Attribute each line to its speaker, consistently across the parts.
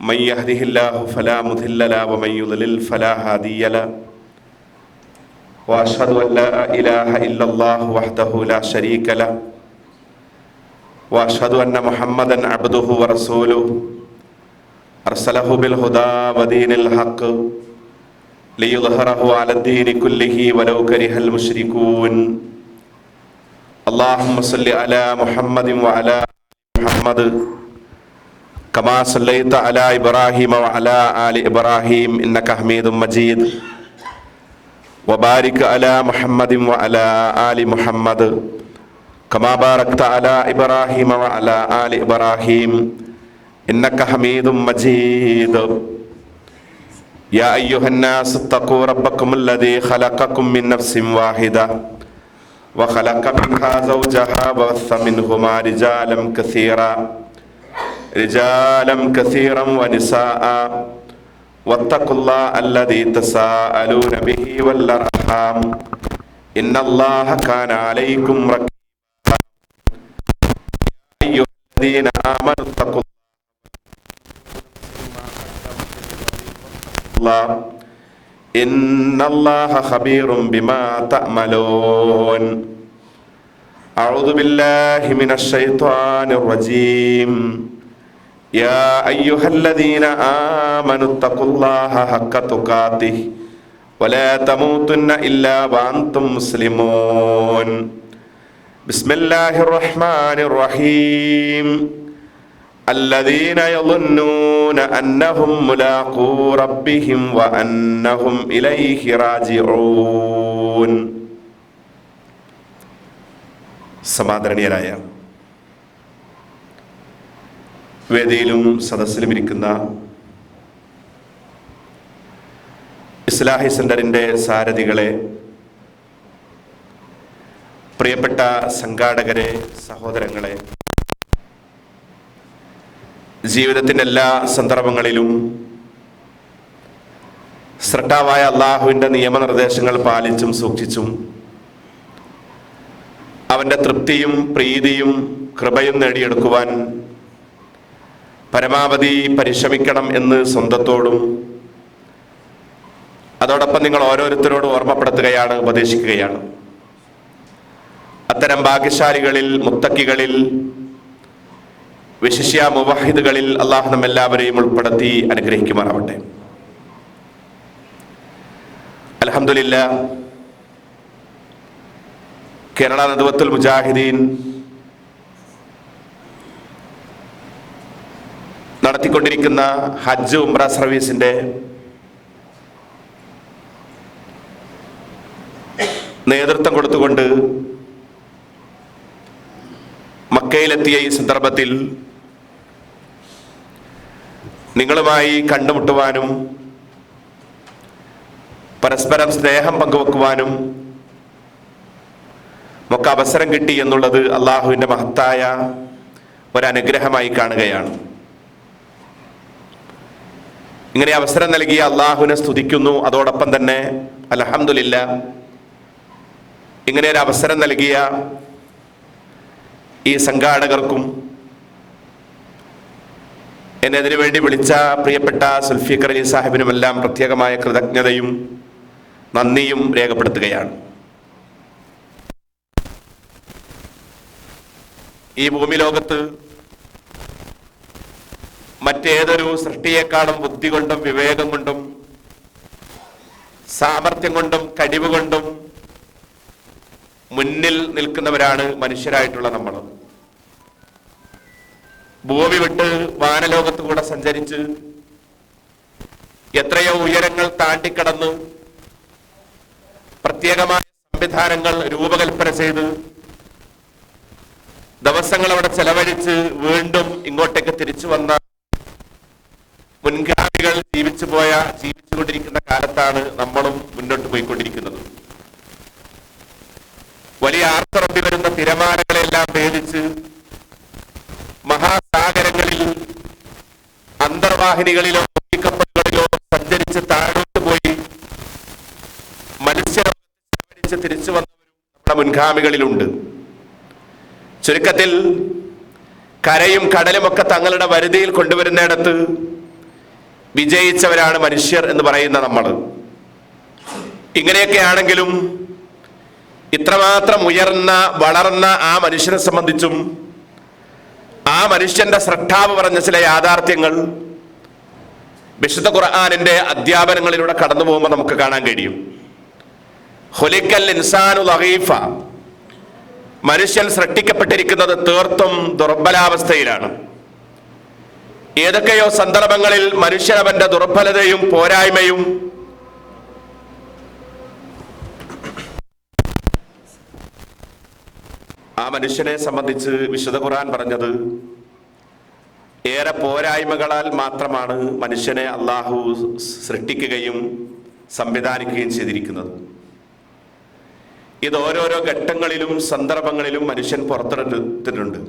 Speaker 1: من يهده الله فلا مضل له ومن يضلل فلا هادي له وأشهد أن لا إله إلا الله وحده لا شريك له وأشهد أن محمدا عبده ورسوله أرسله بالهدى ودين الحق ليظهره على الدين كله ولو كره المشركون اللهم صل على محمد وعلى محمد كما صليت على إبراهيم وعلى آل إبراهيم إنك حميد مجيد وبارك على محمد وعلى آل محمد كما باركت على إبراهيم وعلى آل إبراهيم إنك حميد مجيد يا أيها الناس اتقوا ربكم الذي خلقكم من نفس واحدة وخلق منها زوجها وبث منهما رجالا كثيرا ونساء واتقوا الله الذي تساءلون به والأرحام إن الله كان عليكم رقيبا يا أيها الذين آمنوا اتقوا الله إن الله خبير بما تعملون أعوذ بالله من الشيطان الرجيم يا أيها الذين آمنوا اتقوا الله حق تقاته ولا تموتن إلا وأنتم مسلمون بسم الله الرحمن الرحيم الذين يظنون أنهم ملاقو ربهم وأنهم إليه راجعون. സമാദരണീയരായ വേദിയിലും സദസ്സിലും ഇരിക്കുന്ന ഇസ്ലാഹി സെന്ററിൻ്റെ സാരഥികളെ, പ്രിയപ്പെട്ട സംഘാടകരെ, സഹോദരങ്ങളെ, ജീവിതത്തിൻ്റെ എല്ലാ സന്ദർഭങ്ങളിലും സ്രഷ്ടാവായ അള്ളാഹുവിൻ്റെ നിയമനിർദ്ദേശങ്ങൾ പാലിച്ചും സൂക്ഷിച്ചും അവൻ്റെ തൃപ്തിയും പ്രീതിയും കൃപയും നേടിയെടുക്കുവാൻ പരമാവധി പരിശ്രമിക്കണം എന്ന് സ്വന്തത്തോടും അതോടൊപ്പം നിങ്ങൾ ഓരോരുത്തരോടും ഓർമ്മപ്പെടുത്തുകയാണ്, ഉപദേശിക്കുകയാണ്. അത്തരം ഭാഗ്യശാലികളിൽ, മുത്തക്കികളിൽ, വിശിഷ്യ മുവഹിദുകളിൽ അള്ളാഹു നമ്മെല്ലാവരെയും ഉൾപ്പെടുത്തി അനുഗ്രഹിക്കുമാറാവട്ടെ. അൽഹംദുലില്ലാഹ്, കേരള നദ്വത്തുൽ മുജാഹിദീൻ നടത്തിക്കൊണ്ടിരിക്കുന്ന ഹജ്ജ് ഉംറ സർവീസിന്റെ നേതൃത്വം കൊടുത്തുകൊണ്ട് മക്കയിലെത്തിയ ഈ സന്ദർഭത്തിൽ നിങ്ങളുമായി കണ്ടുമുട്ടുവാനും പരസ്പരം സ്നേഹം പങ്കുവെക്കുവാനും ഒക്കെ അവസരം കിട്ടി എന്നുള്ളത് അള്ളാഹുവിൻ്റെ മഹത്തായ ഒരനുഗ്രഹമായി കാണുകയാണ്. ഇങ്ങനെ അവസരം നൽകിയ അള്ളാഹുവിനെ സ്തുതിക്കുന്നു. അതോടൊപ്പം തന്നെ അൽഹംദുലില്ലാഹ്, ഇങ്ങനെ ഒരു അവസരം നൽകിയ ഈ സംഘാടകർക്കും എന്നെ അതിനു വേണ്ടി വിളിച്ച പ്രിയപ്പെട്ട സുൽഫിഖർ അലി സാഹിബിനുമെല്ലാം പ്രത്യേകമായ കൃതജ്ഞതയും നന്ദിയും രേഖപ്പെടുത്തുകയാണ്. ഈ ഭൂമി ലോകത്ത് മറ്റേതൊരു സൃഷ്ടിയെക്കാളും ബുദ്ധി കൊണ്ടും വിവേകം കൊണ്ടും സാമർഥ്യം കൊണ്ടും കഴിവ് കൊണ്ടും മുന്നിൽ നിൽക്കുന്നവരാണ് മനുഷ്യരായിട്ടുള്ള നമ്മൾ. ഭൂമി വിട്ട് വാനലോകത്ത് കൂടെ സഞ്ചരിച്ച് എത്രയോ ഉയരങ്ങൾ താണ്ടിക്കടന്ന് പ്രത്യേകമായ സംവിധാനങ്ങൾ രൂപകൽപ്പന ചെയ്ത് ദിവസങ്ങൾ അവിടെ ചെലവഴിച്ച് വീണ്ടും ഇങ്ങോട്ടേക്ക് തിരിച്ചു വന്ന മുൻഗാമികൾ ജീവിച്ചുകൊണ്ടിരിക്കുന്ന കാലത്താണ് നമ്മളും മുന്നോട്ട് പോയിക്കൊണ്ടിരിക്കുന്നത്. വലിയ ആർത്തറമ്പി വരുന്ന തിരമാലകളെല്ലാം ഭേദിച്ച് മഹാസാഗരങ്ങളിൽ, അന്തർവാഹിനികളിലോ കപ്പലുകളിലോ സഞ്ചരിച്ച് താഴോട്ട് പോയി മത്സ്യലോകത്ത് തിരിച്ചു വന്നവരും നമ്മുടെ മുൻഗാമികളിലുണ്ട്. ചുരുക്കത്തിൽ കരയും കടലുമൊക്കെ തങ്ങളുടെ വരുതിയിൽ കൊണ്ടുവരുന്നിടത്ത് വിജയിച്ചവരാണ് മനുഷ്യർ എന്ന് പറയുന്ന നമ്മൾ. ഇങ്ങനെയൊക്കെ ആണെങ്കിലും ഇത്രമാത്രം ഉയർന്ന വളർന്ന ആ മനുഷ്യനെ സംബന്ധിച്ചും ആ മനുഷ്യന്റെ സ്രഷ്ടാവ് പറഞ്ഞ ചില യാഥാർത്ഥ്യങ്ങൾ വിശുദ്ധ ഖുർആനിന്റെ അധ്യാപനങ്ങളിലൂടെ കടന്നു പോകുമ്പോൾ നമുക്ക് കാണാൻ കഴിയും. ഖുലിഖൽ ഇൻസാനു ദഈഫ, മനുഷ്യൻ സൃഷ്ടിക്കപ്പെട്ടിരിക്കുന്നത് തീർത്തും ദുർബലാവസ്ഥയിലാണ്. ഏതൊക്കെയോ സന്ദർഭങ്ങളിൽ മനുഷ്യൻ അവന്റെ ദുർബലതയും പോരായ്മയും ആ മനുഷ്യനെ സംബന്ധിച്ച് വിശുദ്ധ ഖുർആൻ പറഞ്ഞത് ഏറെ പോരായ്മകളാൽ മാത്രമാണ് മനുഷ്യനെ അള്ളാഹു സൃഷ്ടിക്കുകയും സംവിധാനിക്കുകയും ചെയ്തിരിക്കുന്നത്. ഇത് ഓരോരോ ഘട്ടങ്ങളിലും സന്ദർഭങ്ങളിലും മനുഷ്യൻ പുറത്തെടുത്തിട്ടുണ്ട്.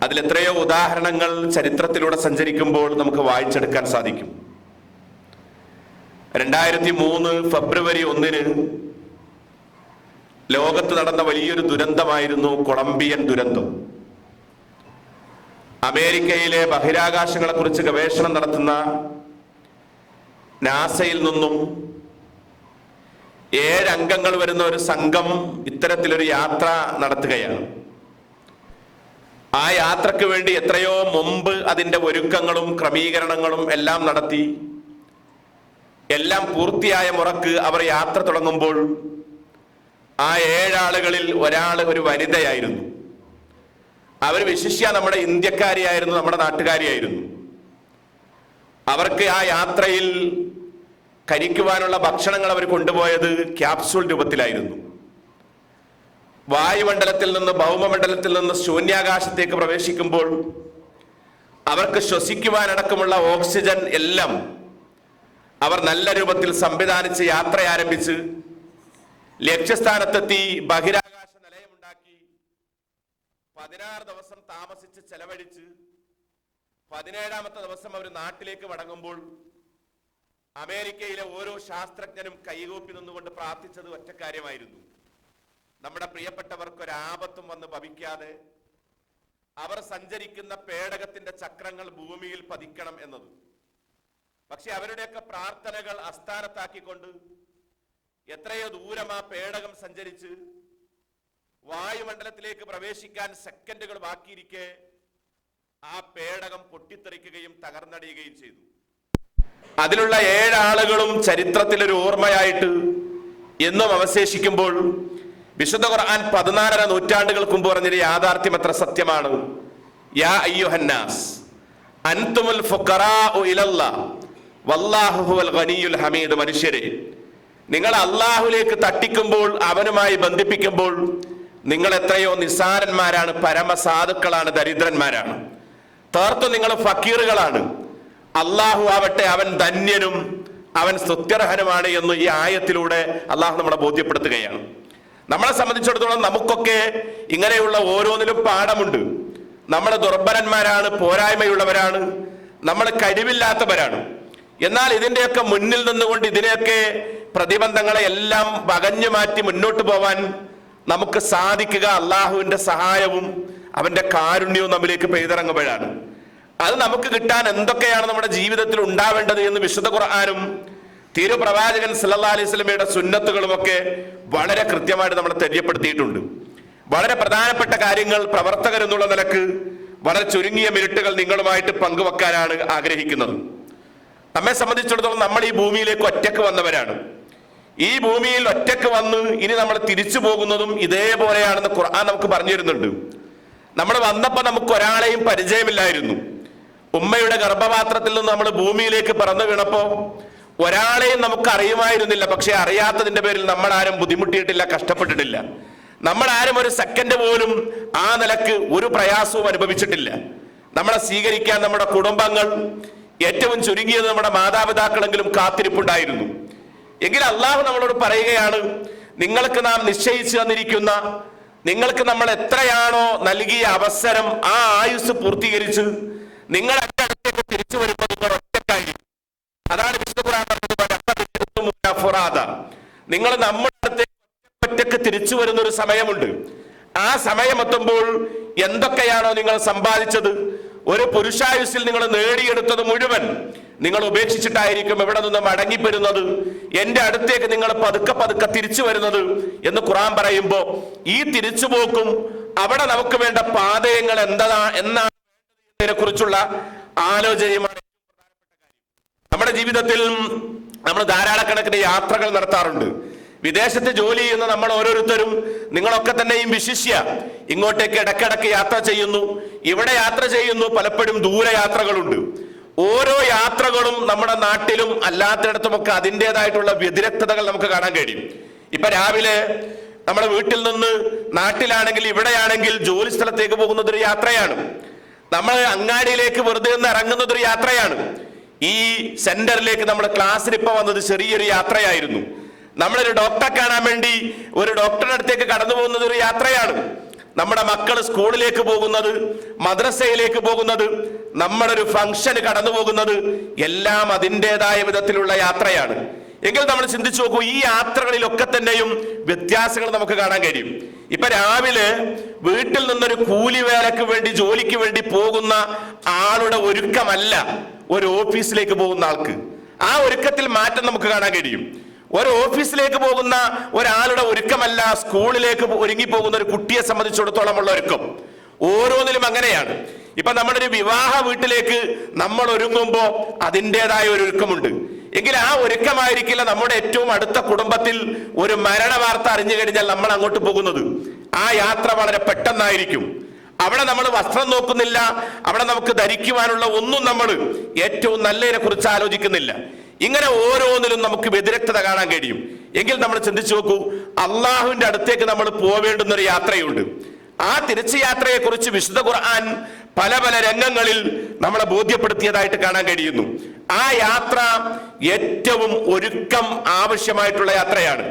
Speaker 1: അതിലെത്രയോ ഉദാഹരണങ്ങൾ ചരിത്രത്തിലൂടെ സഞ്ചരിക്കുമ്പോൾ നമുക്ക് വായിച്ചെടുക്കാൻ സാധിക്കും. 2003 ഫെബ്രുവരി 1 ലോകത്ത് നടന്ന വലിയൊരു ദുരന്തമായിരുന്നു കൊളംബിയൻ ദുരന്തം. അമേരിക്കയിലെ ബഹിരാകാശങ്ങളെ കുറിച്ച് ഗവേഷണം നടത്തുന്ന നാസയിൽ നിന്നും 7 അംഗങ്ങൾ വരുന്ന ഒരു സംഘം ഇത്തരത്തിലൊരു യാത്ര നടത്തുകയാണ്. ആ യാത്രക്ക് വേണ്ടി എത്രയോ മുമ്പ് അതിൻ്റെ ഒരുക്കങ്ങളും ക്രമീകരണങ്ങളും എല്ലാം നടത്തി എല്ലാം പൂർത്തിയായ മുറക്ക് അവർ യാത്ര തുടങ്ങുമ്പോൾ ആ 7 ആളുകളിൽ ഒരാൾ ഒരു വനിതയായിരുന്നു. അവർ വിശിഷ്യ നമ്മുടെ ഇന്ത്യക്കാരിയായിരുന്നു, നമ്മുടെ നാട്ടുകാരിയായിരുന്നു. അവർക്ക് ആ യാത്രയിൽ കഴിക്കുവാനുള്ള ഭക്ഷണങ്ങൾ അവർ കൊണ്ടുപോയത് ക്യാപ്സൂൾ രൂപത്തിലായിരുന്നു. വായുമണ്ഡലത്തിൽ നിന്ന് ഭൗമമണ്ഡലത്തിൽ നിന്ന് ശൂന്യാകാശത്തേക്ക് പ്രവേശിക്കുമ്പോൾ അവർക്ക് ശ്വസിക്കുവാനടക്കമുള്ള ഓക്സിജൻ എല്ലാം അവർ നല്ല രൂപത്തിൽ സംവിധാനിച്ച് യാത്ര ആരംഭിച്ച് ലക്ഷ്യസ്ഥാനത്തെത്തി ബഹിരാകാശ നിലയമുണ്ടാക്കി 16 ദിവസം താമസിച്ച് ചെലവഴിച്ച് 17ാമത്തെ ദിവസം അവർ നാട്ടിലേക്ക് മടങ്ങുമ്പോൾ അമേരിക്കയിലെ ഓരോ ശാസ്ത്രജ്ഞനും കൈകൂപ്പി നിന്നുകൊണ്ട് പ്രാർത്ഥിച്ചത് ഒറ്റ കാര്യമായിരുന്നു: നമ്മുടെ പ്രിയപ്പെട്ടവർക്ക് ഒരാപത്തും വന്ന് ഭവിക്കാതെ അവർ സഞ്ചരിക്കുന്ന പേടകത്തിന്റെ ചക്രങ്ങൾ ഭൂമിയിൽ പതിക്കണം എന്നത്. പക്ഷെ അവരുടെയൊക്കെ പ്രാർത്ഥനകൾ അസ്ഥാനത്താക്കിക്കൊണ്ട് എത്രയോ ദൂരം ആ പേടകം സഞ്ചരിച്ച് വായുമണ്ഡലത്തിലേക്ക് പ്രവേശിക്കാൻ സെക്കൻഡുകൾ ബാക്കിയിരിക്കെ ആ പേടകം പൊട്ടിത്തെറിക്കുകയും തകർന്നടിയുകയും ചെയ്തു. അതിലുള്ള 7 ആളുകളും ചരിത്രത്തിലൊരു ഓർമ്മയായിട്ട് എന്നും അവശേഷിക്കുമ്പോൾ വിശുദ്ധ ഖുർആൻ 14 നൂറ്റാണ്ടുകൾക്ക് മുമ്പ് പറഞ്ഞൊരു യാഥാർത്ഥ്യം എത്ര സത്യമാണ്. യാ അയ്യുഹന്നാസ് അൻതുമുൽ ഫുഖറാഉ ഇലല്ലാഹ് വല്ലാഹു ഹുവൽ ഗനിയുൽ ഹമീദ്. മനുഷ്യരെ, നിങ്ങൾ അള്ളാഹുലേക്ക് തട്ടിക്കുമ്പോൾ, അവനുമായി ബന്ധിപ്പിക്കുമ്പോൾ നിങ്ങൾ എത്രയോ നിസാരന്മാരാണ്, പരമസാധുക്കളാണ്, ദരിദ്രന്മാരാണ്. തീർത്തും നിങ്ങൾ ഫക്കീറുകളാണ്. അള്ളാഹു ആവട്ടെ അവൻ ധന്യനും അവൻ സ്തുത്യർഹനുമാണ് എന്ന് ഈ ആയത്തിലൂടെ അള്ളാഹു നമ്മളെ ബോധ്യപ്പെടുത്തുകയാണ്. നമ്മളെ സംബന്ധിച്ചിടത്തോളം നമുക്കൊക്കെ ഇങ്ങനെയുള്ള ഓരോന്നിലും പാഠമുണ്ട്. നമ്മൾ ദുർബലന്മാരാണ്, പോരായ്മയുള്ളവരാണ്, നമ്മൾ കഴിവില്ലാത്തവരാണ്. എന്നാൽ ഇതിന്റെയൊക്കെ മുന്നിൽ നിന്നുകൊണ്ട് ഇതിനെയൊക്കെ പ്രതിബന്ധങ്ങളെ എല്ലാം വകഞ്ഞു മാറ്റി മുന്നോട്ട് പോവാൻ നമുക്ക് സാധിക്കുക അള്ളാഹുവിന്റെ സഹായവും അവന്റെ കാരുണ്യവും നമ്മിലേക്ക് പെയ്തിറങ്ങുമ്പോഴാണ്. അത് നമുക്ക് കിട്ടാൻ എന്തൊക്കെയാണ് നമ്മുടെ ജീവിതത്തിൽ ഉണ്ടാവേണ്ടത് എന്ന് വിശുദ്ധ ഖുർആനും തിരുപ്രവാചകൻ സല്ലല്ലാഹു അലൈഹി വസല്ലമയുടെ സുന്നത്തുകളും ഒക്കെ വളരെ കൃത്യമായിട്ട് നമ്മളെ തെര്യപ്പെടുത്തിയിട്ടുണ്ട്. വളരെ പ്രധാനപ്പെട്ട കാര്യങ്ങൾ പ്രവർത്തകരെന്നുള്ള നിലക്ക് വളരെ ചുരുങ്ങിയ മിനിറ്റുകൾ നിങ്ങളുമായിട്ട് പങ്കുവെക്കാനാണ് ആഗ്രഹിക്കുന്നത്. നമ്മെ സംബന്ധിച്ചിടത്തോളം നമ്മൾ ഈ ഭൂമിയിലേക്ക് ഒറ്റക്ക് വന്നവരാണ്. ഈ ഭൂമിയിൽ ഒറ്റക്ക് വന്ന് ഇനി നമ്മൾ തിരിച്ചു പോകുന്നതും ഇതേപോലെയാണെന്ന് ഖുർആൻ നമുക്ക് പറഞ്ഞു തരുന്നുണ്ട്. നമ്മൾ വന്നപ്പോൾ നമുക്ക് ഒരാളെയും പരിചയമില്ലായിരുന്നു. ഉമ്മയുടെ ഗർഭപാത്രത്തിൽ നിന്ന് നമ്മൾ ഭൂമിയിലേക്ക് പറന്നു വീണപ്പോ ഒരാളെയും നമുക്ക് അറിയുമായിരുന്നില്ല. പക്ഷെ അറിയാത്തതിന്റെ പേരിൽ നമ്മൾ ആരും ബുദ്ധിമുട്ടിയിട്ടില്ല, കഷ്ടപ്പെട്ടിട്ടില്ല. നമ്മൾ ആരും ഒരു സെക്കൻഡ് പോലും ആ നിലക്ക് ഒരു പ്രയാസവും അനുഭവിച്ചിട്ടില്ല. നമ്മളെ സ്വീകരിക്കാൻ നമ്മുടെ കുടുംബങ്ങൾ, ഏറ്റവും ചുരുങ്ങിയത് നമ്മുടെ മാതാപിതാക്കളെങ്കിലും കാത്തിരിപ്പുണ്ടായിരുന്നു. എങ്കിൽ അള്ളാഹു നമ്മളോട് പറയുകയാണ്, നിങ്ങൾക്ക് നാം നിശ്ചയിച്ചു തന്നിരിക്കുന്ന, നിങ്ങൾക്ക് നമ്മൾ എത്രയാണോ നൽകിയ അവസരം ആ ആയുസ് പൂർത്തീകരിച്ച് നിങ്ങൾ എന്റെ അടുത്തേക്ക് തിരിച്ചു വരുമ്പോൾ നിങ്ങൾ ഒറ്റക്കായിരിക്കും. അതാണ് വിശുദ്ധ ഖുർആൻ പറഞ്ഞത്, നിങ്ങൾ നമ്മുടെ അടുത്തേക്ക് ഒറ്റക്ക് തിരിച്ചു വരുന്ന ഒരു സമയമുണ്ട്. ആ സമയമെത്തുമ്പോൾ എന്തൊക്കെയാണോ നിങ്ങൾ സമ്പാദിച്ചത്, ഒരു പുരുഷായുസ്സിൽ നിങ്ങൾ നേടിയെടുത്തത് മുഴുവൻ നിങ്ങൾ ഉപേക്ഷിച്ചിട്ടായിരിക്കും എവിടെ നിന്ന് മടങ്ങിപ്പോരുന്നത്, എന്റെ അടുത്തേക്ക് നിങ്ങൾ പതുക്കെ പതുക്കെ തിരിച്ചു വരുന്നത് എന്ന് ഖുർആൻ പറയുമ്പോൾ ഈ തിരിച്ചുപോക്കും അവിടെ നമുക്ക് വേണ്ട പാതയങ്ങൾ എന്നതിനെ കുറിച്ചുള്ള ആലോചനയുമാണ് നമ്മുടെ ജീവിതത്തിൽ. നമ്മൾ ധാരാളക്കണക്കിന് യാത്രകൾ നടത്താറുണ്ട്. വിദേശത്ത് ജോലി ചെയ്യുന്ന നമ്മൾ ഓരോരുത്തരും, നിങ്ങളൊക്കെ തന്നെയും വിശിഷ്യ ഇങ്ങോട്ടേക്ക് ഇടക്കിടക്ക് യാത്ര ചെയ്യുന്നു, ഇവിടെ യാത്ര ചെയ്യുന്നു. പലപ്പോഴും ദൂരയാത്രകളുണ്ട്. ഓരോ യാത്രകളും നമ്മുടെ നാട്ടിലും അല്ലാത്തിടത്തുമൊക്കെ അതിൻ്റെതായിട്ടുള്ള വ്യതിരക്തതകൾ നമുക്ക് കാണാൻ കഴിയും. ഇപ്പൊ രാവിലെ നമ്മുടെ വീട്ടിൽ നിന്ന് നാട്ടിലാണെങ്കിൽ ഇവിടെയാണെങ്കിൽ ജോലി സ്ഥലത്തേക്ക് പോകുന്നതൊരു യാത്രയാണ്. നമ്മൾ അങ്ങാടിയിലേക്ക് വെറുതെ ഒന്ന് ഇറങ്ങുന്നതൊരു യാത്രയാണ്. ഈ സെന്ററിലേക്ക് നമ്മുടെ ക്ലാസ്സിന് ഇപ്പൊ വന്നത് ചെറിയൊരു യാത്രയായിരുന്നു. നമ്മളൊരു ഡോക്ടറെ കാണാൻ വേണ്ടി ഒരു ഡോക്ടറുടെ അടുത്തേക്ക് കടന്നു പോകുന്നത് ഒരു യാത്രയാണ്. നമ്മുടെ മക്കൾ സ്കൂളിലേക്ക് പോകുന്നത്, മദ്രസയിലേക്ക് പോകുന്നത്, നമ്മളൊരു ഫംഗ്ഷന് കടന്നു പോകുന്നത് എല്ലാം അതിൻ്റെതായ വിധത്തിലുള്ള യാത്രയാണ്. എങ്കിൽ നമ്മൾ ചിന്തിച്ചു നോക്കൂ, ഈ യാത്രകളിലൊക്കെ തന്നെയും വ്യത്യാസങ്ങൾ നമുക്ക് കാണാൻ കഴിയും. ഇപ്പൊ രാവിലെ വീട്ടിൽ നിന്നൊരു കൂലിവേലക്ക് വേണ്ടി ജോലിക്ക് വേണ്ടി പോകുന്ന ആളുടെ ഒരുക്കമല്ല ഒരു ഓഫീസിലേക്ക് പോകുന്ന ആൾക്ക്. ആ ഒരുക്കത്തിൽ മാറ്റം നമുക്ക് കാണാൻ കഴിയും. ഒരു ഓഫീസിലേക്ക് പോകുന്ന ഒരാളുടെ ഒരുക്കമല്ല സ്കൂളിലേക്ക് ഒരുങ്ങി പോകുന്ന ഒരു കുട്ടിയെ സംബന്ധിച്ചിടത്തോളം ഉള്ള ഒരുക്കം. ഓരോന്നിലും അങ്ങനെയാണ്. ഇപ്പൊ നമ്മുടെ ഒരു വിവാഹ വീട്ടിലേക്ക് നമ്മൾ ഒരുങ്ങുമ്പോ അതിൻ്റെതായ ഒരു ഒരുക്കമുണ്ട്. എങ്കിൽ ആ ഒരുക്കമായിരിക്കില്ല നമ്മുടെ ഏറ്റവും അടുത്ത കുടുംബത്തിൽ ഒരു മരണ വാർത്ത അറിഞ്ഞു കഴിഞ്ഞാൽ നമ്മൾ അങ്ങോട്ട് പോകുന്നത്. ആ യാത്ര വളരെ പെട്ടെന്നായിരിക്കും. അവിടെ നമ്മൾ വസ്ത്രം നോക്കുന്നില്ല, അവിടെ നമുക്ക് ധരിക്കുവാനുള്ള ഒന്നും നമ്മൾ ഏറ്റവും നല്ലതിനെ കുറിച്ച് ആലോചിക്കുന്നില്ല. ഇങ്ങനെ ഓരോന്നിലും നമുക്ക് വ്യതിരക്തത കാണാൻ കഴിയും. എങ്കിൽ നമ്മൾ ചിന്തിച്ചു നോക്കൂ, അള്ളാഹുവിന്റെ അടുത്തേക്ക് നമ്മൾ പോവേണ്ടുന്ന ഒരു യാത്രയുണ്ട്. ആ തിരിച്ചു യാത്രയെ കുറിച്ച് വിശുദ്ധ ഖുർആൻ പല പല രംഗങ്ങളിൽ നമ്മളെ ബോധ്യപ്പെടുത്തിയതായിട്ട് കാണാൻ കഴിയുന്നു. ആ യാത്ര ഏറ്റവും ഒരുക്കം ആവശ്യമായിട്ടുള്ള യാത്രയാണ്.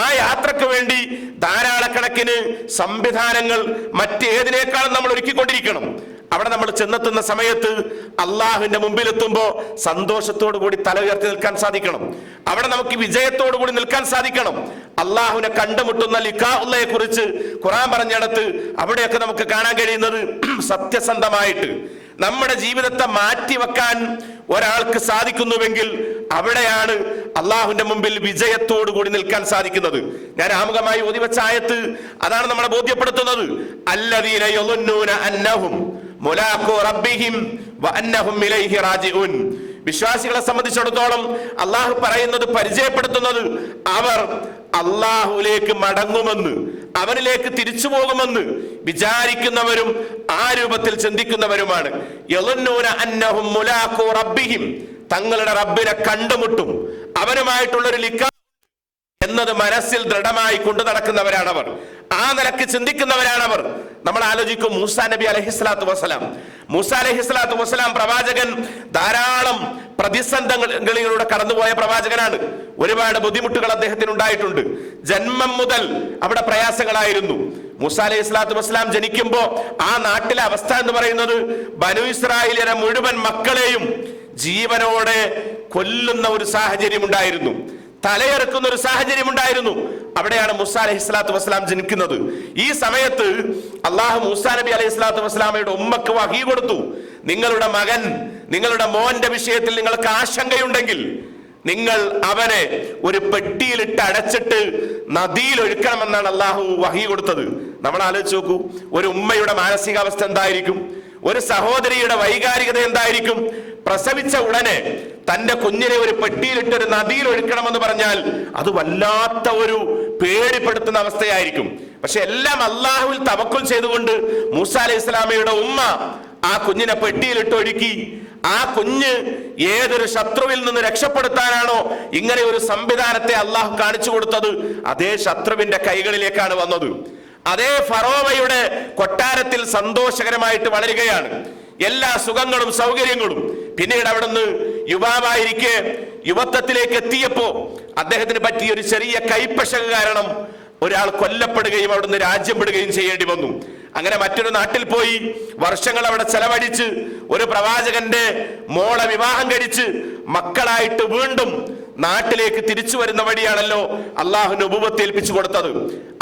Speaker 1: ആ യാത്രക്ക് വേണ്ടി ധാരാളക്കണക്കിന് സംവിധാനങ്ങൾ മറ്റേതിനേക്കാളും നമ്മൾ ഒരുക്കിക്കൊണ്ടിരിക്കണം. അവിടെ നമ്മൾ ചെന്നെത്തുന്ന സമയത്ത് അള്ളാഹുവിന്റെ മുമ്പിലെത്തുമ്പോ സന്തോഷത്തോടു കൂടി തല ഉയർത്തി നിൽക്കാൻ സാധിക്കണം. അവിടെ നമുക്ക് വിജയത്തോടു കൂടി നിൽക്കാൻ സാധിക്കണം. അള്ളാഹുവിനെ കണ്ടുമുട്ടുന്ന ലിഖാഉള്ളയെ കുറിച്ച് ഖുർആൻ പറഞ്ഞിടത്ത് അവിടെയൊക്കെ നമുക്ക് കാണാൻ കഴിയുന്നത് സത്യസന്ധമായിട്ട് നമ്മുടെ ജീവിതത്തെ മാറ്റിവെക്കാൻ ഒരാൾക്ക് സാധിക്കുന്നുവെങ്കിൽ അവിടെയാണ് അള്ളാഹുവിന്റെ മുമ്പിൽ വിജയത്തോടു കൂടി നിൽക്കാൻ സാധിക്കുന്നത്. ഞാൻ ആമുഖമായി ഓതിവെച്ച ആയത്ത് അതാണ് നമ്മളെ ബോധ്യപ്പെടുത്തുന്നത്. അല്ലദീന യളുന്നൂന അന്നഹും മുലാഖു റബ്ബിഹിം വഅന്നഹും ഇലൈഹി റാജിഊൻ. വിശ്വാസികളെ സംബന്ധിച്ചിടത്തോളം അള്ളാഹു പറയുന്നത്, പരിചയപ്പെടുത്തുന്നത്, അവർ അള്ളാഹുലേക്ക് മടങ്ങുമെന്ന്, അവനിലേക്ക് തിരിച്ചു പോകുമെന്ന് വിചാരിക്കുന്നവരും ആ രൂപത്തിൽ ചിന്തിക്കുന്നവരുമാണ്. യളുന്നൂന അന്നഹും മുലാഖു റബ്ബിഹിം, തങ്ങളുടെ റബ്ബിനെ കണ്ടുമുട്ടും, അവനുമായിട്ടുള്ളൊരു ലിഖാ എന്നത് മനസ്സിൽ ദൃഢമായി കൊണ്ടു നടക്കുന്നവരാണവർ. ആ നിലക്ക് ചിന്തിക്കുന്നവരാണവർ. നമ്മൾ ആലോചിക്കും, മൂസാ നബി അലൈഹിസ്സലാത്തു വസ്സലാം. മൂസാ അലൈഹിസ്സലാത്തു വസ്സലാം പ്രവാചകൻ ധാരാളം പ്രതിസന്ധികളിലൂടെ കടന്നുപോയ പ്രവാചകനാണ്. ഒരുപാട് ബുദ്ധിമുട്ടുകൾ അദ്ദേഹത്തിന് ഉണ്ടായിട്ടുണ്ട്. ജന്മം മുതൽ അവിടെ പ്രയാസങ്ങളായിരുന്നു. മൂസാ അലൈഹി സ്വലാത്തു വസ്സലാം ജനിക്കുമ്പോ ആ നാട്ടിലെ അവസ്ഥ എന്ന് പറയുന്നത് ബനു ഇസ്രായേലിനെ മുഴുവൻ മക്കളെയും ജീവനോടെ കൊല്ലുന്ന ഒരു സാഹചര്യം ഉണ്ടായിരുന്നു, തലയെറുക്കുന്ന ഒരു സാഹചര്യം ഉണ്ടായിരുന്നു. അവിടെയാണ് മൂസാ അലൈഹി സ്വലാത്തു വസ്സലാം ജനിക്കുന്നത്. ഈ സമയത്ത് അള്ളാഹു മൂസാ നബി അലൈഹി സ്വലാത്തു വസ്സലാമയുടെ ഉമ്മക്ക് വഹീ കൊടുത്തു. നിങ്ങളുടെ മകൻ, നിങ്ങളുടെ മോന്റെ വിഷയത്തിൽ നിങ്ങൾക്ക് ആശങ്കയുണ്ടെങ്കിൽ നിങ്ങൾ അവനെ ഒരു പെട്ടിയിലിട്ട് അടച്ചിട്ട് നദിയിൽ ഒഴുക്കണമെന്നാണ് അള്ളാഹു വഹീ കൊടുത്തത്. നമ്മൾ ആലോചിച്ച് നോക്കൂ, ഒരു ഉമ്മയുടെ മാനസികാവസ്ഥ എന്തായിരിക്കും, ഒരു സഹോദരിയുടെ വൈകാരികത എന്തായിരിക്കും. പ്രസവിച്ച ഉടനെ തന്റെ കുഞ്ഞിനെ ഒരു പെട്ടിയിലിട്ട് ഒരു നദിയിൽ ഒഴുക്കണമെന്ന് പറഞ്ഞാൽ അത് വല്ലാത്ത ഒരു പേടിപ്പെടുത്തുന്ന അവസ്ഥയായിരിക്കും. പക്ഷെ എല്ലാം അള്ളാഹുവിൽ തവക്കുൽ ചെയ്തുകൊണ്ട് മൂസാ അലൈഹി സ്വലാമയുടെ ഉമ്മ ആ കുഞ്ഞിനെ പെട്ടിയിലിട്ട് ഒഴുക്കി. ആ കുഞ്ഞ് ഏതൊരു ശത്രുവിൽ നിന്ന് രക്ഷപ്പെടുത്താനാണോ ഇങ്ങനെ ഒരു സംവിധാനത്തെ അള്ളാഹു കാണിച്ചു കൊടുത്തത്, അതേ ശത്രുവിന്റെ കൈകളിലേക്കാണ് വന്നത്. അതേ ഫറോവയുടെ കൊട്ടാരത്തിൽ സന്തോഷകരമായിട്ട് വളരുകയാണ്, എല്ലാ സുഖങ്ങളും സൗകര്യങ്ങളും. പിന്നീട് അവിടുന്ന് യുവാവായിരിക്കെ യുവത്വത്തിലേക്ക് എത്തിയപ്പോ അദ്ദേഹത്തിന് പറ്റിയ ഒരു ചെറിയ കൈപ്പശക കാരണം ഒരാൾ കൊല്ലപ്പെടുകയും അവിടുന്ന് രാജ്യം വിടുകയും ചെയ്യേണ്ടി വന്നു. അങ്ങനെ മറ്റൊരു നാട്ടിൽ പോയി വർഷങ്ങൾ അവിടെ ചെലവഴിച്ച് ഒരു പ്രവാചകന്റെ മോളെ വിവാഹം കഴിച്ച് മക്കളായിട്ട് വീണ്ടും നാട്ടിലേക്ക് തിരിച്ചു വരുന്ന വഴിയാണല്ലോ അള്ളാഹു നബുവത്ത് ഏൽപ്പിച്ചു കൊടുത്തത്.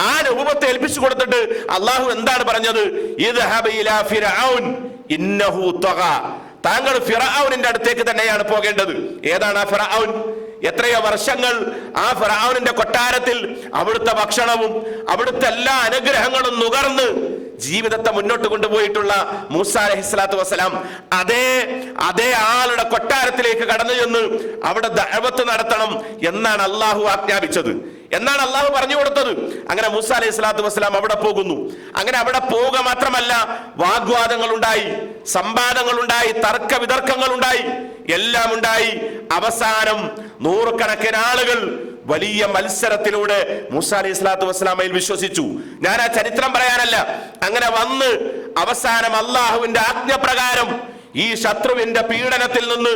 Speaker 1: ആ നബുവത്ത് ഏൽപ്പിച്ചു കൊടുത്തിട്ട് അള്ളാഹു എന്താണ് പറഞ്ഞത്? ഇദ്ഹബ് ഇലാ ഫിർഔൻ ഇന്നഹു തഗ, താങ്കൾ ഫിർഔനിന്റെ അടുത്തേക്ക് തന്നെയാണ് പോകേണ്ടത്. ഏതാണ് ആ ഫിർഔൻ? എത്രയോ വർഷങ്ങൾ ആ ഫിർഔനിന്റെ കൊട്ടാരത്തിൽ അവിടുത്തെ ഭക്ഷണവും അവിടുത്തെ എല്ലാ അനുഗ്രഹങ്ങളും നുകർന്ന് ജീവിതത്തെ മുന്നോട്ട് കൊണ്ടുപോയിട്ടുള്ള മൂസ അലൈഹിസ്സലാത്തു വസ്സലാം അതേ ആളുടെ കൊട്ടാരത്തിലേക്ക് കടന്നു ചെന്ന് അവിടെ ദഅവത്ത് നടത്തണം എന്നാണ് അള്ളാഹു ആജ്ഞാപിച്ചത്, എന്നാണ് അള്ളാഹു പറഞ്ഞു കൊടുത്തത്. അങ്ങനെ മൂസ അലൈഹിസ്സലാത്തു വസ്സലാം അവിടെ പോകുന്നു. അങ്ങനെ അവിടെ പോവുക മാത്രമല്ല, വാഗ്വാദങ്ങൾ ഉണ്ടായി, സംവാദങ്ങൾ ഉണ്ടായി, തർക്ക വിതർക്കങ്ങൾ ഉണ്ടായി, എല്ലാം ഉണ്ടായി. അവസാനം നൂറുകണക്കിന് ആളുകൾ വലിയ മത്സരത്തിലൂടെ മൂസ അലൈഹിസ്സലാത്തു വസ്സലാമയിൽ വിശ്വസിച്ചു. ഞാൻ ആ ചരിത്രം പറയാനല്ല, അങ്ങനെ വന്ന് അവസാനം അള്ളാഹുവിന്റെ ആജ്ഞപ്രകാരം ഈ ശത്രുവിന്റെ പീഡനത്തിൽ നിന്ന്,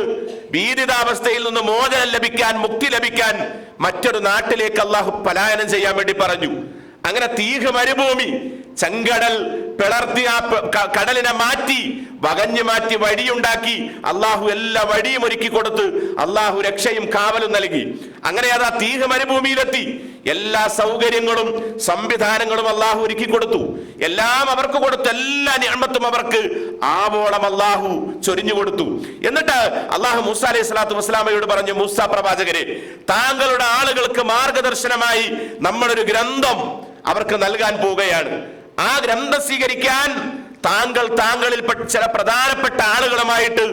Speaker 1: ഭീതിതാവസ്ഥയിൽ നിന്ന് മോചനം ലഭിക്കാൻ, മുക്തി ലഭിക്കാൻ മറ്റൊരു നാട്ടിലേക്ക് അള്ളാഹു പലായനം ചെയ്യാൻ വേണ്ടി പറഞ്ഞു. അങ്ങനെ തീഹ് മരുഭൂമി, ചെങ്കടൽ പിളർത്തി ആ കടലിനെ മാറ്റി വകഞ്ഞു മാറ്റി വഴിയുണ്ടാക്കി അള്ളാഹു എല്ലാ വഴിയും ഒരുക്കി കൊടുത്ത് അള്ളാഹു രക്ഷയും കാവലും നൽകി. അങ്ങനെ അത് ആ തീഹ് മരുഭൂമിയിലെത്തി. എല്ലാ സൗകര്യങ്ങളും സംവിധാനങ്ങളും അള്ളാഹു ഒരുക്കി കൊടുത്തു. എല്ലാം അവർക്ക് കൊടുത്തു, എല്ലാ നിഅമത്തും അവർക്ക് ആവോളം അള്ളാഹു ചൊരിഞ്ഞു കൊടുത്തു. എന്നിട്ട് അള്ളാഹു മൂസ അലൈഹിസ്സലാത്തു വസ്സലാമയോട് പറഞ്ഞു, മൂസ പ്രവാചകരെ, താങ്കളുടെ ആളുകൾക്ക് മാർഗദർശനമായി നമ്മളൊരു ഗ്രന്ഥം അവർക്ക് നൽകാൻ പോവുകയാണ്. ആ ഗ്രന്ഥം സ്വീകരിക്കാൻ താങ്കളിൽ ചില പ്രധാനപ്പെട്ട ആളുകളുമായിട്ട്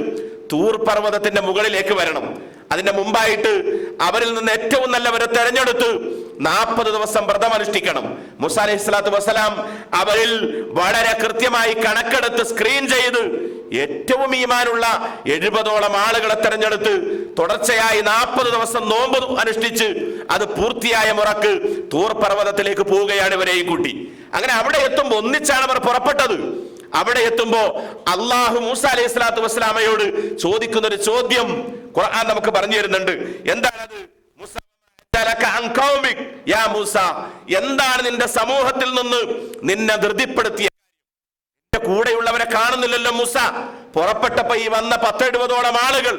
Speaker 1: തൂർ പർവ്വതത്തിന്റെ മുകളിലേക്ക് വരണം. അതിന്റെ മുമ്പായിട്ട് അവരിൽ നിന്ന് ഏറ്റവും നല്ലവരെ തെരഞ്ഞെടുത്ത് 40 ദിവസം വ്രതം അനുഷ്ഠിക്കണം. മൂസ അലൈഹിസ്സലാത്തു വസ്സലാം അവരിൽ വളരെ കൃത്യമായി കണക്കെടുത്ത് സ്ക്രീൻ ചെയ്ത് ഏറ്റവും ഈമാനുള്ള 70ഓളം ആളുകളെ തെരഞ്ഞെടുത്ത് തുടർച്ചയായി 40 ദിവസം നോമ്പ് അനുഷ്ഠിച്ച് അത് പൂർത്തിയായ മുറക്ക് തൂർ പർവ്വതത്തിലേക്ക് പോവുകയാണ് ഇവരെയും കൂട്ടി. അങ്ങനെ അവിടെ എത്തുമ്പോൾ ഒന്നിച്ചാണ് അവർ പുറപ്പെട്ടത്. അവിടെ എത്തുമ്പോ അള്ളാഹു മൂസ അലൈഹിസ്സലാത്തു വസ്സലാമയോട് ചോദിക്കുന്ന ഒരു ചോദ്യം ഖുർആൻ നമുക്ക് പറഞ്ഞു തരുന്നുണ്ട്. എന്താണത്? എന്താണ് നിന്റെ സമൂഹത്തിൽ നിന്ന് നിന്നെ ധൃതിപ്പെടുത്തിയ? കൂടെയുള്ളവരെ കാണുന്നില്ലല്ലോ മൂസ. പുറപ്പെട്ടപ്പോ ഈ വന്ന 10-70ഓളം ആളുകൾ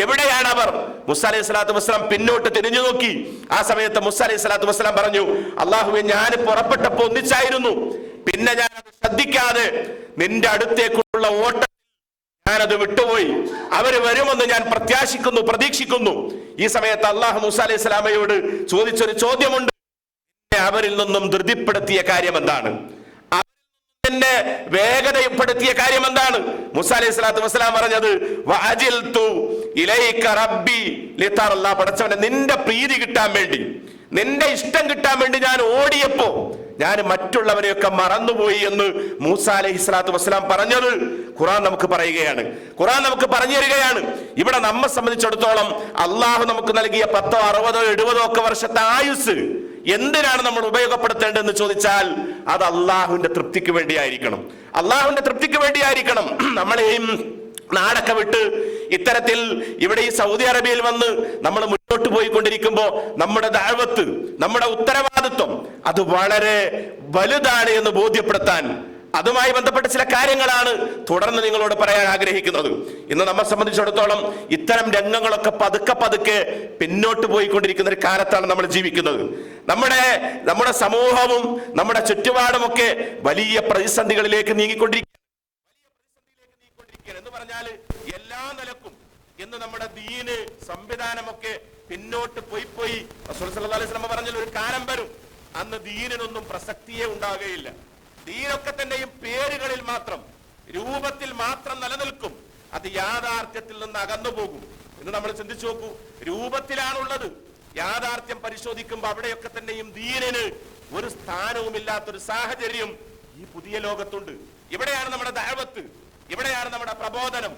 Speaker 1: എവിടെയാണ് അവർ? മൂസ അലൈഹിസ്സലാത്തു വസ്സലാം പിന്നോട്ട് തിരിഞ്ഞു നോക്കി. ആ സമയത്ത് മൂസ അലൈഹിസ്സലാത്തു വസ്സലാം പറഞ്ഞു, അള്ളാഹുവേ, ഞാൻ പുറപ്പെട്ടപ്പോ ഒന്നിച്ചായിരുന്നു, പിന്നെ ഞാൻ അത് ശ്രദ്ധിക്കാതെ നിന്റെ അടുത്തേക്കുള്ള ഓട്ടം ഞാനത് വിട്ടുപോയി. അവര് വരുമെന്ന് ഞാൻ പ്രതീക്ഷിക്കുന്നു. ഈ സമയത്ത് അള്ളാഹു മൂസ അലൈഹി സ്വലാമയോട് ചോദിച്ചൊരു ചോദ്യമുണ്ട്. അവരിൽ നിന്നും ധൃതിപ്പെടുത്തിയ കാര്യം എന്താണ്? എന്നെ വേഗതപ്പെടുത്തിയ കാര്യം എന്താണ്? മൂസ അലൈഹി സ്വലാത്തു വസ്സലാം പറഞ്ഞത്, വഅജിൽതു ഇലൈക റബ്ബി ലിതർലാ, പടച്ചവനെ, നിന്റെ പ്രീതി കിട്ടാൻ വേണ്ടി, നിന്റെ ഇഷ്ടം കിട്ടാൻ വേണ്ടി ഞാൻ ഓടിയപ്പോ ഞാൻ മറ്റുള്ളവരെയൊക്കെ മറന്നുപോയി എന്ന് മൂസ അലൈഹി സ്വലാത്തു വസ്സലാം പറഞ്ഞത് ഖുർആൻ നമുക്ക് പറയുകയാണ്. ഖുർആൻ നമുക്ക് പറഞ്ഞു തരികയാണ്. ഇവിടെ നമ്മെ സംബന്ധിച്ചിടത്തോളം അള്ളാഹു നമുക്ക് നൽകിയ 10, 60, 70 ഒക്കെ വർഷത്തെ ആയുസ് എന്തിനാണ് നമ്മൾ ഉപയോഗപ്പെടുത്തേണ്ടതെന്ന് ചോദിച്ചാൽ അത് അള്ളാഹുവിന്റെ തൃപ്തിക്ക് വേണ്ടിയായിരിക്കണം. അള്ളാഹുവിന്റെ തൃപ്തിക്ക് വേണ്ടിയായിരിക്കണം. നമ്മളെയും നാടൊക്കെ വിട്ട് ഇത്തരത്തിൽ ഇവിടെ ഈ സൗദി അറേബ്യയിൽ വന്ന് നമ്മൾ മുന്നോട്ട് പോയിക്കൊണ്ടിരിക്കുമ്പോ നമ്മുടെ ദഅവത്ത്, നമ്മുടെ ഉത്തരവാദിത്വം അത് വളരെ വലുതാണ് എന്ന് ബോധ്യപ്പെടുത്താൻ, അതുമായി ബന്ധപ്പെട്ട ചില കാര്യങ്ങളാണ് തുടർന്ന് നിങ്ങളോട് പറയാൻ ആഗ്രഹിക്കുന്നത്. ഇന്ന് നമ്മെ സംബന്ധിച്ചിടത്തോളം ഇത്തരം രംഗങ്ങളൊക്കെ പതുക്കെ പിന്നോട്ട് പോയിക്കൊണ്ടിരിക്കുന്ന ഒരു കാലത്താണ് നമ്മൾ ജീവിക്കുന്നത്. നമ്മുടെ സമൂഹവും നമ്മുടെ ചുറ്റുപാടുമൊക്കെ വലിയ പ്രതിസന്ധികളിലേക്ക് നീങ്ങിക്കൊണ്ടിരിക്കുക എന്ന് പറഞ്ഞാല് എല്ലാ നിലക്കും എന്ന് നമ്മുടെ ദീന് സംവിധാനമൊക്കെ പിന്നോട്ട് പോയി. റസൂൽ സല്ലല്ലാഹു അലൈഹി വസല്ലം പറഞ്ഞ ഒരു കാലം വരും, അന്ന് ദീനിനൊന്നും പ്രസക്തിയേ ഉണ്ടാകുകയില്ല. ദീനൊക്കെ തന്നെയും പേരുകളിൽ മാത്രം, രൂപത്തിൽ മാത്രം നിലനിൽക്കും. അത് യാഥാർത്ഥ്യത്തിൽ നിന്ന് അകന്നു പോകും. എന്ന് നമ്മൾ ചിന്തിച്ചു നോക്കൂ. രൂപത്തിലാണുള്ളത്, യാഥാർത്ഥ്യം പരിശോധിക്കുമ്പോൾ അവിടെയൊക്കെ തന്നെയും ദീനിന് ഒരു സ്ഥാനവുമില്ലാത്തൊരു സാഹചര്യം ഈ പുതിയ ലോകത്തുണ്ട്. ഇവിടെയാണ് നമ്മുടെ ദഅവത്ത്, ഇവിടെയാണ് നമ്മുടെ പ്രബോധനം.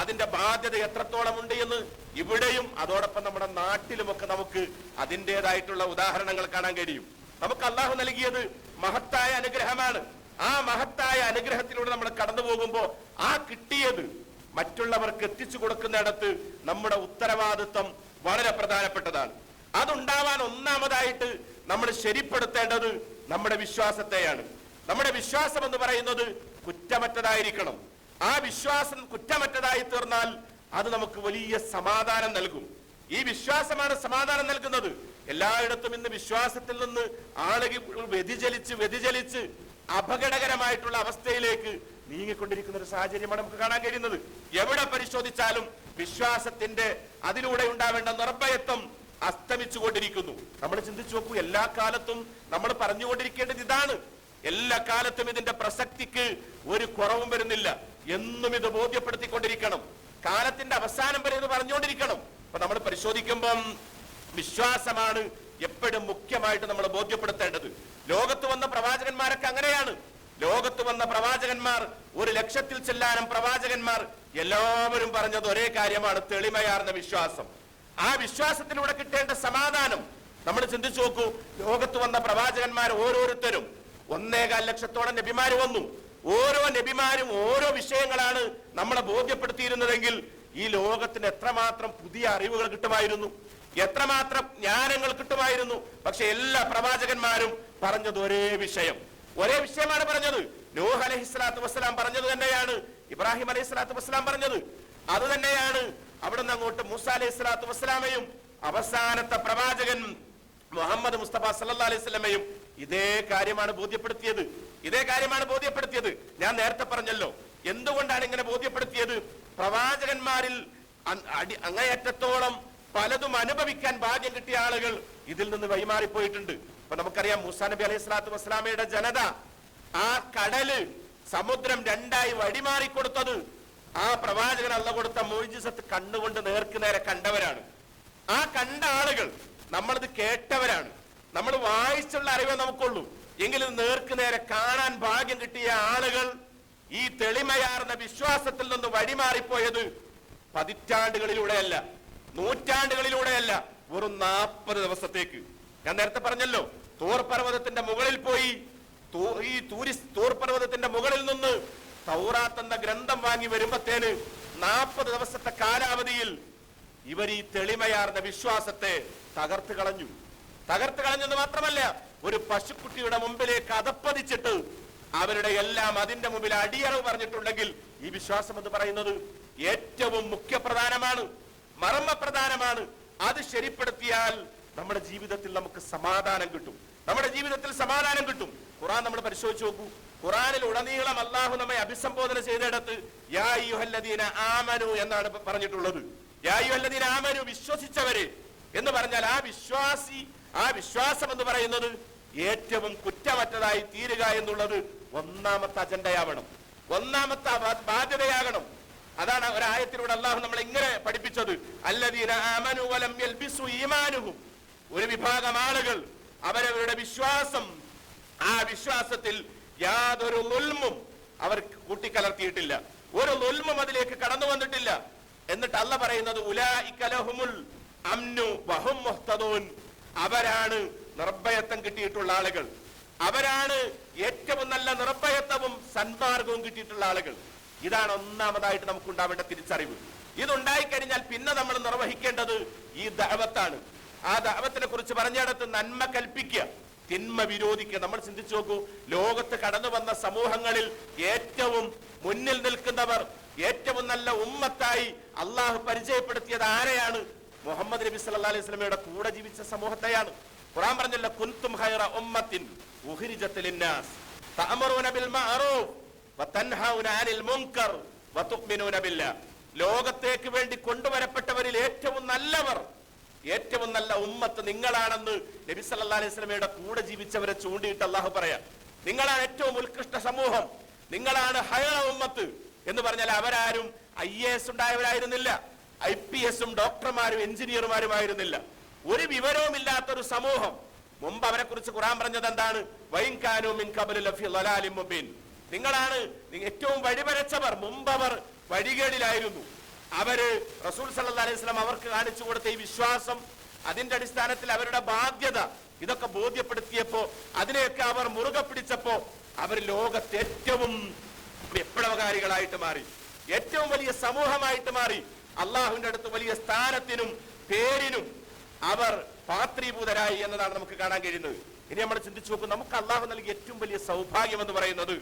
Speaker 1: അതിന്റെ ബാധ്യത എത്രത്തോളം ഉണ്ട് എന്ന് ഇവിടെയും അതോടൊപ്പം നമ്മുടെ നാട്ടിലുമൊക്കെ നമുക്ക് അതിൻ്റെതായിട്ടുള്ള ഉദാഹരണങ്ങൾ കാണാൻ കഴിയും. നമുക്ക് അള്ളാഹു നൽകിയത് മഹത്തായ അനുഗ്രഹമാണ്. ആ മഹത്തായ അനുഗ്രഹത്തിലൂടെ നമ്മൾ കടന്നു പോകുമ്പോ ആ കിട്ടിയത് മറ്റുള്ളവർക്ക് എത്തിച്ചു കൊടുക്കുന്നിടത്ത് നമ്മുടെ ഉത്തരവാദിത്വം വളരെ പ്രധാനപ്പെട്ടതാണ്. അതുണ്ടാവാൻ ഒന്നാമതായിട്ട് നമ്മൾ ശരിപ്പെടുത്തേണ്ടത് നമ്മുടെ വിശ്വാസത്തെയാണ്. നമ്മുടെ വിശ്വാസം എന്ന് പറയുന്നത് കുറ്റമറ്റതായിരിക്കണം. ആ വിശ്വാസം കുറ്റമറ്റതായി തീർന്നാൽ അത് നമുക്ക് വലിയ സമാധാനം നൽകും. ഈ വിശ്വാസമാണ് സമാധാനം നൽകുന്നത്. എല്ലായിടത്തും ഇന്ന് വിശ്വാസത്തിൽ നിന്ന് ആളുകൾ വ്യതിചലിച്ച് അപകടകരമായിട്ടുള്ള അവസ്ഥയിലേക്ക് നീങ്ങിക്കൊണ്ടിരിക്കുന്ന ഒരു സാഹചര്യമാണ് നമുക്ക് കാണാൻ കഴിയുന്നത്. എവിടെ പരിശോധിച്ചാലും വിശ്വാസത്തിന്റെ അതിലൂടെ ഉണ്ടാവേണ്ട നിർഭയത്വം അസ്തമിച്ചുകൊണ്ടിരിക്കുന്നു. നമ്മൾ ചിന്തിച്ചു നോക്കൂ, എല്ലാ കാലത്തും നമ്മൾ പറഞ്ഞുകൊണ്ടിരിക്കേണ്ടത് ഇതാണ്. എല്ലാ കാലത്തും ഇതിന്റെ പ്രസക്തിക്ക് ഒരു കുറവും വരുന്നില്ല. എന്നും ഇത് ബോധ്യപ്പെടുത്തിക്കൊണ്ടിരിക്കണം. കാലത്തിന്റെ അവസാനം വരെ ഇത് പറഞ്ഞുകൊണ്ടിരിക്കണം. അപ്പൊ നമ്മൾ പരിശോധിക്കുമ്പം വിശ്വാസമാണ് എപ്പോഴും മുഖ്യമായിട്ട് നമ്മൾ ബോധ്യപ്പെടുത്തേണ്ടത്. ലോകത്ത് വന്ന പ്രവാചകന്മാരൊക്കെ അങ്ങനെയാണ്. ലോകത്ത് വന്ന പ്രവാചകന്മാർ 1,00,000-ൽ ചെല്ലാനും പ്രവാചകന്മാർ എല്ലാവരും പറഞ്ഞത് ഒരേ കാര്യമാണ്, തെളിമയാർന്ന വിശ്വാസം. ആ വിശ്വാസത്തിലൂടെ കിട്ടേണ്ട സമാധാനം നമ്മൾ ചിന്തിച്ചു നോക്കൂ. ലോകത്ത് വന്ന പ്രവാചകന്മാർ ഓരോരുത്തരും 1.25 ലക്ഷത്തോളം നബിമാര് വന്നു. ഓരോ നബിമാരും ഓരോ വിഷയങ്ങളാണ് നമ്മളെ ബോധ്യപ്പെടുത്തിയിരുന്നതെങ്കിൽ ഈ ലോകത്തിന് എത്രമാത്രം പുതിയ അറിവുകൾ കിട്ടുമായിരുന്നു, എത്രമാത്രം ജ്ഞാനങ്ങൾ കിട്ടുമായിരുന്നു. പക്ഷെ എല്ലാ പ്രവാചകന്മാരും പറഞ്ഞത് ഒരേ വിഷയമാണ് പറഞ്ഞത്. നൂഹ് അലൈഹിസ്സലാത്തു വസ്സലാം പറഞ്ഞത് തന്നെയാണ് ഇബ്രാഹിം അലൈഹിസ്സലാത്തു വസ്സലാം പറഞ്ഞത്. അത് തന്നെയാണ് അവിടുന്ന് അങ്ങോട്ട് മൂസ അലൈഹിസ്സലാത്തു വസ്സലാമയും അവസാനത്തെ പ്രവാചകൻ മുഹമ്മദ് മുസ്തഫ സല്ലല്ലാഹു അലൈഹി വസല്ലമയും ഇതേ കാര്യമാണ് ബോധ്യപ്പെടുത്തിയത്. ഞാൻ നേരത്തെ പറഞ്ഞല്ലോ, എന്തുകൊണ്ടാണ് ഇങ്ങനെ ബോധ്യപ്പെടുത്തിയത്? പ്രവാചകന്മാരിൽ അങ്ങേയറ്റത്തോളം പലതും അനുഭവിക്കാൻ ഭാഗ്യം കിട്ടിയ ആളുകൾ ഇതിൽ നിന്ന് വഴിമാറിപ്പോയിട്ടുണ്ട്. അപ്പൊ നമുക്കറിയാം, മൂസാ നബി അലൈഹി സ്വലാത്തു വസ്സലാമയുടെ ജനത ആ കടല് സമുദ്രം രണ്ടായി വഴിമാറിക്കൊടുത്തത് ആ പ്രവാചകൻ അള്ള കൊടുത്ത മുഅ്ജിസത്ത് കണ്ണുകൊണ്ട് നേർക്ക് നേരെ കണ്ടവരാണ്. ആ കണ്ട ആളുകൾ നമ്മളിത് കേട്ടവരാണ്. നമ്മൾ വായിച്ചുള്ള അറിവേ നമുക്കുള്ളൂ. എങ്കിലും നേർക്ക് നേരെ കാണാൻ ഭാഗ്യം കിട്ടിയ ആളുകൾ ഈ തെളിമയാർന്ന വിശ്വാസത്തിൽ നിന്ന് വഴിമാറിപ്പോയത് പതിറ്റാണ്ടുകളിലൂടെയല്ല, നൂറ്റാണ്ടുകളിലൂടെയല്ല, വെറും 40 ദിവസത്തേക്ക്. ഞാൻ നേരത്തെ പറഞ്ഞല്ലോ, തൂർ പർവ്വതത്തിന്റെ മുകളിൽ പോയി ഈ തൂർ പർവ്വതത്തിന്റെ മുകളിൽ നിന്ന് തൗറാത്ത് എന്ന ഗ്രന്ഥം വാങ്ങി വരുമ്പത്തേന് 40 ദിവസത്തെ കാലാവധിയിൽ ഇവർ ഈ തെളിമയാർന്ന വിശ്വാസത്തെ തകർത്ത് കളഞ്ഞെന്ന് മാത്രമല്ല, ഒരു പശുക്കുട്ടിയുടെ മുമ്പിലേക്ക് അതപ്പതിച്ചിട്ട് അവരുടെ എല്ലാം അതിന്റെ മുമ്പിൽ അടിയറവ് പറഞ്ഞിട്ടുണ്ടെങ്കിൽ ഈ വിശ്വാസം എന്ന് പറയുന്നത് ഏറ്റവും മുഖ്യപ്രധാനമാണ്, മർമ്മപ്രധാനമാണ്. അത് ശരിപ്പെടുത്തിയാൽ നമ്മുടെ ജീവിതത്തിൽ നമുക്ക് സമാധാനം കിട്ടും. ഖുർആൻ നമ്മൾ പരിശോധിച്ച് നോക്കൂ. ഖുർആനിൽ ഉടനീളം അല്ലാഹു നമ്മെ അഭിസംബോധന ചെയ്തിടത്ത് യാ അയ്യുഹല്ലദീന ആമനു എന്നാണ് പറഞ്ഞിട്ടുള്ളത്. യാ അയ്യുഹല്ലദീന ആമനു, വിശ്വസിച്ചവരെ എന്ന് പറഞ്ഞാൽ ആ വിശ്വാസം എന്ന് പറയുന്നത് ഏറ്റവും കുറ്റമറ്റതായി തീരുക എന്നുള്ളത് ഒന്നാമത്തെ അജണ്ടയാവണം, ഒന്നാമത്തെ ബാധ്യതയാകണം. അതാണ് ഒരായത്തിലൂടെ അല്ലാഹു നമ്മളെ ഇങ്ങനെ പഠിപ്പിച്ചത്, അല്ലദീന ആമനു വലം യൽബിസു ഈമാനുഹും. ഒരു വിഭാഗം ആളുകൾ അവരവരുടെ വിശ്വാസം, ആ വിശ്വാസത്തിൽ യാതൊരു ളുൽമും അവർ കൂട്ടിക്കലർത്തിയിട്ടില്ല, ഒരു ളുൽമും അതിലേക്ക് കടന്നു വന്നിട്ടില്ല. എന്നിട്ട് അല്ലാഹു പറയുന്നത് ഉലൈക ലഹുമുൽ അംനു വഹും മുഹ്തദൂൻ, അവരാണ് നിർഭയത്വം കിട്ടിയിട്ടുള്ള ആളുകൾ, അവരാണ് ഏറ്റവും നല്ല നിർഭയത്വവും സന്മാർഗവും കിട്ടിയിട്ടുള്ള ആളുകൾ. ഇതാണ് ഒന്നാമതായിട്ട് നമുക്കുണ്ടാവേണ്ട തിരിച്ചറിവ്. ഇതുണ്ടായിക്കഴിഞ്ഞാൽ പിന്നെ നമ്മൾ നിർവഹിക്കേണ്ടത് ഈ ദഅവത്താണ്. ആ ദഅവത്തിനെ കുറിച്ച് പറഞ്ഞിടത്ത് നന്മ കൽപ്പിക്കുക, തിന്മ വിരോധിക്കുക. നമ്മൾ ചിന്തിച്ചു നോക്കൂ, ലോകത്ത് കടന്നു വന്ന സമൂഹങ്ങളിൽ ഏറ്റവും മുന്നിൽ നിൽക്കുന്നവർ, ഏറ്റവും നല്ല ഉമ്മത്തായി അള്ളാഹു പരിചയപ്പെടുത്തിയത് ആരെയാണ്? മുഹമ്മദ് നബി സല്ലല്ലാഹു അലൈഹി വസല്ലമയുടെ കൂടെ ജീവിച്ച സമൂഹത്തെയാണ്. ഖുർആൻ പറഞ്ഞല്ലോ, കുൻതും ഖൈറ ഉമ്മത്തിൻ ഉഖ്രിജത് ലിന്നാസ് തഅമറൂന ബിൽ മഅറൂഫ് വതൻഹൗന അനിൽ മുൻകർ വതുഅ്മിനൂന ബില്ലാഹ്. ലോകത്തേക്ക് വേണ്ടി കൊണ്ടുവരപ്പെട്ടവരിൽ ഏറ്റവും നല്ലവർ, ഏറ്റവും നല്ല ഉമ്മത്ത് നിങ്ങളാണെന്ന് നബി സല്ലല്ലാഹു അലൈഹി വസല്ലമയുടെ കൂടെ ജീവിച്ചവരെ ചൂണ്ടിയിട്ട് അല്ലാഹു പറയാം. നിങ്ങളാണ് ഏറ്റവും ഉത്കൃഷ്ട സമൂഹം, നിങ്ങളാണ് ഖൈറ ഉമ്മത്ത് എന്ന് പറഞ്ഞാൽ അവരാരും IAS ഉണ്ടായവരായിരുന്നില്ല, IPS ഡോക്ടർമാരും എഞ്ചിനീയർമാരുമായിരുന്നില്ല, ഒരു വിവരവുമില്ലാത്തൊരു സമൂഹം. മുമ്പ് അവരെ കുറിച്ച് ഖുർആൻ പറഞ്ഞത് എന്താണ്? വൈൻകാനൂ മിൻ ഖബ്ലു ലഫി ളലാലിൻ മുബീൻ. നിങ്ങളാണ് ഏറ്റവും വഴിപരച്ചവർ, മുമ്പ് അവർ വഴികേടിലായിരുന്നു. അവര് റസൂൽ സല്ലല്ലാഹു അലൈഹി വസല്ലം അവർക്ക് കാണിച്ചു കൊടുത്ത ഈ വിശ്വാസം, അതിന്റെ അടിസ്ഥാനത്തിൽ അവരുടെ ബാധ്യത, ഇതൊക്കെ ബോധ്യപ്പെടുത്തിയപ്പോ, അതിനെയൊക്കെ അവർ മുറുകെ പിടിച്ചപ്പോ അവർ ലോകത്ത് ഏറ്റവും വിപ്ലവകാരികളായിട്ട് മാറി, ഏറ്റവും വലിയ സമൂഹമായിട്ട് മാറി. അള്ളാഹുവിന്റെ അടുത്ത് വലിയ സ്ഥാനത്തിനും പേരിനും അവർ പാത്രീഭൂതരായി എന്നതാണ് നമുക്ക് കാണാൻ കഴിയുന്നത്. ഇനി നമ്മൾ ചിന്തിച്ചു നോക്കും, നമുക്ക് അള്ളാഹു നൽകിയ ഏറ്റവും വലിയ സൗഭാഗ്യം എന്ന് പറയുന്നത്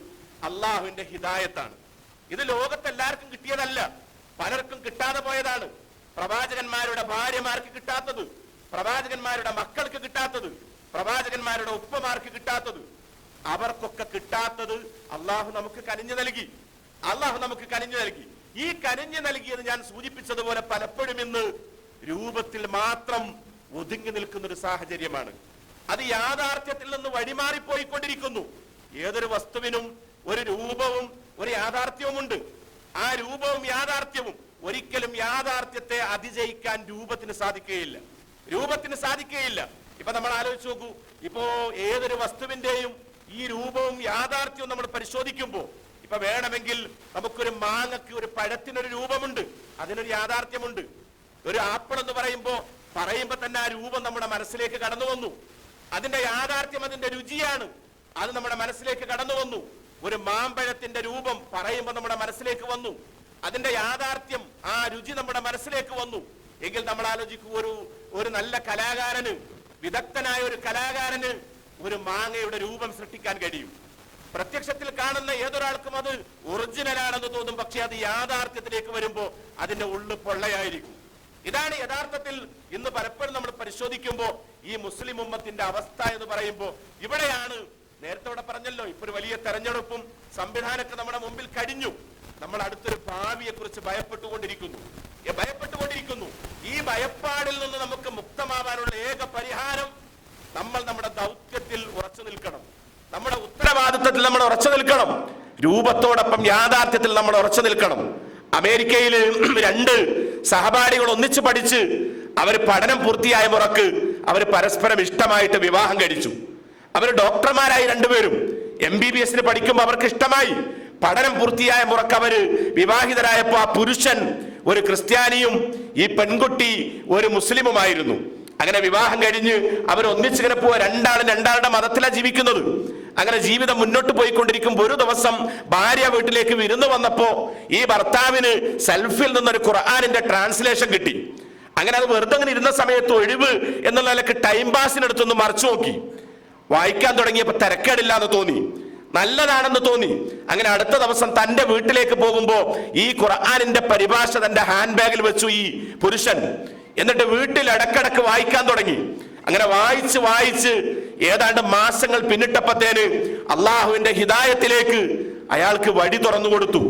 Speaker 1: അള്ളാഹുവിന്റെ ഹിദായത്താണ്. ഇത് ലോകത്തെല്ലാവർക്കും കിട്ടിയതല്ല, പലർക്കും കിട്ടാതെ പോയതാണ്. പ്രവാചകന്മാരുടെ ഭാര്യമാർക്ക് കിട്ടാത്തത്, പ്രവാചകന്മാരുടെ മക്കൾക്ക് കിട്ടാത്തത്, പ്രവാചകന്മാരുടെ ഉപ്പമാർക്ക് കിട്ടാത്തത്, അവർക്കൊക്കെ കിട്ടാത്തത് അള്ളാഹു നമുക്ക് കനിഞ്ഞു നൽകി. അള്ളാഹു നമുക്ക് കനിഞ്ഞു നൽകി. ഈ കനിഞ്ഞു നൽകിയത് ഞാൻ സൂചിപ്പിച്ചതുപോലെ പലപ്പോഴും ഇന്ന് രൂപത്തിൽ മാത്രം ഒതുങ്ങി നിൽക്കുന്ന ഒരു സാഹചര്യമാണ്. അത് യാഥാർത്ഥ്യത്തിൽ നിന്ന് വഴിമാറിപ്പോയിക്കൊണ്ടിരിക്കുന്നു. ഏതൊരു വസ്തുവിനും ഒരു രൂപവും ഒരു യാഥാർത്ഥ്യവുമുണ്ട്. ആ രൂപവും യാഥാർത്ഥ്യവും ഒരിക്കലും യാഥാർത്ഥ്യത്തെ അതിജയിക്കാൻ രൂപത്തിന് സാധിക്കുകയില്ല. ഇപ്പൊ നമ്മൾ ആലോചിച്ച് നോക്കൂ. ഇപ്പോ ഏതൊരു വസ്തുവിന്റെയും ഈ രൂപവും യാഥാർത്ഥ്യവും നമ്മൾ പരിശോധിക്കുമ്പോ, ഇപ്പൊ വേണമെങ്കിൽ നമുക്കൊരു മാങ്ങക്ക്, ഒരു പഴത്തിനൊരു രൂപമുണ്ട്, അതിനൊരു യാഥാർത്ഥ്യമുണ്ട്. ഒരു ആപ്പിൾ എന്ന് പറയുമ്പോ തന്നെ ആ രൂപം നമ്മുടെ മനസ്സിലേക്ക് കടന്നു വന്നു. അതിന്റെ യാഥാർത്ഥ്യം അതിന്റെ രുചിയാണ്, അത് നമ്മുടെ മനസ്സിലേക്ക് കടന്നു വന്നു. ഒരു മാമ്പഴത്തിന്റെ രൂപം പറയുമ്പോൾ നമ്മുടെ മനസ്സിലേക്ക് വന്നു, അതിന്റെ യാഥാർത്ഥ്യം ആ രുചി നമ്മുടെ മനസ്സിലേക്ക് വന്നു. എങ്കിൽ നമ്മൾ ആലോചിക്കൂ, ഒരു നല്ല കലാകാരന്, വിദഗ്ധനായ ഒരു കലാകാരന് ഒരു മാങ്ങയുടെ രൂപം സൃഷ്ടിക്കാൻ കഴിയും. പ്രത്യക്ഷത്തിൽ കാണുന്ന ഏതൊരാൾക്കും അത് ഒറിജിനലാണെന്ന് തോന്നും. പക്ഷെ അത് യാഥാർത്ഥ്യത്തിലേക്ക് വരുമ്പോ അതിന്റെ ഉള്ളു പൊള്ളയായിരിക്കും. ഇതാണ് യഥാർത്ഥത്തിൽ ഇന്ന് പലപ്പോഴും നമ്മൾ പരിശോധിക്കുമ്പോൾ ഈ മുസ്ലിം ഉമ്മത്തിന്റെ അവസ്ഥ എന്ന് പറയുമ്പോൾ ഇവിടെയാണ്. നേരത്തെ ഇവിടെ പറഞ്ഞല്ലോ, ഇപ്പൊ ഒരു വലിയ തെരഞ്ഞെടുപ്പും സംവിധാനമൊക്കെ നമ്മുടെ മുമ്പിൽ കഴിഞ്ഞു. നമ്മൾ അടുത്തൊരു ഭാവിയെ കുറിച്ച് ഭയപ്പെട്ടുകൊണ്ടിരിക്കുന്നു. ഈ ഭയപ്പാടിൽ നിന്ന് നമുക്ക് മുക്തമാവാനുള്ള ഏക പരിഹാരം നമ്മൾ നമ്മുടെ ദൗത്യത്തിൽ ഉറച്ചു നിൽക്കണം, നമ്മുടെ ഉത്തരവാദിത്വത്തിൽ നമ്മൾ ഉറച്ചു നിൽക്കണം, രൂപത്തോടൊപ്പം യാഥാർത്ഥ്യത്തിൽ നമ്മൾ ഉറച്ചു നിൽക്കണം. അമേരിക്കയിൽ 2 സഹപാഠികൾ ഒന്നിച്ചു പഠിച്ച് അവർ പഠനം പൂർത്തിയായ മുറക്ക് അവർ പരസ്പരം ഇഷ്ടമായിട്ട് വിവാഹം കഴിച്ചു. അവർ ഡോക്ടർമാരായി 2 പേരും. MBBS പഠിക്കുമ്പോൾ അവർക്ക് ഇഷ്ടമായി. പഠനം പൂർത്തിയായ മുറക്ക് അവര് വിവാഹിതരായപ്പോ ആ പുരുഷൻ ഒരു ക്രിസ്ത്യാനിയും ഈ പെൺകുട്ടി ഒരു മുസ്ലിമുമായിരുന്നു. അങ്ങനെ വിവാഹം കഴിഞ്ഞ് അവർ ഒന്നിച്ചിങ്ങനെ പോവാ. രണ്ടാളുടെ മതത്തിലാണ് ജീവിക്കുന്നത്. അങ്ങനെ ജീവിതം മുന്നോട്ട് പോയിക്കൊണ്ടിരിക്കുമ്പോൾ ഒരു ദിവസം ഭാര്യ വീട്ടിലേക്ക് വിരുന്ന് വന്നപ്പോ ഈ ഭർത്താവിന് സെൽഫിൽ നിന്നൊരു ഖുർആനിന്റെ ട്രാൻസ്ലേഷൻ കിട്ടി. അങ്ങനെ അത് വെറുതെ അങ്ങനെ ഇരുന്ന സമയത്ത് ഒഴിവ് എന്നുള്ള നിലക്ക് ടൈം പാസിനെടുത്തൊന്ന് മറിച്ചു നോക്കി. വായിക്കാൻ തുടങ്ങിയപ്പോ തിരക്കേടില്ല എന്ന് തോന്നി, നല്ലതാണെന്ന് തോന്നി. അങ്ങനെ അടുത്ത ദിവസം തന്റെ വീട്ടിലേക്ക് പോകുമ്പോ ഈ ഖുർആനിന്റെ പരിഭാഷ തന്റെ ഹാൻഡ് ബാഗിൽ വെച്ചു ഈ പുരുഷൻ. എന്നിട്ട് വീട്ടിൽ ഇടക്കിടക്ക് വായിക്കാൻ തുടങ്ങി. അങ്ങനെ വായിച്ച് ഏതാണ്ട് മാസങ്ങൾ പിന്നിട്ടപ്പത്തേന് അള്ളാഹുവിന്റെ ഹിദായത്തിലേക്ക് അയാൾക്ക് വഴി തുറന്നു കൊടുത്തു.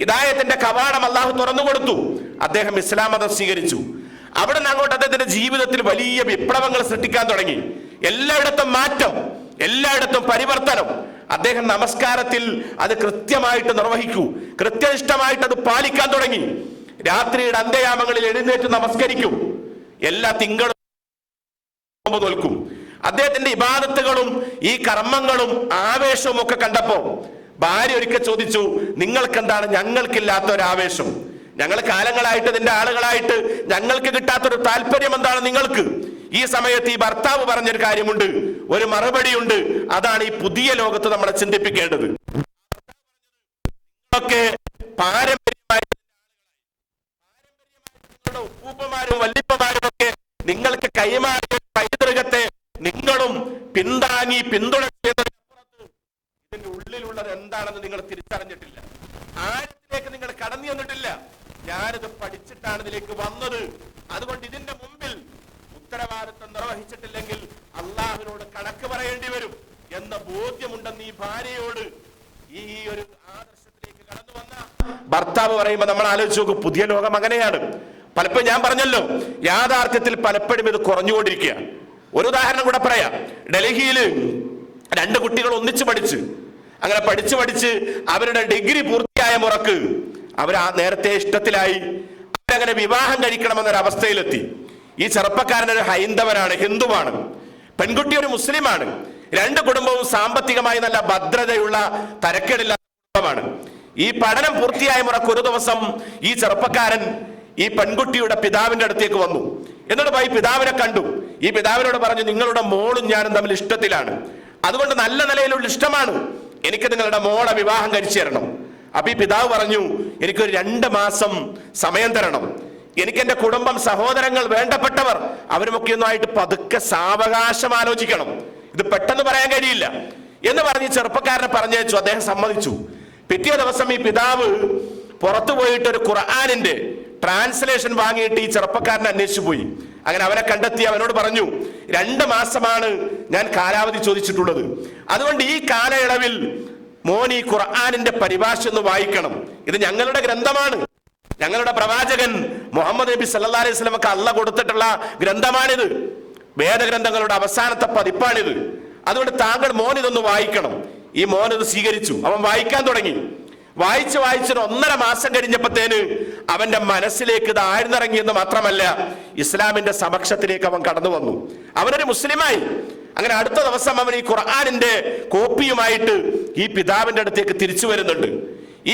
Speaker 1: ഹിദായത്തിന്റെ കവാടം അള്ളാഹു തുറന്നു കൊടുത്തു. അദ്ദേഹം ഇസ്ലാം മതം സ്വീകരിച്ചു. അവിടെ നിന്ന് അങ്ങോട്ട് അദ്ദേഹത്തിന്റെ ജീവിതത്തിൽ വലിയ വിപ്ലവങ്ങൾ സൃഷ്ടിക്കാൻ തുടങ്ങി. എല്ലായിടത്തും മാറ്റം, എല്ലായിടത്തും പരിവർത്തനം. അദ്ദേഹം നമസ്കാരത്തിൽ അത് കൃത്യമായിട്ട് നിർവഹിക്കൂ, കൃത്യനിഷ്ഠമായിട്ട് അത് പാലിക്കാൻ തുടങ്ങി. രാത്രിയുടെ അന്ത്യയാമങ്ങളിൽ എഴുന്നേറ്റ് നമസ്കരിക്കും. എല്ലാ തിങ്കളും നോൽക്കും. അദ്ദേഹത്തിന്റെ ഇബാദത്തുകളും ഈ കർമ്മങ്ങളും ആവേശവും ഒക്കെ കണ്ടപ്പോ ഭാര്യ ഒരിക്കൽ ചോദിച്ചു, നിങ്ങൾക്ക് എന്താണ് ഞങ്ങൾക്കില്ലാത്ത ഒരു ആവേശം? ഞങ്ങൾ കാലങ്ങളായിട്ട് ഇതിന്റെ ആളുകളായിട്ട് ഞങ്ങൾക്ക് കിട്ടാത്തൊരു താല്പര്യം എന്താണ് നിങ്ങൾക്ക്? ഈ സമയത്ത് ഈ ഭർത്താവ് പറഞ്ഞൊരു കാര്യമുണ്ട്, ഒരു മറുപടിയുണ്ട്. അതാണ് ഈ പുതിയ ലോകത്ത് നമ്മളെ ചിന്തിപ്പിക്കേണ്ടത്. പാരമ്പര്യമായി നിങ്ങളുടെ ഉപ്പൂപ്പമാരും വല്ലിപ്പമാരും ഒക്കെ നിങ്ങൾക്ക് കൈമാറിയ പൈതൃകത്തെ നിങ്ങളും പിന്തുണച്ചതിനപ്പുറത്ത് ഇതിന്റെ ഉള്ളിലുള്ളത് എന്താണെന്ന് നിങ്ങൾ തിരിച്ചറിഞ്ഞിട്ടില്ല. ആഴത്തിലേക്ക് നിങ്ങൾ കടന്നു ചെന്നിട്ടില്ല. ഞാനിത് പഠിച്ചിട്ടാണ് ഇതിലേക്ക് വന്നത്. അതുകൊണ്ട് ഇതിന്റെ മുമ്പിൽ ഉത്തരവാദിത്വം നിർവഹിച്ചിട്ടില്ലെങ്കിൽ അള്ളാഹുവിനോട് കണക്ക് പറയേണ്ടി വരും എന്ന ബോധ്യമുണ്ടെന്ന് ഈ ഭാര്യയോട് ഈ ഒരു ആദർശത്തിലേക്ക് കടന്നു വന്ന ഭർത്താവ് പറയുമ്പോൾ നമ്മൾ ആലോചിച്ച് നോക്കും. പുതിയ ലോകം അങ്ങനെയാണ്. പലപ്പോഴും ഞാൻ പറഞ്ഞല്ലോ, യാഥാർത്ഥ്യത്തിൽ പലപ്പോഴും ഇത് കുറഞ്ഞുകൊണ്ടിരിക്കുക. ഒരു ഉദാഹരണം കൂടെ പറയാം. ഡൽഹിയിൽ 2 കുട്ടികൾ ഒന്നിച്ച് പഠിച്ച് അങ്ങനെ പഠിച്ച് അവരുടെ ഡിഗ്രി പൂർത്തിയായ മുറക്ക് അവർ നേരത്തെ ഇഷ്ടത്തിലായി. അവരങ്ങനെ വിവാഹം കഴിക്കണമെന്നൊരവസ്ഥയിലെത്തി. ഈ ചെറുപ്പക്കാരനൊരു ഹൈന്ദവനാണ്, ഹിന്ദുവാണ്. പെൺകുട്ടി ഒരു മുസ്ലിമാണ്. 2 കുടുംബവും സാമ്പത്തികമായി നല്ല ഭദ്രതയുള്ള തരക്കേടില്ലാത്ത കുടുംബമാണ്. ഈ പഠനം പൂർത്തിയായ മുറക്ക് ഒരു ദിവസം ഈ ചെറുപ്പക്കാരൻ ഈ പെൺകുട്ടിയുടെ പിതാവിന്റെ അടുത്തേക്ക് വന്നു. എന്നിട്ട് പോയി പിതാവിനെ കണ്ടു. ഈ പിതാവിനോട് പറഞ്ഞു, നിങ്ങളുടെ മോളും ഞാനും തമ്മിൽ ഇഷ്ടത്തിലാണ്, അതുകൊണ്ട് നല്ല നിലയിലുള്ള ഇഷ്ടമാണ്, എനിക്ക് നിങ്ങളുടെ മോളെ വിവാഹം കഴിച്ചു തരണം. അപ്പൊ ഈ പിതാവ് പറഞ്ഞു, എനിക്കൊരു 2 മാസം സമയം തരണം, എനിക്ക് എന്റെ കുടുംബം, സഹോദരങ്ങൾ, വേണ്ടപ്പെട്ടവർ അവരുമൊക്കെ ഒന്നായിട്ട് പതുക്കെ സാവകാശം ആലോചിക്കണം, ഇത് പെട്ടെന്ന് പറയാൻ കഴിയില്ല എന്ന് പറഞ്ഞ് ചെറുപ്പക്കാരനെ പറഞ്ഞയച്ചു. അദ്ദേഹം സമ്മതിച്ചു. പിറ്റേ ദിവസം ഈ പിതാവ് പുറത്തു പോയിട്ട് ഒരു ഖുർആനിന്റെ ട്രാൻസ്ലേഷൻ വാങ്ങിയിട്ട് ഈ ചെറുപ്പക്കാരനെ അന്വേഷിച്ചു പോയി. അങ്ങനെ അവനെ കണ്ടെത്തി. അവനോട് പറഞ്ഞു, 2 മാസമാണ് ഞാൻ കാലാവധി ചോദിച്ചിട്ടുള്ളത്, അതുകൊണ്ട് ഈ കാലയളവിൽ മോൻ ഈ ഖുർആനിന്റെ പരിഭാഷ ഒന്ന് വായിക്കണം, ഇത് ഞങ്ങളുടെ ഗ്രന്ഥമാണ്, ഞങ്ങളുടെ പ്രവാചകൻ മുഹമ്മദ് നബി സല്ലല്ലാഹു അലൈഹി വസല്ലമക്ക് അള്ളാഹ് കൊടുത്തിട്ടുള്ള ഗ്രന്ഥമാണിത്, വേദഗ്രന്ഥങ്ങളുടെ അവസാനത്തെ പതിപ്പാണിത്. അതുകൊണ്ട് താങ്കൾ മോൻ ഇതൊന്ന് വായിക്കണം. ഈ മോൻ ഇത് സ്വീകരിച്ചു, അവൻ വായിക്കാൻ തുടങ്ങി. വായിച്ച് 1.5 മാസം കഴിഞ്ഞപ്പോഴത്തേന് അവന്റെ മനസ്സിലേക്ക് ഇത് ആഴ്ന്നിറങ്ങിയെന്ന് മാത്രമല്ല, ഇസ്ലാമിന്റെ സമക്ഷത്തിലേക്ക് അവൻ കടന്നു വന്നു. അവനൊരു മുസ്ലിമായി. അങ്ങനെ അടുത്ത ദിവസം അവൻ ഈ ഖുർആനിന്റെ കോപ്പിയുമായിട്ട് ഈ പിതാവിന്റെ അടുത്തേക്ക് തിരിച്ചു വരുന്നുണ്ട്.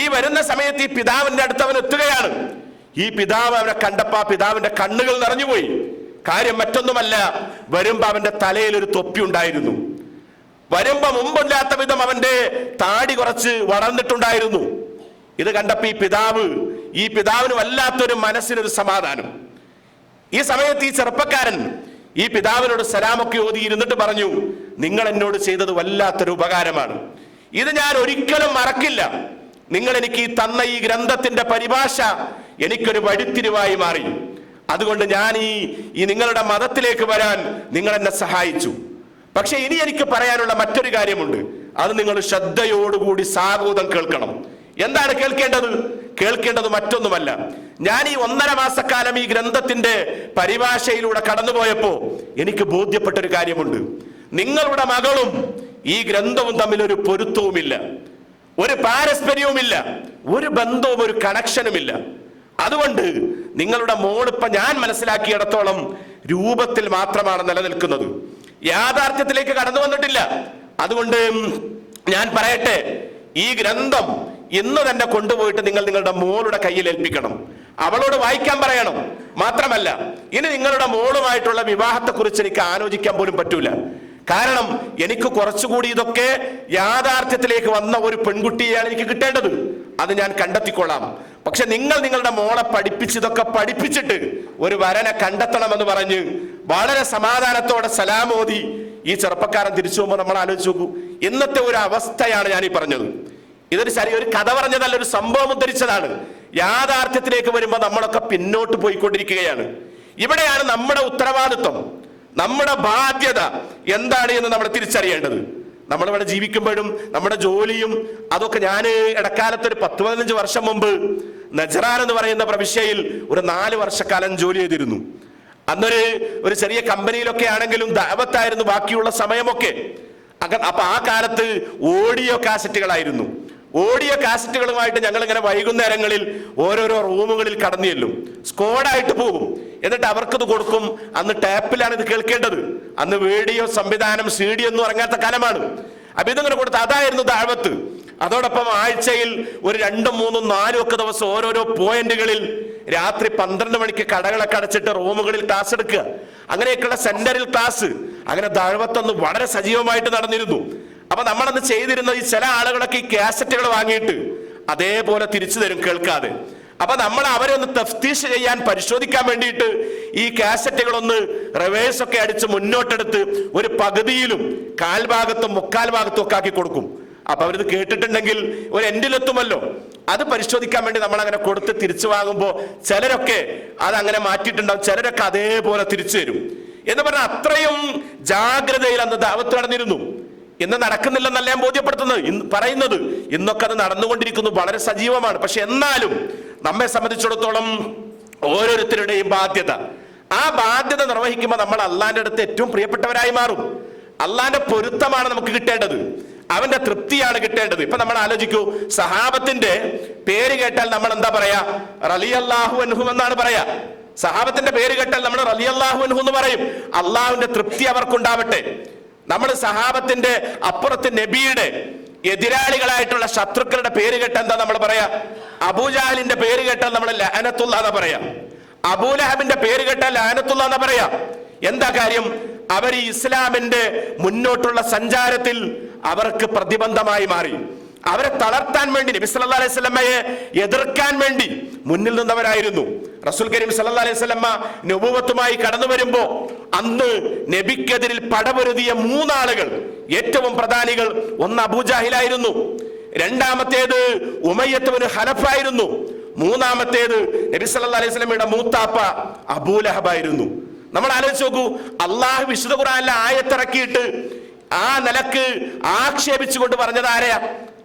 Speaker 1: ഈ വരുന്ന സമയത്ത് ഈ പിതാവിന്റെ അടുത്ത് അവൻ എത്തുകയാണ്. ഈ പിതാവ് അവനെ കണ്ടപ്പോ ആ പിതാവിന്റെ കണ്ണുകൾ നിറഞ്ഞുപോയി. കാര്യം മറ്റൊന്നുമല്ല, വരുമ്പോ അവന്റെ തലയിൽ ഒരു തൊപ്പി ഉണ്ടായിരുന്നു. വരുമ്പോ മുമ്പില്ലാത്ത വിധം അവന്റെ താടി കുറച്ച് വളർന്നിട്ടുണ്ടായിരുന്നു. ഇത് കണ്ടപ്പോ ഈ പിതാവിന് വല്ലാത്തൊരു മനസ്സിനൊരു സമാധാനം. ഈ സമയത്ത് ഈ ചെറുപ്പക്കാരൻ ഈ പിതാവിനോട് സലാമൊക്കെ ഓതി ഇരുന്നിട്ട് പറഞ്ഞു, നിങ്ങൾ എന്നോട് ചെയ്തത് വല്ലാത്തൊരു ഉപകാരമാണ്, ഇത് ഞാൻ ഒരിക്കലും മറക്കില്ല. നിങ്ങൾ എനിക്ക് ഈ തന്ന ഈ ഗ്രന്ഥത്തിന്റെ പരിഭാഷ എനിക്കൊരു വഴിത്തിരിവായി മാറി. അതുകൊണ്ട് ഞാൻ ഈ നിങ്ങളുടെ മതത്തിലേക്ക് വരാൻ നിങ്ങൾ എന്നെ സഹായിച്ചു. പക്ഷെ ഇനി എനിക്ക് പറയാനുള്ള മറ്റൊരു കാര്യമുണ്ട്, അത് നിങ്ങൾ ശ്രദ്ധയോടുകൂടി സാഗൂതം കേൾക്കണം. എന്താണ് കേൾക്കേണ്ടത് മറ്റൊന്നുമല്ല, ഞാൻ ഈ 1.5 മാസക്കാലം ഈ ഗ്രന്ഥത്തിന്റെ പരിഭാഷയിലൂടെ കടന്നുപോയപ്പോ എനിക്ക് ബോധ്യപ്പെട്ടൊരു കാര്യമുണ്ട്. നിങ്ങളുടെ മകളും ഈ ഗ്രന്ഥവും തമ്മിൽ ഒരു പൊരുത്തവുമില്ല, ഒരു പാരസ്പര്യവുമില്ല, ഒരു ബന്ധവും ഒരു കണക്ഷനുമില്ല. അതുകൊണ്ട് നിങ്ങളുടെ മോളിപ്പ ഞാൻ മനസ്സിലാക്കിയിടത്തോളം രൂപത്തിൽ മാത്രമാണ് നിലനിൽക്കുന്നത്, യാഥാർത്ഥ്യത്തിലേക്ക് കടന്നു വന്നിട്ടില്ല. അതുകൊണ്ട് ഞാൻ പറയട്ടെ, ഈ ഗ്രന്ഥം ഇന്ന് തന്നെ കൊണ്ടുപോയിട്ട് നിങ്ങൾ നിങ്ങളുടെ മോളുടെ കയ്യിൽ ഏൽപ്പിക്കണം, അവളോട് വായിക്കാൻ പറയണം. മാത്രമല്ല, ഇനി നിങ്ങളുടെ മോളുമായിട്ടുള്ള വിവാഹത്തെക്കുറിച്ച് എനിക്ക് ആലോചിക്കാൻ പോലും പറ്റൂല. കാരണം എനിക്ക് കുറച്ചുകൂടി ഇതൊക്കെ യാഥാർത്ഥ്യത്തിലേക്ക് വന്ന ഒരു പെൺകുട്ടിയെയാണ് എനിക്ക് കിട്ടേണ്ടത്, അത് ഞാൻ കണ്ടെത്തിക്കൊള്ളാം. പക്ഷെ നിങ്ങളുടെ മോളെ ഇതൊക്കെ പഠിപ്പിച്ചിട്ട് ഒരു വരനെ കണ്ടെത്തണമെന്ന് പറഞ്ഞ് വളരെ സമാധാനത്തോടെ സലാമോദി ഈ ചെറുപ്പക്കാരൻ തിരിച്ചു പോകുമ്പോൾ നമ്മൾ ആലോചിച്ച് നോക്കൂ. ഇന്നത്തെ ഒരു അവസ്ഥയാണ് ഞാൻ ഈ പറഞ്ഞത്. ഇതൊരു ഒരു കഥ പറഞ്ഞതല്ല, ഒരു സംഭവം ഉദ്ധരിച്ചതാണ്. യാഥാർത്ഥ്യത്തിലേക്ക് വരുമ്പോൾ നമ്മളൊക്കെ പിന്നോട്ട് പോയിക്കൊണ്ടിരിക്കുകയാണ്. ഇവിടെയാണ് നമ്മുടെ ഉത്തരവാദിത്വം, നമ്മുടെ ബാധ്യത എന്താണ് എന്ന് നമ്മൾ തിരിച്ചറിയേണ്ടത്. നമ്മളിവിടെ ജീവിക്കുമ്പോഴും നമ്മുടെ ജോലിയും അതൊക്കെ, ഞാൻ ഇടക്കാലത്ത് ഒരു 10-15 വർഷം മുമ്പ് നജ്റാൻ എന്ന് പറയുന്ന പ്രവിശ്യയിൽ ഒരു 4 വർഷക്കാലം ജോലി ചെയ്തിരുന്നു. ഒരു ചെറിയ കമ്പനിയിലൊക്കെ ആണെങ്കിലും ദഅവത്തായിരുന്നു ബാക്കിയുള്ള സമയമൊക്കെ. അപ്പൊ ആ കാലത്ത് ഓഡിയോ കാസറ്റുകളായിരുന്നു. ഓഡിയോ കാസറ്റുകളുമായിട്ട് ഞങ്ങൾ ഇങ്ങനെ വൈകുന്നേരങ്ങളിൽ ഓരോരോ റൂമുകളിൽ കടന്നു ചെല്ലും, സ്ക്വാഡായിട്ട് പോകും. എന്നിട്ട് അവർക്കത് കൊടുക്കും. അന്ന് ടാപ്പിലാണ് ഇത് കേൾക്കേണ്ടത്. അന്ന് വീഡിയോ സംവിധാനം CD ഒന്നും ഇറങ്ങാത്ത കാലമാണ്. അപ്പൊ ഇതിങ്ങനെ കൊടുത്ത് അതായിരുന്നു ദഅവത്ത്. അതോടൊപ്പം ആഴ്ചയിൽ ഒരു 2, 3, 4 ഒക്കെ ദിവസം ഓരോരോ പോയിന്റുകളിൽ രാത്രി 12 മണിക്ക് കടകളൊക്കെ അടച്ചിട്ട് റൂമുകളിൽ ക്ലാസ് എടുക്കുക. അങ്ങനെയൊക്കെയുള്ള സെന്ററിൽ ക്ലാസ്. അങ്ങനെ ദഅവത്തൊന്ന് വളരെ സജീവമായിട്ട് നടന്നിരുന്നു. അപ്പൊ നമ്മളന്ന് ചെയ്തിരുന്നത്, ഈ ചില ആളുകളൊക്കെ ഈ കാസറ്റുകൾ വാങ്ങിയിട്ട് അതേപോലെ തിരിച്ചു തരും കേൾക്കാതെ. അപ്പൊ നമ്മൾ അവരെ ഒന്ന് തഫ്തീഷ് ചെയ്യാൻ, പരിശോധിക്കാൻ വേണ്ടിയിട്ട് ഈ കാസറ്റുകളൊന്ന് റിവേഴ്സ് ഒക്കെ അടിച്ച് മുന്നോട്ടെടുത്ത് ഒരു പകുതിയിലും 1/4 ഭാഗത്തും 3/4 ഭാഗത്തും ഒക്കെ ആക്കി കൊടുക്കും. അപ്പൊ അവരിത് കേട്ടിട്ടുണ്ടെങ്കിൽ ഒരു എൻഡിലെത്തുമല്ലോ. അത് പരിശോധിക്കാൻ വേണ്ടി നമ്മൾ അങ്ങനെ കൊടുത്ത് തിരിച്ചു വാങ്ങുമ്പോ ചിലരൊക്കെ അതങ്ങനെ മാറ്റിയിട്ടുണ്ടാവും, ചിലരൊക്കെ അതേപോലെ തിരിച്ചു തരും എന്ന് പറഞ്ഞാൽ അത്രയും ജാഗ്രതയിൽ അന്ന് ദഅവത്ത് നടന്നിരുന്നു. ഇന്ന് നടക്കുന്നില്ലെന്നല്ല ഞാൻ പറയുന്നത്. ഇന്നൊക്കെ അത് നടന്നുകൊണ്ടിരിക്കുന്നു, വളരെ സജീവമാണ്. പക്ഷെ എന്നാലും നമ്മെ സംബന്ധിച്ചിടത്തോളം ഓരോരുത്തരുടെയും ബാധ്യത, ആ ബാധ്യത നിർവഹിക്കുമ്പോൾ നമ്മൾ അള്ളാന്റെ അടുത്ത് ഏറ്റവും പ്രിയപ്പെട്ടവരായി മാറും. അള്ളാന്റെ പൊരുത്തമാണ് നമുക്ക് കിട്ടേണ്ടത്, അവന്റെ തൃപ്തിയാണ് കിട്ടേണ്ടത്. ഇപ്പൊ നമ്മൾ ആലോചിക്കൂ, സഹാബത്തിന്റെ പേര് കേട്ടാൽ നമ്മൾ എന്താ പറയാ? റളിയല്ലാഹു അൻഹു എന്നാണ് പറയാ. സഹാബത്തിന്റെ പേര് കേട്ടാൽ നമ്മൾ റളിയല്ലാഹു അൻഹു എന്ന് പറയും. അള്ളാഹുവിന്റെ തൃപ്തി അവർക്കുണ്ടാവട്ടെ. നമ്മൾ സഹാബത്തിന്റെ അപ്പുറത്ത് നബിയുടെ എതിരാളികളായിട്ടുള്ള ശത്രുക്കളുടെ പേര് കേട്ടാൽ എന്താ നമ്മൾ പറയാ? അബൂജഹലിന്റെ പേര് കേട്ടാൽ നമ്മൾ ലഅനത്തുല്ലാ എന്നാ പറയാ. അബൂലഹബിന്റെ പേര് കേട്ടാൽ ലഅനത്തുല്ലാ എന്നാ പറയാ. എന്താ കാര്യം? അവർ ഈ ഇസ്ലാമിന്റെ മുന്നോട്ടുള്ള സഞ്ചാരത്തിൽ അവർക്ക് പ്രതിബന്ധമായി മാറി. അവരെ തളർത്താൻ വേണ്ടി, നബി സല്ലല്ലാഹു അലൈഹി വസല്ലമയെ എതിർക്കാൻ വേണ്ടി മുന്നിൽ നിന്നവരായിരുന്നു. റസൂൽ കരീം സല്ലല്ലാഹു അലൈഹി വസല്ലമ നബുവത്തുമായി കടന്നു വരുമ്പോ അന്ന് നബിക്കെതിരിൽ പടപൊരുതിയ 3 ആളുകൾ, ഏറ്റവും പ്രധാനികൾ, ഒന്ന് അബൂജഹലായിരുന്നു, രണ്ടാമത്തേത് ഉമയ്യത്ത് ഇബ്നു ഹലഫായിരുന്നു, മൂന്നാമത്തേത് നബി സല്ലല്ലാഹു അലൈഹി വസല്ലമയുടെ മൂത്താപ്പ അബൂലഹബായിരുന്നു. നമ്മൾ ആലോചിച്ച് നോക്കൂ, അള്ളാഹു വിശുദ്ധ ഖുർആനിലെ ആയത്തിറക്കിയിട്ട് ആ നിലക്ക് ആക്ഷേപിച്ചുകൊണ്ട് പറഞ്ഞത് ആരെയാ?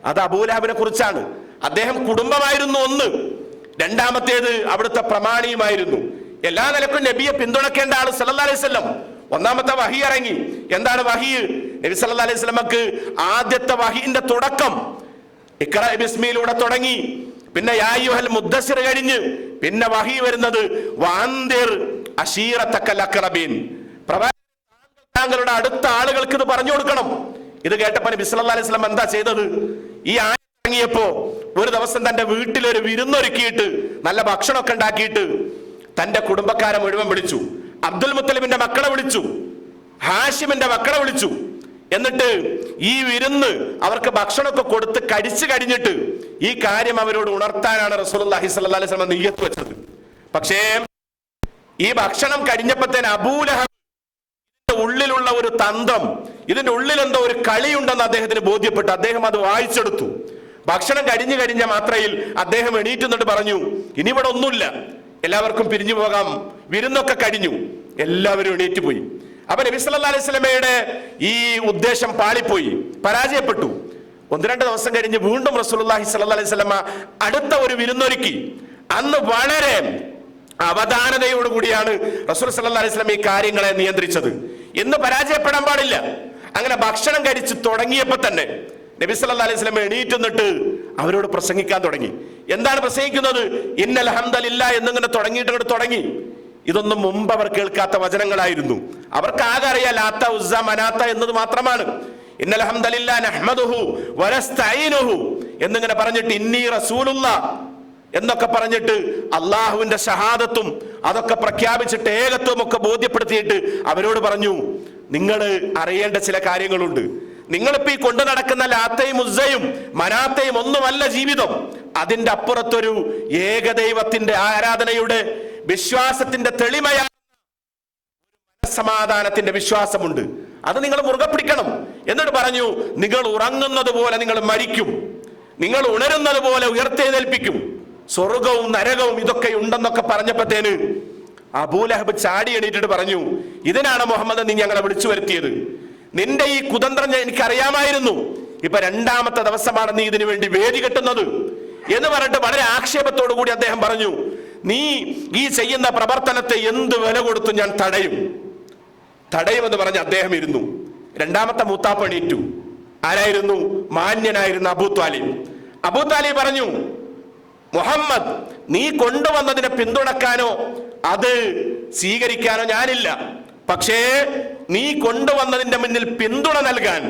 Speaker 1: അത് അബൂലഹബിനെ കുറിച്ചാണ്. അദ്ദേഹം കുടുംബമായിരുന്നു ഒന്ന്, രണ്ടാമത്തേത് അവിടുത്തെ പ്രമാണിയുമായിരുന്നു. എല്ലാ നിലക്കും നബിയെ പിന്തുണക്കേണ്ട ആള് സല്ലല്ലാഹു അലൈഹി വസല്ലം. ഒന്നാമത്തെ വഹി ഇറങ്ങി. എന്താണ് വഹി? നബി സല്ലല്ലാഹു അലൈഹി വസല്ലമക്ക് ആദ്യത്തെ വഹിന്റെ തുടക്കം ഇഖ്റ ബിസ്മിയിലൂടെ തുടങ്ങി. പിന്നെ യാ അയ്യുഹൽ മുദ്ദസ്സിർ കഴിഞ്ഞ് പിന്നെ വഹി വരുന്നത് വഅൻദിർ അശീറതക്കൽ അഖ്റബീൻ. താങ്കളുടെ അടുത്ത ആളുകൾക്ക് ഇത് പറഞ്ഞു കൊടുക്കണം. ഇത് കേട്ടപ്പോൾ നബി സല്ലല്ലാഹു അലൈഹി വസല്ലം എന്താ ചെയ്തത്? ഈ ആയത്ത് ഇറങ്ങിയപ്പോ ഒരു ദിവസം തന്റെ വീട്ടിൽ ഒരു വിരുന്നൊരുക്കിയിട്ട് നല്ല ഭക്ഷണമൊക്കെ ഉണ്ടാക്കിയിട്ട് തന്റെ കുടുംബക്കാരെ മുഴുവൻ വിളിച്ചു. അബ്ദുൽ മുത്തലിബിന്റെ മക്കളെ വിളിച്ചു, ഹാഷിമിന്റെ മക്കളെ വിളിച്ചു. എന്നിട്ട് ഈ വിരുന്ന് അവർക്ക് ഭക്ഷണമൊക്കെ കൊടുത്ത് കഴിച്ചു കഴിഞ്ഞിട്ട് ഈ കാര്യം അവരോട് ഉണർത്താനാണ് റസൂലുള്ളാഹി സ്വല്ലല്ലാഹു അലൈഹി വസല്ലം നിയ്യത്ത് വെച്ചത്. പക്ഷേ ഈ ഭക്ഷണം കഴിഞ്ഞപ്പോഴത്തേന് അബൂലഹബ് ഉള്ളിലുള്ള ഒരു തന്ത്രം, ഇതിന്റെ ഉള്ളിൽ എന്തോ ഒരു കളിയുണ്ടെന്ന് അദ്ദേഹത്തിന് ബോധ്യപ്പെട്ടു. അദ്ദേഹം അത് വായിച്ചെടുത്തു. ഭക്ഷണം കഴിഞ്ഞ മാത്രയിൽ അദ്ദേഹം എണീറ്റ് നിന്നിട്ട് പറഞ്ഞു, ഇനി ഇവിടെ ഒന്നുമില്ല, എല്ലാവർക്കും പിരിഞ്ഞു പോകാം, വിരുന്നൊക്കെ കഴിഞ്ഞു. എല്ലാവരും എണീറ്റ് പോയി. അപ്പൊ നബി സല്ലല്ലാഹു അലൈഹി വസല്ലമയുടെ ഈ ഉദ്ദേശം പാളിപ്പോയി, പരാജയപ്പെട്ടു. 1-2 ദിവസം കഴിഞ്ഞ് വീണ്ടും റസൂലുള്ളാഹി സ്വല്ലല്ലാഹു അലൈഹി വസല്ലമ അടുത്ത ഒരു വിരുന്നൊരുക്കി. അന്ന് വളരെ അവധാനതയോടുകൂടിയാണ് റസൂൽ സല്ലല്ലാഹു അലൈഹി വസല്ലം ഈ കാര്യങ്ങളെ നിയന്ത്രിച്ചത്. ഇന്ന് പരാജയപ്പെടാൻ പാടില്ല. അങ്ങനെ ഭക്ഷണം കഴിച്ച് തുടങ്ങിയപ്പോ തന്നെ നബി സല്ലല്ലാഹു അലൈഹി വസല്ലം എണീറ്റ് നിന്നിട്ട് അവരോട് പ്രസംഗിക്കാൻ തുടങ്ങി. എന്താണ് പ്രസംഗിക്കുന്നത്? ഇന്നൽ ഹംദലില്ലാ എന്നിങ്ങനെ തുടങ്ങി. ഇതൊന്നും മുമ്പ് അവർ കേൾക്കാത്ത വചനങ്ങളായിരുന്നു. അവർക്ക് ആകെ അറിയാം ലാത്ത ഉസ്സ മനാത്ത എന്നത് മാത്രമാണ്. ഇന്നൽ ഹംദലില്ലാ നഹ്മദുഹു വനസ്തഈനുഹു എന്നിങ്ങനെ പറഞ്ഞിട്ട് ഇന്നി റസൂലുള്ളാഹ് എന്നൊക്കെ പറഞ്ഞിട്ട് അള്ളാഹുവിന്റെ ഷഹാദത്തും അതൊക്കെ പ്രഖ്യാപിച്ചിട്ട് ഏകത്വം ഒക്കെ ബോധ്യപ്പെടുത്തിയിട്ട് അവരോട് പറഞ്ഞു, നിങ്ങൾ അറിയേണ്ട ചില കാര്യങ്ങളുണ്ട്. നിങ്ങളിപ്പോ ഈ കൊണ്ടു നടക്കുന്ന ലാത്തയും ഉസ്സയും മനാത്തയും ഒന്നുമല്ല ജീവിതം. അതിന്റെ അപ്പുറത്തൊരു ഏകദൈവത്തിന്റെ ആരാധനയുടെ വിശ്വാസത്തിന്റെ തെളിമയായ സമാധാനത്തിന്റെ വിശ്വാസമുണ്ട്. അത് നിങ്ങൾ മുറുകെ പിടിക്കണം. എന്നിട്ട് പറഞ്ഞു, നിങ്ങൾ ഉറങ്ങുന്നത് പോലെ നിങ്ങൾ മരിക്കും, നിങ്ങൾ ഉണരുന്നത് പോലെ ഉയർത്തെഴുന്നേൽപ്പിക്കും, സ്വർഗവും നരകവും ഇതൊക്കെ ഉണ്ടെന്നൊക്കെ പറഞ്ഞപ്പോഴത്തേന് അബൂലഹബ് ചാടി എണീറ്റിട്ട് പറഞ്ഞു, ഇതിനാണ് മുഹമ്മദ് നീ ഞങ്ങളെ വിളിച്ചു വരുത്തിയത്? നിന്റെ ഈ കുതന്ത്രം എനിക്കറിയാമായിരുന്നു. ഇപ്പൊ 2ാമത്തെ ദിവസമാണ് നീ ഇതിനു വേണ്ടി വേദി കെട്ടുന്നത് എന്ന് പറഞ്ഞിട്ട് വളരെ ആക്ഷേപത്തോടു കൂടി അദ്ദേഹം പറഞ്ഞു, നീ ഈ ചെയ്യുന്ന പ്രവർത്തനത്തെ എന്ത് വില കൊടുത്തു ഞാൻ തടയുമെന്ന് പറഞ്ഞ് അദ്ദേഹം ഇരുന്നു. 2ാമത്തെ മൂത്താപ്പ എണീറ്റു. ആരായിരുന്നു? മാന്യനായിരുന്ന അബൂ ത്വാലിബ് പറഞ്ഞു, മുഹമ്മദ് നീ കൊണ്ടുവന്നതിനെ പിന്തുണക്കാനോ അത് സ്വീകരിക്കാനോ ഞാനില്ല. പക്ഷേ നീ കൊണ്ടുവന്നതിന്റെ മുന്നിൽ പിന്തുണ നൽകാൻ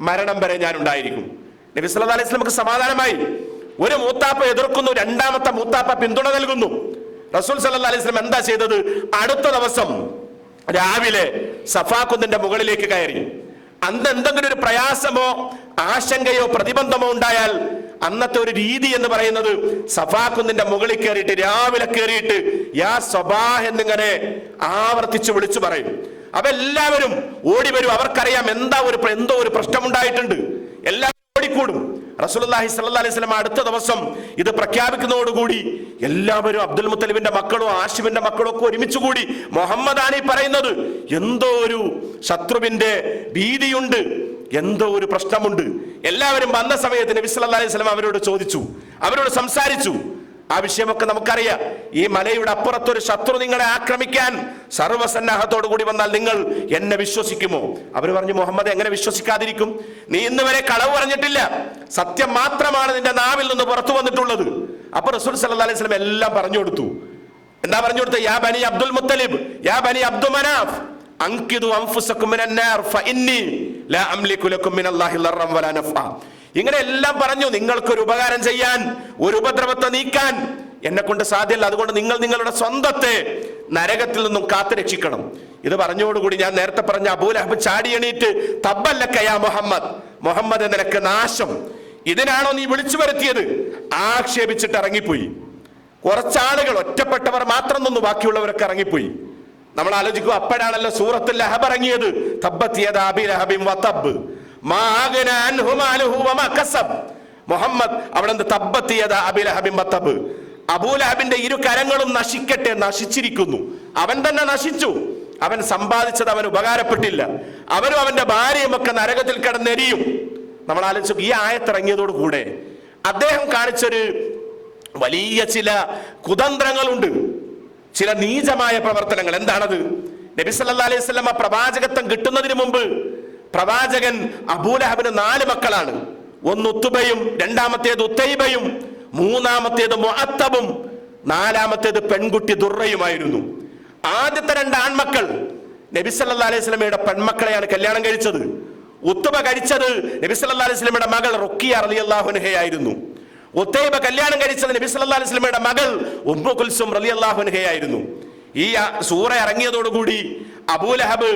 Speaker 1: മരണം വരെ ഞാൻ ഉണ്ടായിരിക്കും. നബി സല്ലല്ലാഹു അലൈഹി വസല്ലമക്ക് സമാധാനമായി. ഒരു മൂത്താപ്പ എതിർക്കുന്നു, 2ാമത്തെ മൂത്താപ്പ പിന്തുണ നൽകുന്നു. റസൂൽ സല്ലല്ലാഹു അലൈഹി വസല്ലം എന്താ ചെയ്തത്? അടുത്ത ദിവസം രാവിലെ സഫാ കുന്നിന്റെ മുകളിലേക്ക് കയറി. അന്ന് എന്തെങ്കിലും ഒരു പ്രയാസമോ ആശങ്കയോ പ്രതിബന്ധമോ ഉണ്ടായാൽ അന്നത്തെ ഒരു രീതി എന്ന് പറയുന്നത് സഫാ കുന്നിന്റെ മുകളിൽ കയറിയിട്ട് രാവിലെ കയറിയിട്ട് യാ സബാഹ് എന്നിങ്ങനെ ആവർത്തിച്ച് വിളിച്ചു പറയും. അപ്പൊ എല്ലാവരും ഓടി വരും. അവർക്കറിയാം എന്തോ ഒരു പ്രശ്നമുണ്ടായിട്ടുണ്ട്. എല്ലാവരും ഓടിക്കൂടും. റസൂലുള്ളാഹി സ്വല്ലല്ലാഹു അലൈഹി വസല്ലം അടുത്ത ദിവസം ഇത് പ്രഖ്യാപിക്കുന്നതോടുകൂടി എല്ലാവരും അബ്ദുൽ മുത്തലിബിന്റെ മക്കളും ആഷിമിന്റെ മക്കളും ഒക്കെ ഒരുമിച്ച് കൂടി മുഹമ്മദാണ് ഈ പറയുന്നത്, എന്തോ ഒരു ശത്രുവിന്റെ ഭീതിയുണ്ട്, എന്തോ ഒരു പ്രശ്നമുണ്ട്. എല്ലാവരും വന്ന സമയത്ത് നബി സല്ലല്ലാഹു അലൈഹി വസല്ലം അവരോട് ചോദിച്ചു, അവരോട് സംസാരിച്ചു. ആ വിഷയമൊക്കെ നമുക്കറിയാം. ഈ മലയുടെ അപ്പുറത്തൊരു ശത്രു നിങ്ങളെ ആക്രമിക്കാൻ സർവ്വസന്നാഹത്തോടു കൂടി വന്നാൽ നിങ്ങൾ എന്നെ വിശ്വസിക്കുമോ? അവർ പറഞ്ഞു, മുഹമ്മദ് എങ്ങനെ വിശ്വസിക്കാതിരിക്കും? നീ ഇന്ന് വരെ കളവ് പറഞ്ഞിട്ടില്ല, സത്യം മാത്രമാണ് നിന്റെ നാവിൽ നിന്ന് പുറത്തു വന്നിട്ടുള്ളത്. അപ്പൊ റസൂൽ സല്ലല്ലാഹു അലൈഹി വസല്ലം എല്ലാം പറഞ്ഞു കൊടുത്തു. എന്താ പറഞ്ഞു കൊടുത്തത്? യാ ബനി അബ്ദുൽ മുത്തലിബ്, യാ ബനി അബ്ദു മനാഫ്, അൻകിദു അൻഫുസകും മിനൻ നാർ ഫഇന്നി ലാ അംലികു ലക്കും മിനല്ലാഹി ദർറൻ വലാ നഫ്അ. ഇങ്ങനെ എല്ലാം പറഞ്ഞു. നിങ്ങൾക്കൊരു ഉപകാരം ചെയ്യാൻ, ഒരു ഉപദ്രവത്തെ നീക്കാൻ എന്നെ കൊണ്ട് സാധ്യമല്ല. അതുകൊണ്ട് നിങ്ങൾ നിങ്ങളുടെ സ്വന്തത്തെ നരകത്തിൽ നിന്നും കാത്തു രക്ഷിക്കണം. ഇത് പറഞ്ഞോടുകൂടി ഞാൻ നേരത്തെ പറഞ്ഞ അബൂലഹബ് ചാടി എണീറ്റ് തബ്ബല്ലക യാ മുഹമ്മദ്, മുഹമ്മദ് നിനക്ക് നാശം, ഇതിനാണോ നീ വിളിച്ചു വരുത്തിയത്? ആക്ഷേപിച്ചിട്ട് ഇറങ്ങിപ്പോയി. കുറച്ചാളുകൾ, ഒറ്റപ്പെട്ടവർ മാത്രം നിന്നു, ബാക്കിയുള്ളവരൊക്കെ ഇറങ്ങിപ്പോയി. നമ്മൾ ആലോചിക്കും, അപ്പോഴാണല്ലോ സൂറത്തുൽ ലഹബ് ഇറങ്ങിയത്. തബ്ബത് യദാ അബീ ലഹബിൻ വതബ് മാ അഗ്നാ അൻഹു മാലുഹു വമാ കസബ്. മുഹമ്മദ് അവിടെ തബ്ബത് യദാ അബീ ലഹബിൻ വതബ്, അബൂലഹബിന്റെ 2 കരങ്ങളും നശിക്കട്ടെ, നശിച്ചിരിക്കുന്നു. അവൻ തന്നെ നശിച്ചു. അവൻ സമ്പാദിച്ചത് അവൻ ഉപകാരപ്പെട്ടില്ല. അവനും അവന്റെ ഭാര്യയും ഒക്കെ നരകത്തിൽ കിടന്നെരിയും. നമ്മൾ ആലോചിച്ചു, ഈ ആയത്തിറങ്ങിയതോട് കൂടെ അദ്ദേഹം കാണിച്ചൊരു വലിയ ചില കുതന്ത്രങ്ങളുണ്ട്, ചില നീചമായ പ്രവർത്തനങ്ങൾ. എന്താണത്? നബി സല്ലല്ലാഹു അലൈഹി വസല്ലം പ്രവാചകത്വം കിട്ടുന്നതിന് മുമ്പ് പ്രവാചകൻ അബൂലഹബിന് 4 മക്കളാണ്. ഒന്ന് ഉത്തുബയും, രണ്ടാമത്തേത് ഉത്തൈബയും, മൂന്നാമത്തേത് മുഅത്തബും, നാലാമത്തേത് പെൺകുട്ടി ദുർറയുമായിരുന്നു. ആദ്യത്തെ 2 ആൺമക്കൾ നബി സല്ലല്ലാഹു അലൈഹി വസല്ലമയുടെ പെൺമക്കളെയാണ് കല്യാണം കഴിച്ചത്. ഉത്തുബ കഴിച്ചത് നബി സല്ലല്ലാഹു അലൈഹി വസല്ലമയുടെ മകൾ റുഖിയ റളിയല്ലാഹു അൻഹയായിരുന്നു. ഉത്തൈബ കല്യാണം കഴിച്ചത് നബി സല്ലല്ലാഹു അലൈഹി വസല്ലമയുടെ മകൾ ഉമ്മു കുൽസും റളിയല്ലാഹു അൻഹയായിരുന്നു. ഈ സൂറ ഇറങ്ങിയതോടുകൂടി അബൂലഹബ്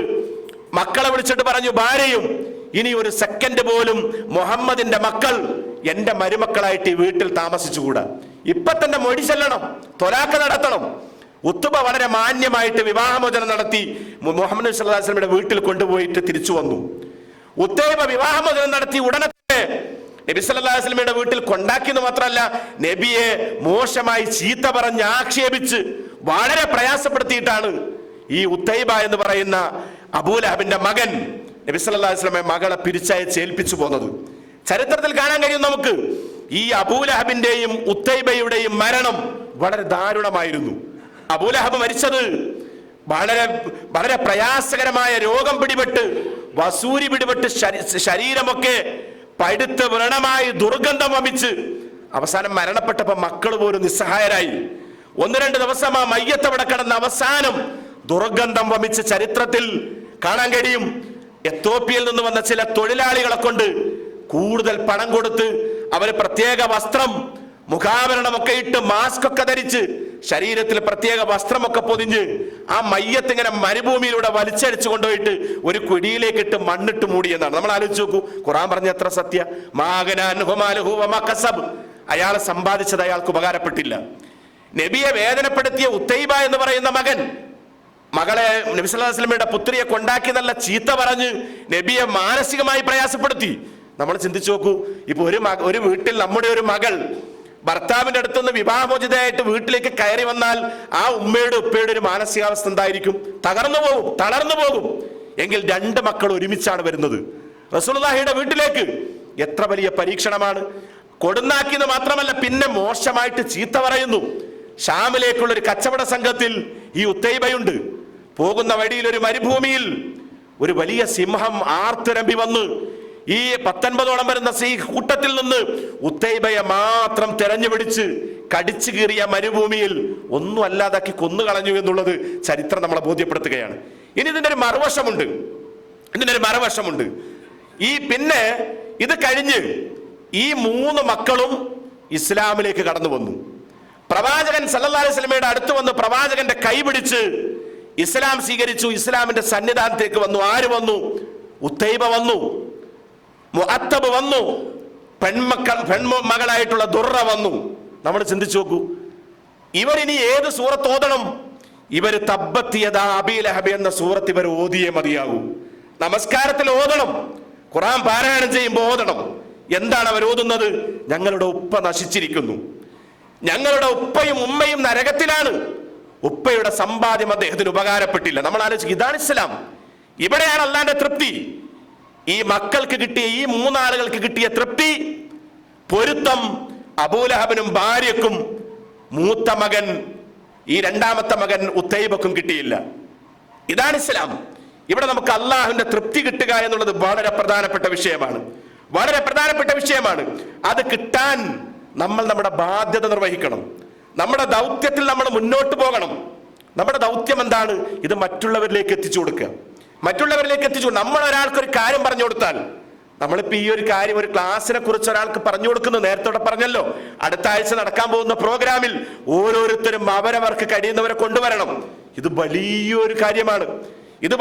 Speaker 1: മക്കളെ വിളിച്ചിട്ട് പറഞ്ഞു, ഭാര്യയും, ഇനി ഒരു സെക്കൻഡ് പോലും മുഹമ്മദിന്റെ മക്കൾ എന്റെ മരുമക്കളായിട്ട് ഈ വീട്ടിൽ താമസിച്ചുകൂടാ. ഇപ്പൊ തന്നെ മൊഴി ചെല്ലണം, തൊലാഖ് നടത്തണം. ഉത്തുബ വളരെ മാന്യമായിട്ട് വിവാഹമോചനം നടത്തി മുഹമ്മദ് സല്ലല്ലാഹു അലൈഹി വസല്ലമയുടെ വീട്ടിൽ കൊണ്ടുപോയിട്ട് തിരിച്ചു വന്നു. ഉത്തൈബ വിവാഹമോചനം നടത്തി ഉടനെ നബി സല്ലല്ലാഹു അലൈഹി വസല്ലമയുടെ വീട്ടിൽ കൊണ്ടാക്കിയെന്ന് മാത്രമല്ല, നബിയെ മോശമായി ചീത്ത പറഞ്ഞ് ആക്ഷേപിച്ച് വളരെ പ്രയാസപ്പെടുത്തിയിട്ടാണ് ഈ ഉത്തൈബ എന്ന് പറയുന്ന അബൂലഹബിന്റെ മകൻ നബി സല്ലല്ലാഹു അലൈഹി വസല്ലമയെ മകളെ പിരിച്ചയച്ച് ഏൽപ്പിച്ചു പോന്നത്. ചരിത്രത്തിൽ കാണാൻ കഴിയും നമുക്ക്. ഈ അബൂലഹബിന്റെയും ഉത്തൈബയുടെയും മരണം വളരെ ദാരുണമായിരുന്നു. അബൂലഹബ് മരിച്ചത് വളരെ വളരെ പ്രയാസകരമായ രോഗം പിടിപെട്ട്, വസൂരി പിടിപെട്ട് ശരീരമൊക്കെ പഴുത്ത് വ്രണമായി ദുർഗന്ധം വമിച്ച് അവസാനം മരണപ്പെട്ടപ്പോൾ മക്കൾ പോലും നിസ്സഹായരായി. 1-2 ദിവസം ആ മയ്യത്ത് അവിടെ കിടന്ന അവസാനം ദുർഗന്ധം വമിച്ച് ചരിത്രത്തിൽ കാണാൻ കഴിയും. എത്യോപ്യയിൽ നിന്ന് വന്ന ചില തൊഴിലാളികളെ കൊണ്ട് കൂടുതൽ പണം കൊടുത്ത് അവര് പ്രത്യേക വസ്ത്രം, മുഖാവരണമൊക്കെ ഇട്ട്, മാസ്ക് ഒക്കെ ധരിച്ച്, ശരീരത്തിൽ പ്രത്യേക വസ്ത്രമൊക്കെ പൊതിഞ്ഞ് ആ മയ്യത്ത് ഇങ്ങനെ മരുഭൂമിയിലൂടെ വലിച്ചടിച്ചു കൊണ്ടുപോയിട്ട് ഒരു കുഴിയിലേക്ക് ഇട്ട് മണ്ണിട്ട് മൂടിയെന്നാണ്. നമ്മൾ ആലോചിച്ച് നോക്കൂ, ഖുർആൻ പറഞ്ഞ എത്ര സത്യ. അയാളെ സമ്പാദിച്ചത് അയാൾക്ക് ഉപകാരപ്പെട്ടില്ല. നബിയെ വേദനപ്പെടുത്തിയ ഉത്തൈബ എന്ന് പറയുന്ന മകൻ മകളെ, നബി സല്ലല്ലാഹു അലൈഹി വസല്ലമയുടെ പുത്രിയെ കൊണ്ടാക്കി നല്ല ചീത്ത പറഞ്ഞ് നബിയെ മാനസികമായി പ്രയാസപ്പെടുത്തി. നമ്മൾ ചിന്തിച്ചു നോക്കൂ, ഇപ്പൊ ഒരു വീട്ടിൽ നമ്മുടെ ഒരു മകൾ ഭർത്താവിന്റെ അടുത്തുനിന്ന് വിവാഹമോചിതയായിട്ട് വീട്ടിലേക്ക് കയറി വന്നാൽ ആ ഉമ്മയുടെ ഉപ്പയുടെ ഒരു മാനസികാവസ്ഥ എന്തായിരിക്കും? തകർന്നു പോകും, തളർന്നു പോകും. എങ്കിൽ 2 മക്കൾ ഒരുമിച്ചാണ് വരുന്നത് റസൂലുള്ളാഹിയുടെ വീട്ടിലേക്ക്. എത്ര വലിയ പരീക്ഷണമാണ്! കൊടുന്നാക്കിയെന്ന് മാത്രമല്ല, പിന്നെ മോശമായിട്ട് ചീത്ത പറയുന്നു. ഷാമിലേക്കുള്ള ഒരു കച്ചവട സംഘത്തിൽ ഈ ഉത്തൈബയുണ്ട്. പോകുന്ന വഴിയിൽ ഒരു മരുഭൂമിയിൽ ഒരു വലിയ സിംഹം ആർത്തുരമ്പി വന്ന് ഈ 19ഓളം വരുന്ന കൂട്ടത്തിൽ നിന്ന് ഉത്തൈബയെ മാത്രം തെരഞ്ഞുപിടിച്ച് കടിച്ചു കീറിയ മരുഭൂമിയിൽ ഒന്നും അല്ലാതാക്കി കൊന്നുകളഞ്ഞു എന്നുള്ളത് ചരിത്രം നമ്മളെ ബോധ്യപ്പെടുത്തുകയാണ്. ഇനി ഇതിന്റെ ഒരു മറുവശമുണ്ട്. ഈ പിന്നെ ഇത് കഴിഞ്ഞ് ഈ 3 മക്കളും ഇസ്ലാമിലേക്ക് കടന്നു വന്നു. പ്രവാചകൻ സല്ലല്ലാഹു അലൈഹി വസല്ലമയുടെ അടുത്ത് വന്ന് പ്രവാചകന്റെ കൈ പിടിച്ച് ഇസ്ലാം സ്വീകരിച്ചു. ഇസ്ലാമിന്റെ സന്നിധാനത്തേക്ക് വന്നു. ആര് വന്നു? ഉത്തൈബ വന്നു, മുഅത്തബ് വന്നു, പെൺമകളായിട്ടുള്ള ദുർറ വന്നു. നമ്മൾ ചിന്തിച്ചു നോക്കൂ, ഇവരിനി ഏത് സൂറത്ത് ഓതണം? ഇവര് തബ്ബത്ത് യദാ അബീ ലഹബ് എന്ന സൂറത്ത് ഇവർ ഓതിയേ മതിയാകൂ. നമസ്കാരത്തിൽ ഓതണം, ഖുർആൻ പാരായണം ചെയ്യുമ്പോൾ ഓതണം. എന്താണ് അവർ ഓതുന്നത്? ഞങ്ങളുടെ ഉപ്പ നശിച്ചിരിക്കുന്നു, ഞങ്ങളുടെ ഉപ്പയും ഉമ്മയും നരകത്തിലാണ്, ഉപ്പയുടെ സമ്പാദ്യം അദ്ദേഹത്തിന് ഉപകാരപ്പെട്ടില്ല. നമ്മൾ ആലോചിക്കും, ഇതാണ് ഇസ്ലാം. ഇവിടെയാണ് അല്ലാഹുവിന്റെ തൃപ്തി. ഈ മക്കൾക്ക് കിട്ടിയ, ഈ 3 ആളുകൾക്ക് കിട്ടിയ തൃപ്തി, പൊരുത്തം അബൂലഹബിനും ഭാര്യക്കും, മൂത്ത മകൻ ഈ 2ാമത്തെ മകൻ ഉത്തൈബക്കും കിട്ടിയില്ല. ഇതാണ് ഇസ്ലാം. ഇവിടെ നമുക്ക് അള്ളാഹുവിന്റെ തൃപ്തി കിട്ടുക എന്നുള്ളത് വളരെ പ്രധാനപ്പെട്ട വിഷയമാണ്. അത് കിട്ടാൻ നമ്മൾ നമ്മുടെ ബാധ്യത നിർവഹിക്കണം. നമ്മുടെ ദൗത്യത്തിൽ നമ്മൾ മുന്നോട്ട് പോകണം. നമ്മുടെ ദൗത്യം എന്താണ്? ഇത് മറ്റുള്ളവരിലേക്ക് എത്തിച്ചു കൊടുക്കുക. നമ്മൾ ഒരാൾക്കൊരു കാര്യം പറഞ്ഞു കൊടുത്താൽ, നമ്മളിപ്പോ ഈ ഒരു കാര്യം, ഒരു ക്ലാസ്സിനെ കുറിച്ച് ഒരാൾക്ക് പറഞ്ഞു കൊടുക്കുന്നു, നേരത്തെ പറഞ്ഞല്ലോ, അടുത്ത ആഴ്ച നടക്കാൻ പോകുന്ന പ്രോഗ്രാമിൽ ഓരോരുത്തരും അവരവർക്ക് കഴിയുന്നവരെ കൊണ്ടുവരണം. ഇത്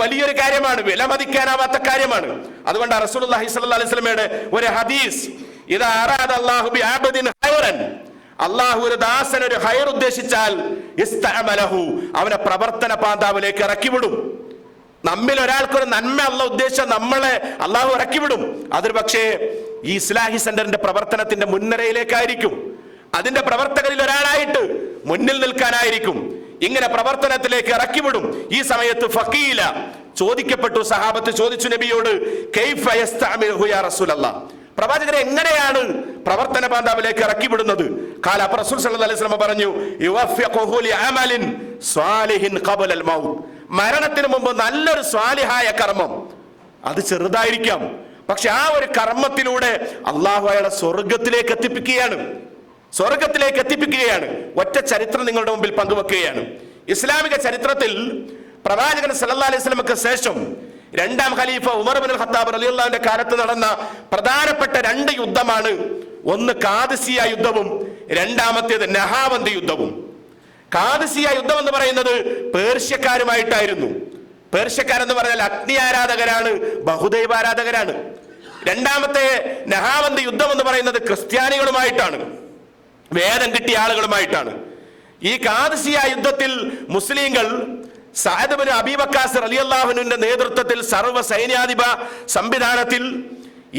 Speaker 1: വലിയൊരു കാര്യമാണ്, വിലമതിക്കാനാവാത്ത കാര്യമാണ്. അതുകൊണ്ട് റസൂലുള്ളാഹി സ്വല്ലല്ലാഹു അലൈഹി വസല്ലമയുടെ ഒരു ഹദീസ്, ഇദാ അറാദ അല്ലാഹു ബിഅബ്ദിൻ ഖൈറൻ, അല്ലാഹു ഒരു ദാസൻ ഒരു ഖൈർ ഉദ്ദേശിച്ചാൽ ഇസ്തഅമലഹു, അവനെ പ്രവർത്തന പാന്താവിലേക്ക് ഇറക്കിവിടും. നമ്മിൽ ഒരാൾക്കൊരു നന്മ അല്ലാഹു ഉദ്ദേശിച്ച നമ്മളെ അല്ലാഹു ഇറക്കിവിടും. അതൊരു പക്ഷേ ഈ ഇസ്ലാഹി സെന്ററിന്റെ പ്രവർത്തനത്തിന്റെ മുൻനിരയിലേക്കായിരിക്കും. അതിന്റെ പ്രവർത്തകരിൽ ഒരാളായിട്ട് മുന്നിൽ നിൽക്കാനായിരിക്കും. ഇങ്ങനെ പ്രവർത്തനത്തിലേക്ക് ഇറക്കിവിടും. ഈ സമയത്ത് ഫഖീല ചോദിക്കപ്പെട്ടു, സഹാബത്ത് ചോദിച്ചു നബിയോട്, കൈഫ യസ്തഅമിലുഹു യാ റസൂലല്ലാഹ്, പ്രവാചകരെ എങ്ങനെയാണ് പ്രവർത്തന ബാന്ധാവിലേക്ക് ഇറക്കിവിടുന്നത്? റസൂൽ സല്ലല്ലാഹു അലൈഹി വസല്ലം പറഞ്ഞു, യുവഫ്ഫിഖുഹു ലിഅമലിൻ സ്വാലിഹിൻ ഖബലൽ മൗത്ത്. മരണത്തിന് മുമ്പ് നല്ലൊരു സ്വാലിഹായ കർമ്മം, അത് ചെറുതായിരിക്കാം, പക്ഷെ ആ ഒരു കർമ്മത്തിലൂടെ അള്ളാഹു അയാളെ സ്വർഗത്തിലേക്ക് എത്തിപ്പിക്കുകയാണ്. ഒറ്റ ചരിത്രം നിങ്ങളുടെ മുമ്പിൽ പങ്കുവെക്കുകയാണ്. ഇസ്ലാമിക ചരിത്രത്തിൽ പ്രവാചകൻ സല്ലല്ലാഹു അലൈഹി വസല്ലമക്ക് ശേഷം രണ്ടാം ഖലീഫ ഉമർ ഇബ്നുൽ ഖത്താബ് റളിയല്ലാഹുവിന്റെ കാലത്ത് നടന്ന പ്രധാനപ്പെട്ട 2 യുദ്ധമാണ്. ഒന്ന് ഖാദിസിയ യുദ്ധവും രണ്ടാമത്തേത് നഹാവന്തി യുദ്ധവും. ഖാദിസിയ യുദ്ധം എന്ന് പറയുന്നത് പേർഷ്യക്കാരുമായിട്ടായിരുന്നു. പേർഷ്യക്കാരെന്ന് പറഞ്ഞാൽ അഗ്നി ആരാധകരാണ്, ബഹുദൈവ ആരാധകരാണ്. രണ്ടാമത്തെ നഹാവന്തി യുദ്ധം എന്ന് പറയുന്നത് ക്രിസ്ത്യാനികളുമായിട്ടാണ്, വേദം കിട്ടിയ ആളുകളുമായിട്ടാണ്. ഈ ഖാദിസിയ യുദ്ധത്തിൽ മുസ്ലിങ്ങൾ സഅദ് ഇബ്നു അബീ വക്കാസ് റളിയല്ലാഹു അൻഹുവിന്റെ നേതൃത്വത്തിൽ സർവ്വ സൈന്യാധിപ സംവിധാനത്തിൽ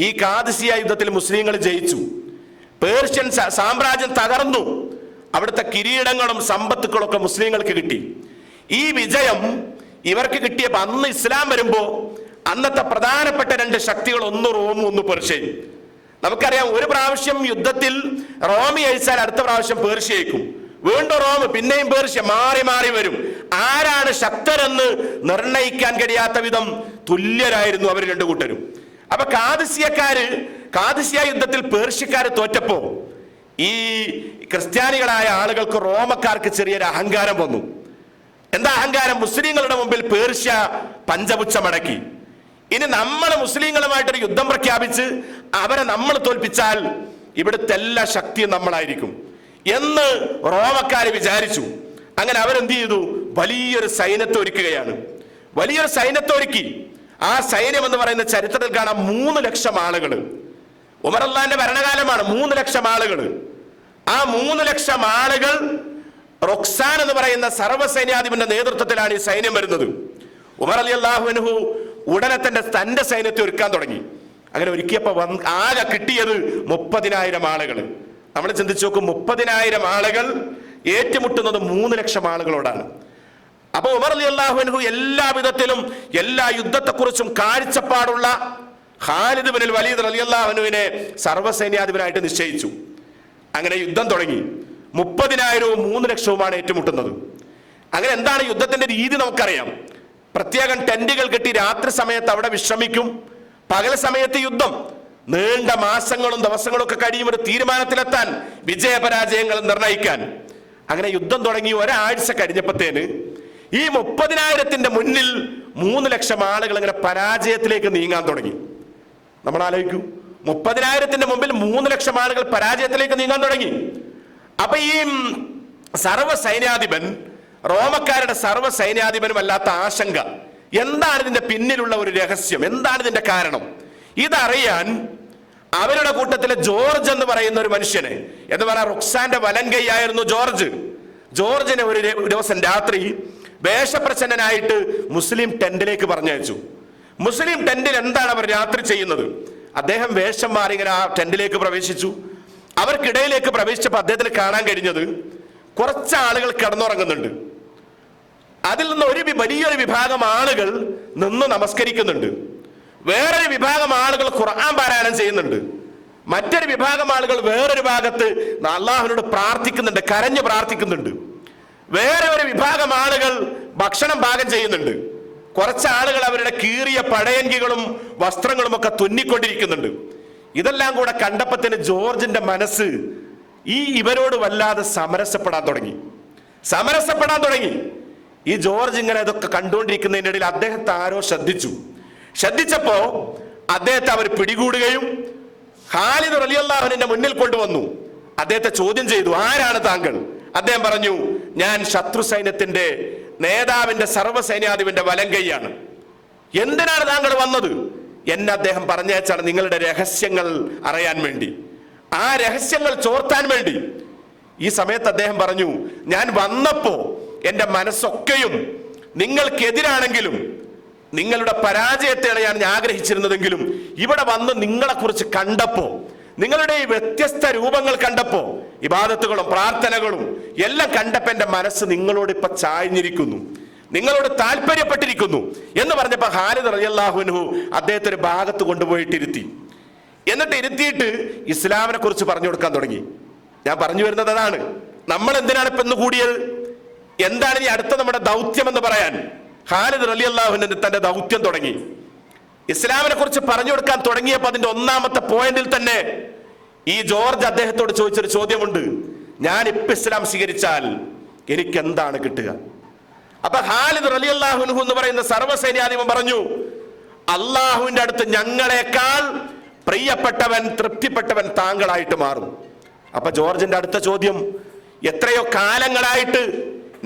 Speaker 1: ഈ ഖാദിസിയ യുദ്ധത്തിൽ മുസ്ലിങ്ങൾ ജയിച്ചു. പേർഷ്യൻ സാമ്രാജ്യം തകർന്നു. അവിടുത്തെ കിരീടങ്ങളും സമ്പത്തുക്കളൊക്കെ മുസ്ലിങ്ങൾക്ക് കിട്ടി. ഈ വിജയം ഇവർക്ക് കിട്ടിയപ്പോൾ അന്ന് ഇസ്ലാം വരുമ്പോൾ അന്നത്തെ പ്രധാനപ്പെട്ട 2 ശക്തികൾ, ഒന്ന് റോമും ഒന്ന് പേർഷ്യയും. നമുക്കറിയാം, ഒരു പ്രാവശ്യം യുദ്ധത്തിൽ റോമി ജയിച്ചാൽ അടുത്ത പ്രാവശ്യം പേർഷ്യ ജയിക്കും, വീണ്ടും റോം, പിന്നെയും പേർഷ്യ, മാറി മാറി വരും. ആരാണ് ശക്തരെന്ന് നിർണയിക്കാൻ കഴിയാത്ത വിധം തുല്യരായിരുന്നു അവർ 2 കൂട്ടരും. അപ്പൊ ഖാദിസിയ യുദ്ധത്തിൽ പേർഷ്യക്കാര് തോറ്റപ്പോ ഈ ക്രിസ്ത്യാനികളായ ആളുകൾക്ക്, റോമക്കാർക്ക് ചെറിയൊരു അഹങ്കാരം വന്നു. എന്താ അഹങ്കാരം? മുസ്ലിങ്ങളുടെ മുമ്പിൽ പേർഷ്യ പഞ്ചപുച്ഛമടക്കി. ഇനി നമ്മൾ മുസ്ലിങ്ങളുമായിട്ടൊരു യുദ്ധം പ്രഖ്യാപിച്ച് അവരെ നമ്മൾ തോൽപ്പിച്ചാൽ ഇവിടുത്തെ എല്ലാ ശക്തിയും നമ്മളായിരിക്കും എന്ന് റോമക്കാര് വിചാരിച്ചു. അങ്ങനെ അവരെന്ത് ചെയ്തു? വലിയൊരു സൈന്യത്തെ ഒരുക്കുകയാണ്. വലിയൊരു സൈന്യത്തെ ഒരുക്കി. ആ സൈന്യം എന്ന് പറയുന്ന ചരിത്രത്തിൽ കാണാം 3 ലക്ഷം ആളുകൾ. ഉമർ അള്ളാന്റെ ഭരണകാലമാണ്. 3 ലക്ഷം ആളുകൾ. ആ 3 ലക്ഷം ആളുകൾ റൊക്സാൻ എന്ന് പറയുന്ന സർവ്വസൈന്യാധിപന്റെ നേതൃത്വത്തിലാണ് ഈ സൈന്യം വരുന്നത്. ഉമർ റളിയല്ലാഹു അൻഹു ഉടനെ തന്റെ സൈന്യത്തെ ഒരുക്കാൻ തുടങ്ങി. അങ്ങനെ ഒരുക്കിയപ്പോ ആകെ കിട്ടിയത് 30,000 ആളുകൾ. നമ്മൾ ചിന്തിച്ചു നോക്കും, 30,000 ആളുകൾ ഏറ്റുമുട്ടുന്നത് 3 ലക്ഷം ആളുകളോടാണ്. അപ്പൊ ഉമർ റളിയല്ലാഹു അൻഹു എല്ലാ വിധത്തിലും എല്ലാ യുദ്ധത്തെക്കുറിച്ചും കാഴ്ചപ്പാടുള്ള ഖാലിദ് ഇബ്നുൽ വലീദ് റളിയല്ലാഹു അൻഹുവിനെ സർവ്വസൈന്യാധിപനായിട്ട് നിശ്ചയിച്ചു. അങ്ങനെ യുദ്ധം തുടങ്ങി. 30,000-വും 3 ലക്ഷവുമാണ് ഏറ്റുമുട്ടുന്നത്. അങ്ങനെ എന്താണ് യുദ്ധത്തിന്റെ രീതി നമുക്കറിയാം. പ്രത്യേകം ടെന്റുകൾ കെട്ടി രാത്രി സമയത്ത് അവിടെ വിശ്രമിക്കും, പകൽ സമയത്ത് യുദ്ധം. നീണ്ട മാസങ്ങളും ദിവസങ്ങളും ഒക്കെ കഴിയും ഒരു തീരുമാനത്തിലെത്താൻ, വിജയപരാജയങ്ങൾ നിർണയിക്കാൻ. അങ്ങനെ യുദ്ധം തുടങ്ങി ഒരാഴ്ച കഴിഞ്ഞപ്പോഴത്തേന് ഈ 30,000-ന്റെ മുന്നിൽ 3 ലക്ഷം ആളുകൾ ഇങ്ങനെ പരാജയത്തിലേക്ക് നീങ്ങാൻ തുടങ്ങി. നമ്മൾ ആലോചിക്കൂ, 30,000-ന്റെ മുമ്പിൽ 3 ലക്ഷം ആളുകൾ പരാജയത്തിലേക്ക് നീങ്ങാൻ തുടങ്ങി. അപ്പൊ ഈ സർവ്വസൈന്യാധിപൻ, റോമക്കാരുടെ സർവ്വസൈന്യാധിപനും അല്ലാത്ത ആശങ്ക, എന്താണ് ഇതിന്റെ പിന്നിലുള്ള ഒരു രഹസ്യം, എന്താണ് ഇതിന്റെ കാരണം? ഇതറിയാൻ അവരുടെ കൂട്ടത്തിലെ ജോർജ് എന്ന് പറയുന്ന ഒരു മനുഷ്യനെ, എന്ന് പറയാൻ റുക്സാന്റെ വലങ്കൈയായിരുന്നു ജോർജിനെ ഒരു ദിവസം രാത്രി വേഷപ്രച്ഛന്നനായിട്ട് മുസ്ലിം ടെന്റിലേക്ക് പറഞ്ഞയച്ചു. മുസ്ലിം ടെന്റിൽ എന്താണ് അവർ രാത്രി ചെയ്യുന്നത്? അദ്ദേഹം വേഷം മാറി ഇങ്ങനെ ആ ടെന്റിലേക്ക് പ്രവേശിച്ചു. അവർക്കിടയിലേക്ക് പ്രവേശിച്ചപ്പോൾ അദ്ദേഹത്തിന് കാണാൻ കഴിഞ്ഞത് കുറച്ച് ആളുകൾ കിടന്നുറങ്ങുന്നുണ്ട്. അതിൽ നിന്ന് വലിയൊരു വിഭാഗം ആളുകൾ നിന്ന് നമസ്കരിക്കുന്നുണ്ട്. വേറൊരു വിഭാഗം ആളുകൾ ഖുർആൻ പാരായണം ചെയ്യുന്നുണ്ട്. മറ്റൊരു വിഭാഗം ആളുകൾ വേറൊരു ഭാഗത്ത് അള്ളാഹുവിനോട് പ്രാർത്ഥിക്കുന്നുണ്ട്, കരഞ്ഞു പ്രാർത്ഥിക്കുന്നുണ്ട്. വേറെ ഒരു വിഭാഗം ആളുകൾ ഭക്ഷണം പാകം ചെയ്യുന്നുണ്ട്. കുറച്ച് ആളുകൾ അവരുടെ കീറിയ പടയങ്കികളും വസ്ത്രങ്ങളും ഒക്കെ തുന്നിക്കൊണ്ടിരിക്കുന്നുണ്ട്. ഇതെല്ലാം കൂടെ കണ്ടപ്പത്തിന് ജോർജിന്റെ മനസ്സ് ഇവരോട് വല്ലാതെ സമരസപ്പെടാൻ തുടങ്ങി. ഈ ജോർജ് ഇങ്ങനെ ഇതൊക്കെ കണ്ടുകൊണ്ടിരിക്കുന്നതിൻ്റെ ഇടയിൽ അദ്ദേഹത്തെ ആരോ ശ്രദ്ധിച്ചപ്പോ അദ്ദേഹത്തെ അവർ പിടികൂടുകയും ഖാലിദ് റളിയല്ലാഹു അൻഹുവിന്റെ മുന്നിൽ കൊണ്ടുവന്നു. അദ്ദേഹത്തെ ചോദ്യം ചെയ്തു, ആരാണ് താങ്കൾ? അദ്ദേഹം പറഞ്ഞു, ഞാൻ ശത്രു സൈന്യത്തിന്റെ നേതാവിന്റെ സർവ്വസൈന്യാധിപന്റെ വലങ്കൈയാണ്. എന്തിനാണ് താങ്കൾ വന്നത്? എന്നെ അദ്ദേഹം പറഞ്ഞയച്ചാണ് നിങ്ങളുടെ രഹസ്യങ്ങൾ അറിയാൻ വേണ്ടി, ആ രഹസ്യങ്ങൾ ചോർത്താൻ വേണ്ടി. ഈ സമയത്ത് അദ്ദേഹം പറഞ്ഞു, ഞാൻ വന്നപ്പോ എന്റെ മനസ്സൊക്കെയും നിങ്ങൾക്കെതിരാണെങ്കിലും നിങ്ങളുടെ പരാജയത്തെയാണ് ഞാൻ ആഗ്രഹിച്ചിരുന്നതെങ്കിലും ഇവിടെ വന്ന് നിങ്ങളെക്കുറിച്ച് കണ്ടപ്പോ, നിങ്ങളുടെ ഈ വ്യത്യസ്ത രൂപങ്ങൾ കണ്ടപ്പോ, ഇബാദത്തുകളും പ്രാർത്ഥനകളും എല്ലാം കണ്ടപ്പോ എന്റെ മനസ്സ് നിങ്ങളോട് ഇപ്പൊ ചായ്ഞ്ഞിരിക്കുന്നു, നിങ്ങളോട് താല്പര്യപ്പെട്ടിരിക്കുന്നു എന്ന് പറഞ്ഞപ്പോ ഖാലിദ് റളിയല്ലാഹു അൻഹു അദ്ദേഹത്തെ ഒരു ഭാഗത്ത് കൊണ്ടുപോയിട്ടിരുത്തി. എന്നിട്ട് ഇരുത്തിയിട്ട് ഇസ്ലാമിനെ കുറിച്ച് പറഞ്ഞു കൊടുക്കാൻ തുടങ്ങി. ഞാൻ പറഞ്ഞു വരുന്നത് അതാണ്. നമ്മൾ എന്തിനാണ് ഇപ്പൊ ഇന്ന് കൂടിയത്? എന്താണ് ഇനി അടുത്ത നമ്മുടെ ദൗത്യം എന്ന് പറയാൻ ഖാലിദ് റളിയല്ലാഹു അൻഹു തന്റെ ദൗത്യം തുടങ്ങി. ഇസ്ലാമിനെ കുറിച്ച് പറഞ്ഞു കൊടുക്കാൻ തുടങ്ങിയപ്പോൾ അതിന്റെ ഒന്നാമത്തെ പോയിന്റിൽ തന്നെ ഈ ജോർജ് അദ്ദേഹത്തോട് ചോദിച്ചൊരു ചോദ്യമുണ്ട്. ഞാൻ ഇപ്പൊ ഇസ്ലാം സ്വീകരിച്ചാൽ എനിക്ക് എന്താണ് കിട്ടുക? അപ്പൊ ഖാലിദ് റളിയല്ലാഹു അൻഹു എന്ന് പറയുന്ന സർവ്വസൈന്യാധിപൻ പറഞ്ഞു, അള്ളാഹുവിന്റെ അടുത്ത് ഞങ്ങളെക്കാൾ പ്രിയപ്പെട്ടവൻ, തൃപ്തിപ്പെട്ടവൻ താങ്കളായിട്ട് മാറും. അപ്പൊ ജോർജിന്റെ അടുത്ത ചോദ്യം, എത്രയോ കാലങ്ങളായിട്ട്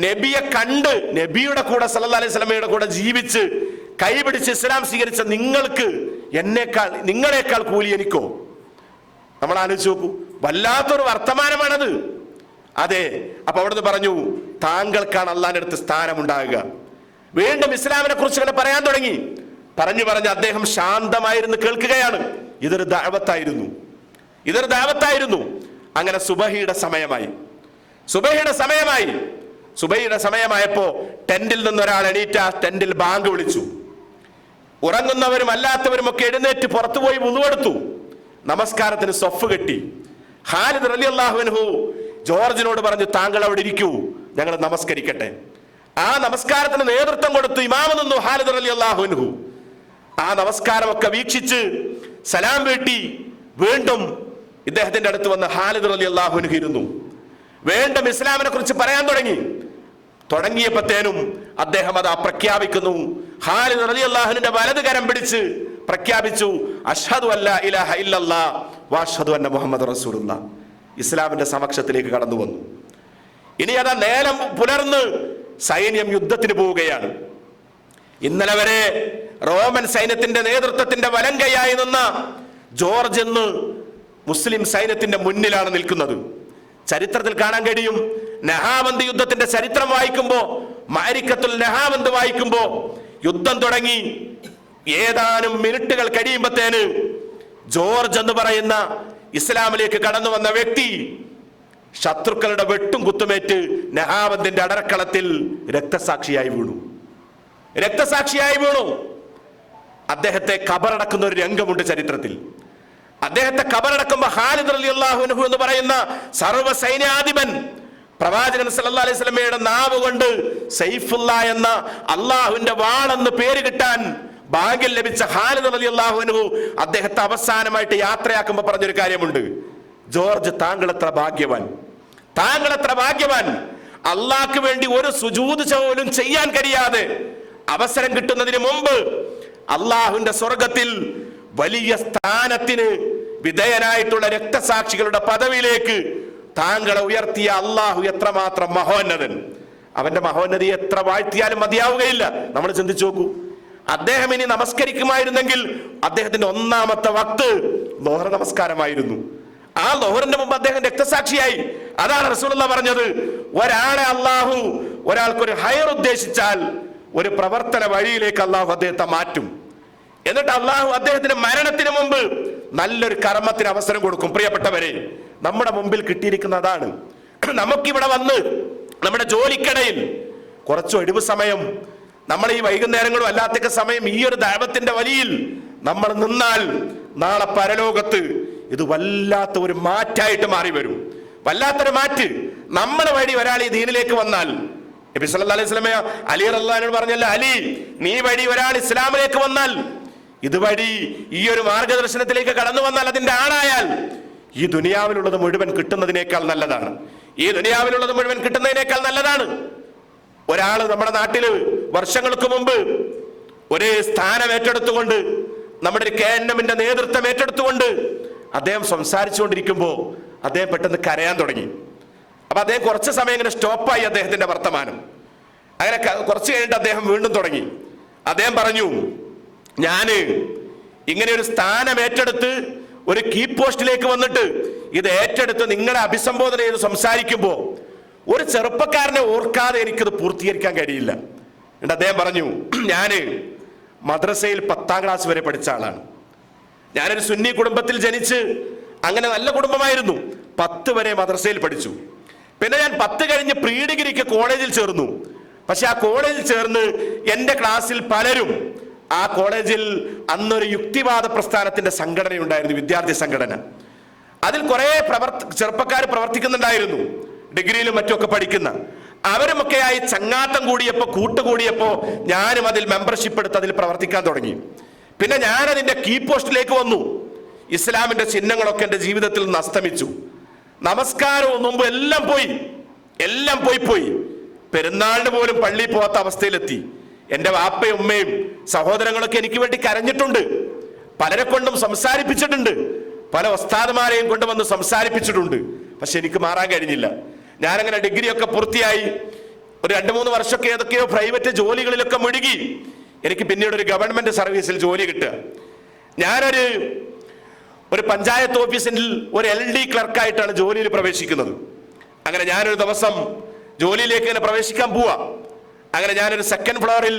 Speaker 1: നബിയെ കണ്ട് നബിയുടെ കൂടെ സല്ലല്ലാഹു അലൈഹി വസല്ലമയുടെ കൂടെ ജീവിച്ച് കൈപിടിച്ച് ഇസ്ലാം സ്വീകരിച്ച നിങ്ങൾക്ക് നിങ്ങളെക്കാൾ കൂലി എനിക്കോ? നമ്മൾ ആലോചിച്ച് നോക്കൂ, വല്ലാത്തൊരു വർത്തമാനമാണത്. അതെ. അപ്പൊ അവിടുന്ന് പറഞ്ഞു, താങ്കൾക്കാണ് അള്ളാഹിന്റെ അടുത്ത് സ്ഥാനമുണ്ടാകുക. വീണ്ടും ഇസ്ലാമിനെ കുറിച്ച് ഇങ്ങനെ പറയാൻ തുടങ്ങി. പറഞ്ഞു അദ്ദേഹം ശാന്തമായിരുന്നു കേൾക്കുകയാണ്. ഇതൊരു ദഅവത്തായിരുന്നു. അങ്ങനെ സുബഹിയുടെ സമയമായപ്പോ ടെന്റിൽ നിന്ന് ഒരാൾ എണീറ്റ് ആ ടെന്റിൽ ബാങ്ക് വിളിച്ചു. ഉറങ്ങുന്നവരും അല്ലാത്തവരും ഒക്കെ എഴുന്നേറ്റ് പുറത്തുപോയി വുളുവെടുത്തു. നമസ്കാരത്തിന് സൊഫ് കെട്ടി. ഖാലിദ് റളിയല്ലാഹു അൻഹു ജോർജിനോട് പറഞ്ഞു, താങ്കൾ അവിടെ ഇരിക്കൂ, ഞങ്ങൾ നമസ്കരിക്കട്ടെ. ആ നമസ്കാരത്തിന് നേതൃത്വം കൊടുത്തു ഇമാമ നിന്നു ഖാലിദ് റളിയല്ലാഹു അൻഹു. ആ നമസ്കാരമൊക്കെ വീക്ഷിച്ച് സലാം വീട്ടി വീണ്ടും ഇദ്ദേഹത്തിന്റെ അടുത്ത് വന്ന് ഖാലിദ് റളിയല്ലാഹു അൻഹു ഇരുന്നു. വീണ്ടും ഇസ്ലാമിനെ കുറിച്ച് പറയാൻ തുടങ്ങിയപ്പോഴത്തേനും അദ്ദേഹം അതാ പ്രഖ്യാപിക്കുന്നു. ഖാലിദ് റളിയല്ലാഹു അൻഹുവിന്റെ വലത് കരം പിടിച്ച് പ്രഖ്യാപിച്ചു, അഷ്ഹദു അല്ലാ ഇലാഹ ഇല്ലല്ലാഹ് വഅഷ്ഹദു അന്ന മുഹമ്മദ് റസൂലുള്ളാഹ്. ഇസ്ലാമിന്റെ സമക്ഷത്തിലേക്ക് കടന്നു വന്നു. ഇനി അതാ നേരം പുലർന്ന് സൈന്യം യുദ്ധത്തിന് പോവുകയാണ്. ഇന്നലെ വരെ റോമൻ സൈന്യത്തിന്റെ നേതൃത്വത്തിന്റെ വലങ്കയായി നിന്ന ജോർജ് എന്ന് മുസ്ലിം സൈന്യത്തിന്റെ മുന്നിലാണ് നിൽക്കുന്നത്. ചരിത്രത്തിൽ കാണാൻ കഴിയും. നഹാവന്ത് യുദ്ധത്തിന്റെ ചരിത്രം വായിക്കുമ്പോ, മാരിക്കത്തുൽ നഹാവന്ത് വായിക്കുമ്പോ, യുദ്ധം തുടങ്ങി ഏതാനും മിനിറ്റുകൾ കഴിയുമ്പത്തേന് ജോർജ് എന്ന് പറയുന്ന ഇസ്ലാമിലേക്ക് കടന്നു വന്ന വ്യക്തി ശത്രുക്കളുടെ വെട്ടും കുത്തുമേറ്റ് നഹാവന്തിന്റെ അടർക്കളത്തിൽ രക്തസാക്ഷിയായി വീണു. അദ്ദേഹത്തെ കബറടക്കുന്ന ഒരു രംഗമുണ്ട് ചരിത്രത്തിൽ. അദ്ദേഹത്തെ കബറടക്കുമ്പോ ഖാലിദ് റളിയല്ലാഹു അൻഹു എന്ന് പറയുന്ന സർവ്വ സൈന്യാധിപൻ പ്രവാചകൻ സല്ലല്ലാഹു അലൈഹി വസല്ലമയുടെ നാവ് കൊണ്ട് സൈഫുല്ല എന്ന അള്ളാഹുവിന്റെ വാളെന്ന് പേര് കിട്ടാൻ ഭാഗ്യം ലഭിച്ച ഖാലിദ് റളിയല്ലാഹു അൻഹു അദ്ദേഹത്തെ അവസാനമായിട്ട് യാത്രയാക്കുമ്പോൾ പറഞ്ഞൊരു കാര്യമുണ്ട്. ജോർജ്, താങ്കൾ എത്ര ഭാഗ്യവാൻ. അള്ളാഹ്ക്ക് വേണ്ടി ഒരു സുജൂദ് പോലും ചെയ്യാൻ കഴിയാതെ അവസരം കിട്ടുന്നതിന് മുമ്പ് അള്ളാഹുവിന്റെ സ്വർഗത്തിൽ വലിയ സ്ഥാനത്തിന് വിധേയനായിട്ടുള്ള രക്തസാക്ഷികളുടെ പദവിയിലേക്ക് താങ്കളെ ഉയർത്തിയ അള്ളാഹു എത്രമാത്രം മഹോന്നതൻ. അവന്റെ മഹോന്നതി എത്ര വാഴ്ത്തിയാലും മതിയാവുകയില്ല. നമ്മൾ ചിന്തിച്ചു നോക്കൂ. അദ്ദേഹം ഇനി നമസ്കരിക്കുമായിരുന്നെങ്കിൽ അദ്ദേഹത്തിന്റെ ഒന്നാമത്തെ വക്ത് ലോഹർ നമസ്കാരമായിരുന്നു. ആ ലോഹറിന്റെ മുമ്പ് അദ്ദേഹം രക്തസാക്ഷിയായി. അതാണ് റസൂലുള്ളാഹി പറഞ്ഞത്, ഒരാൾക്കൊരു ഹൈർ ഉദ്ദേശിച്ചാൽ ഒരു പ്രവർത്തന വഴിയിലേക്ക് അള്ളാഹു അദ്ദേഹത്തെ മാറ്റും. എന്നിട്ട് അള്ളാഹു അദ്ദേഹത്തിന് മരണത്തിന് മുമ്പ് നല്ലൊരു കർമ്മത്തിന് അവസരം കൊടുക്കും. പ്രിയപ്പെട്ടവരെ, നമ്മുടെ മുമ്പിൽ കിട്ടിയിരിക്കുന്ന അതാണ്. നമുക്കിവിടെ വന്ന് നമ്മുടെ ജോലിക്കിടയിൽ കുറച്ച് ഒഴിവ് സമയം, നമ്മൾ ഈ വൈകുന്നേരങ്ങളും അല്ലാത്തൊക്കെ സമയം ഈ ഒരു ദഅവത്തിന്റെ വഴിയിൽ നമ്മൾ നിന്നാൽ നാളെ പരലോകത്ത് ഇത് വല്ലാത്ത ഒരു മാറ്റായിട്ട് മാറി വരും. വല്ലാത്തൊരു മാറ്റ്. നമ്മുടെ വഴി ഒരാൾ ഈ ദീനിലേക്ക് വന്നാൽ, നബി സല്ലല്ലാഹു അലൈഹി വസല്ലം അലി റളിയല്ലാഹു അൻഹു പറഞ്ഞല്ലോ, അലി, നീ വഴി ഒരാൾ ഇസ്ലാമിലേക്ക് വന്നാൽ, ഇതുവഴി ഈ ഒരു മാർഗദർശനത്തിലേക്ക് കടന്നു വന്നാൽ, അതിന്റെ ആളായാൽ ഈ ദുനിയാവിലുള്ളത് മുഴുവൻ കിട്ടുന്നതിനേക്കാൾ നല്ലതാണ്. ഒരാൾ നമ്മുടെ നാട്ടില് വർഷങ്ങൾക്ക് മുമ്പ് ഒരേ സ്ഥാനം ഏറ്റെടുത്തുകൊണ്ട്, നമ്മുടെ ഒരു KNMന്റെ നേതൃത്വം ഏറ്റെടുത്തുകൊണ്ട് അദ്ദേഹം സംസാരിച്ചുകൊണ്ടിരിക്കുമ്പോ അദ്ദേഹം പെട്ടെന്ന് കരയാൻ തുടങ്ങി. അപ്പൊ അദ്ദേഹം കുറച്ച് സമയം ഇങ്ങനെ സ്റ്റോപ്പായി അദ്ദേഹത്തിന്റെ വർത്തമാനം. അങ്ങനെ കുറച്ച് കഴിഞ്ഞിട്ട് അദ്ദേഹം വീണ്ടും തുടങ്ങി. അദ്ദേഹം പറഞ്ഞു, ഞാന് ഇങ്ങനെ ഒരു സ്ഥാനം ഏറ്റെടുത്ത് ഒരു കീ പോസ്റ്റിലേക്ക് വന്നിട്ട് ഇത് ഏറ്റെടുത്ത് നിങ്ങളെ അഭിസംബോധന ചെയ്ത് സംസാരിക്കുമ്പോ ഒരു ചെറുപ്പക്കാരനെ ഓർക്കാതെ എനിക്കത് പൂർത്തീകരിക്കാൻ കഴിയില്ല. എന്നിട്ട് അദ്ദേഹം പറഞ്ഞു, ഞാന് മദ്രസയിൽ 10ാം ക്ലാസ് വരെ പഠിച്ച ആളാണ്. ഞാനൊരു സുന്നി കുടുംബത്തിൽ ജനിച്ച്, അങ്ങനെ നല്ല കുടുംബമായിരുന്നു. 10 വരെ മദ്രസയിൽ പഠിച്ചു. പിന്നെ ഞാൻ 10 കഴിഞ്ഞ് പ്രീ ഡിഗ്രിക്ക് കോളേജിൽ ചേർന്നു. പക്ഷെ ആ കോളേജിൽ ചേർന്ന് എൻ്റെ ക്ലാസ്സിൽ പലരും ആ കോളേജിൽ അന്നൊരു യുക്തിവാദ പ്രസ്ഥാനത്തിന്റെ സംഘടനയുണ്ടായിരുന്നു, വിദ്യാർത്ഥി സംഘടന. അതിൽ കുറെ ചെറുപ്പക്കാർ പ്രവർത്തിക്കുന്നുണ്ടായിരുന്നു, ഡിഗ്രിയിലും മറ്റുമൊക്കെ പഠിക്കുന്ന. അവരുമൊക്കെയായി ചങ്ങാത്തം കൂട്ടുകൂടിയപ്പോ ഞാനും അതിൽ മെമ്പർഷിപ്പ് എടുത്ത് അതിൽ പ്രവർത്തിക്കാൻ തുടങ്ങി. പിന്നെ ഞാനതിന്റെ കീ പോസ്റ്റിലേക്ക് വന്നു. ഇസ്ലാമിന്റെ ചിഹ്നങ്ങളൊക്കെ എൻ്റെ ജീവിതത്തിൽ നിന്ന് അസ്തമിച്ചു. നമസ്കാരവും മുമ്പ് എല്ലാം പോയി. പെരുന്നാളിന് പോലും പള്ളിയിൽ പോകാത്ത അവസ്ഥയിലെത്തി. എൻ്റെ വാപ്പയും ഉമ്മയും സഹോദരങ്ങളൊക്കെ എനിക്ക് വേണ്ടി കരഞ്ഞിട്ടുണ്ട്. പലരെ കൊണ്ടും സംസാരിപ്പിച്ചിട്ടുണ്ട്, പല ഉസ്താദുമാരെയും കൊണ്ടുവന്ന് സംസാരിപ്പിച്ചിട്ടുണ്ട്. പക്ഷെ എനിക്ക് മാറാൻ കഴിഞ്ഞില്ല. ഞാനങ്ങനെ ഡിഗ്രിയൊക്കെ പൂർത്തിയായി ഒരു 2-3 വർഷമൊക്കെ ഏതൊക്കെയോ പ്രൈവറ്റ് ജോലികളിലൊക്കെ മുഴുകി. എനിക്ക് പിന്നീട് ഒരു ഗവൺമെന്റ് സർവീസിൽ ജോലി കിട്ടുക. ഞാനൊരു പഞ്ചായത്ത് ഓഫീസിൽ ഒരു LD ക്ലർക്കായിട്ടാണ് ജോലിയിൽ പ്രവേശിക്കുന്നത്. അങ്ങനെ ഞാനൊരു ദിവസം ജോലിയിലേക്ക് ഇങ്ങനെ പ്രവേശിക്കാൻ പോവാ. അങ്ങനെ ഞാനൊരു 2nd ഫ്ലോറിൽ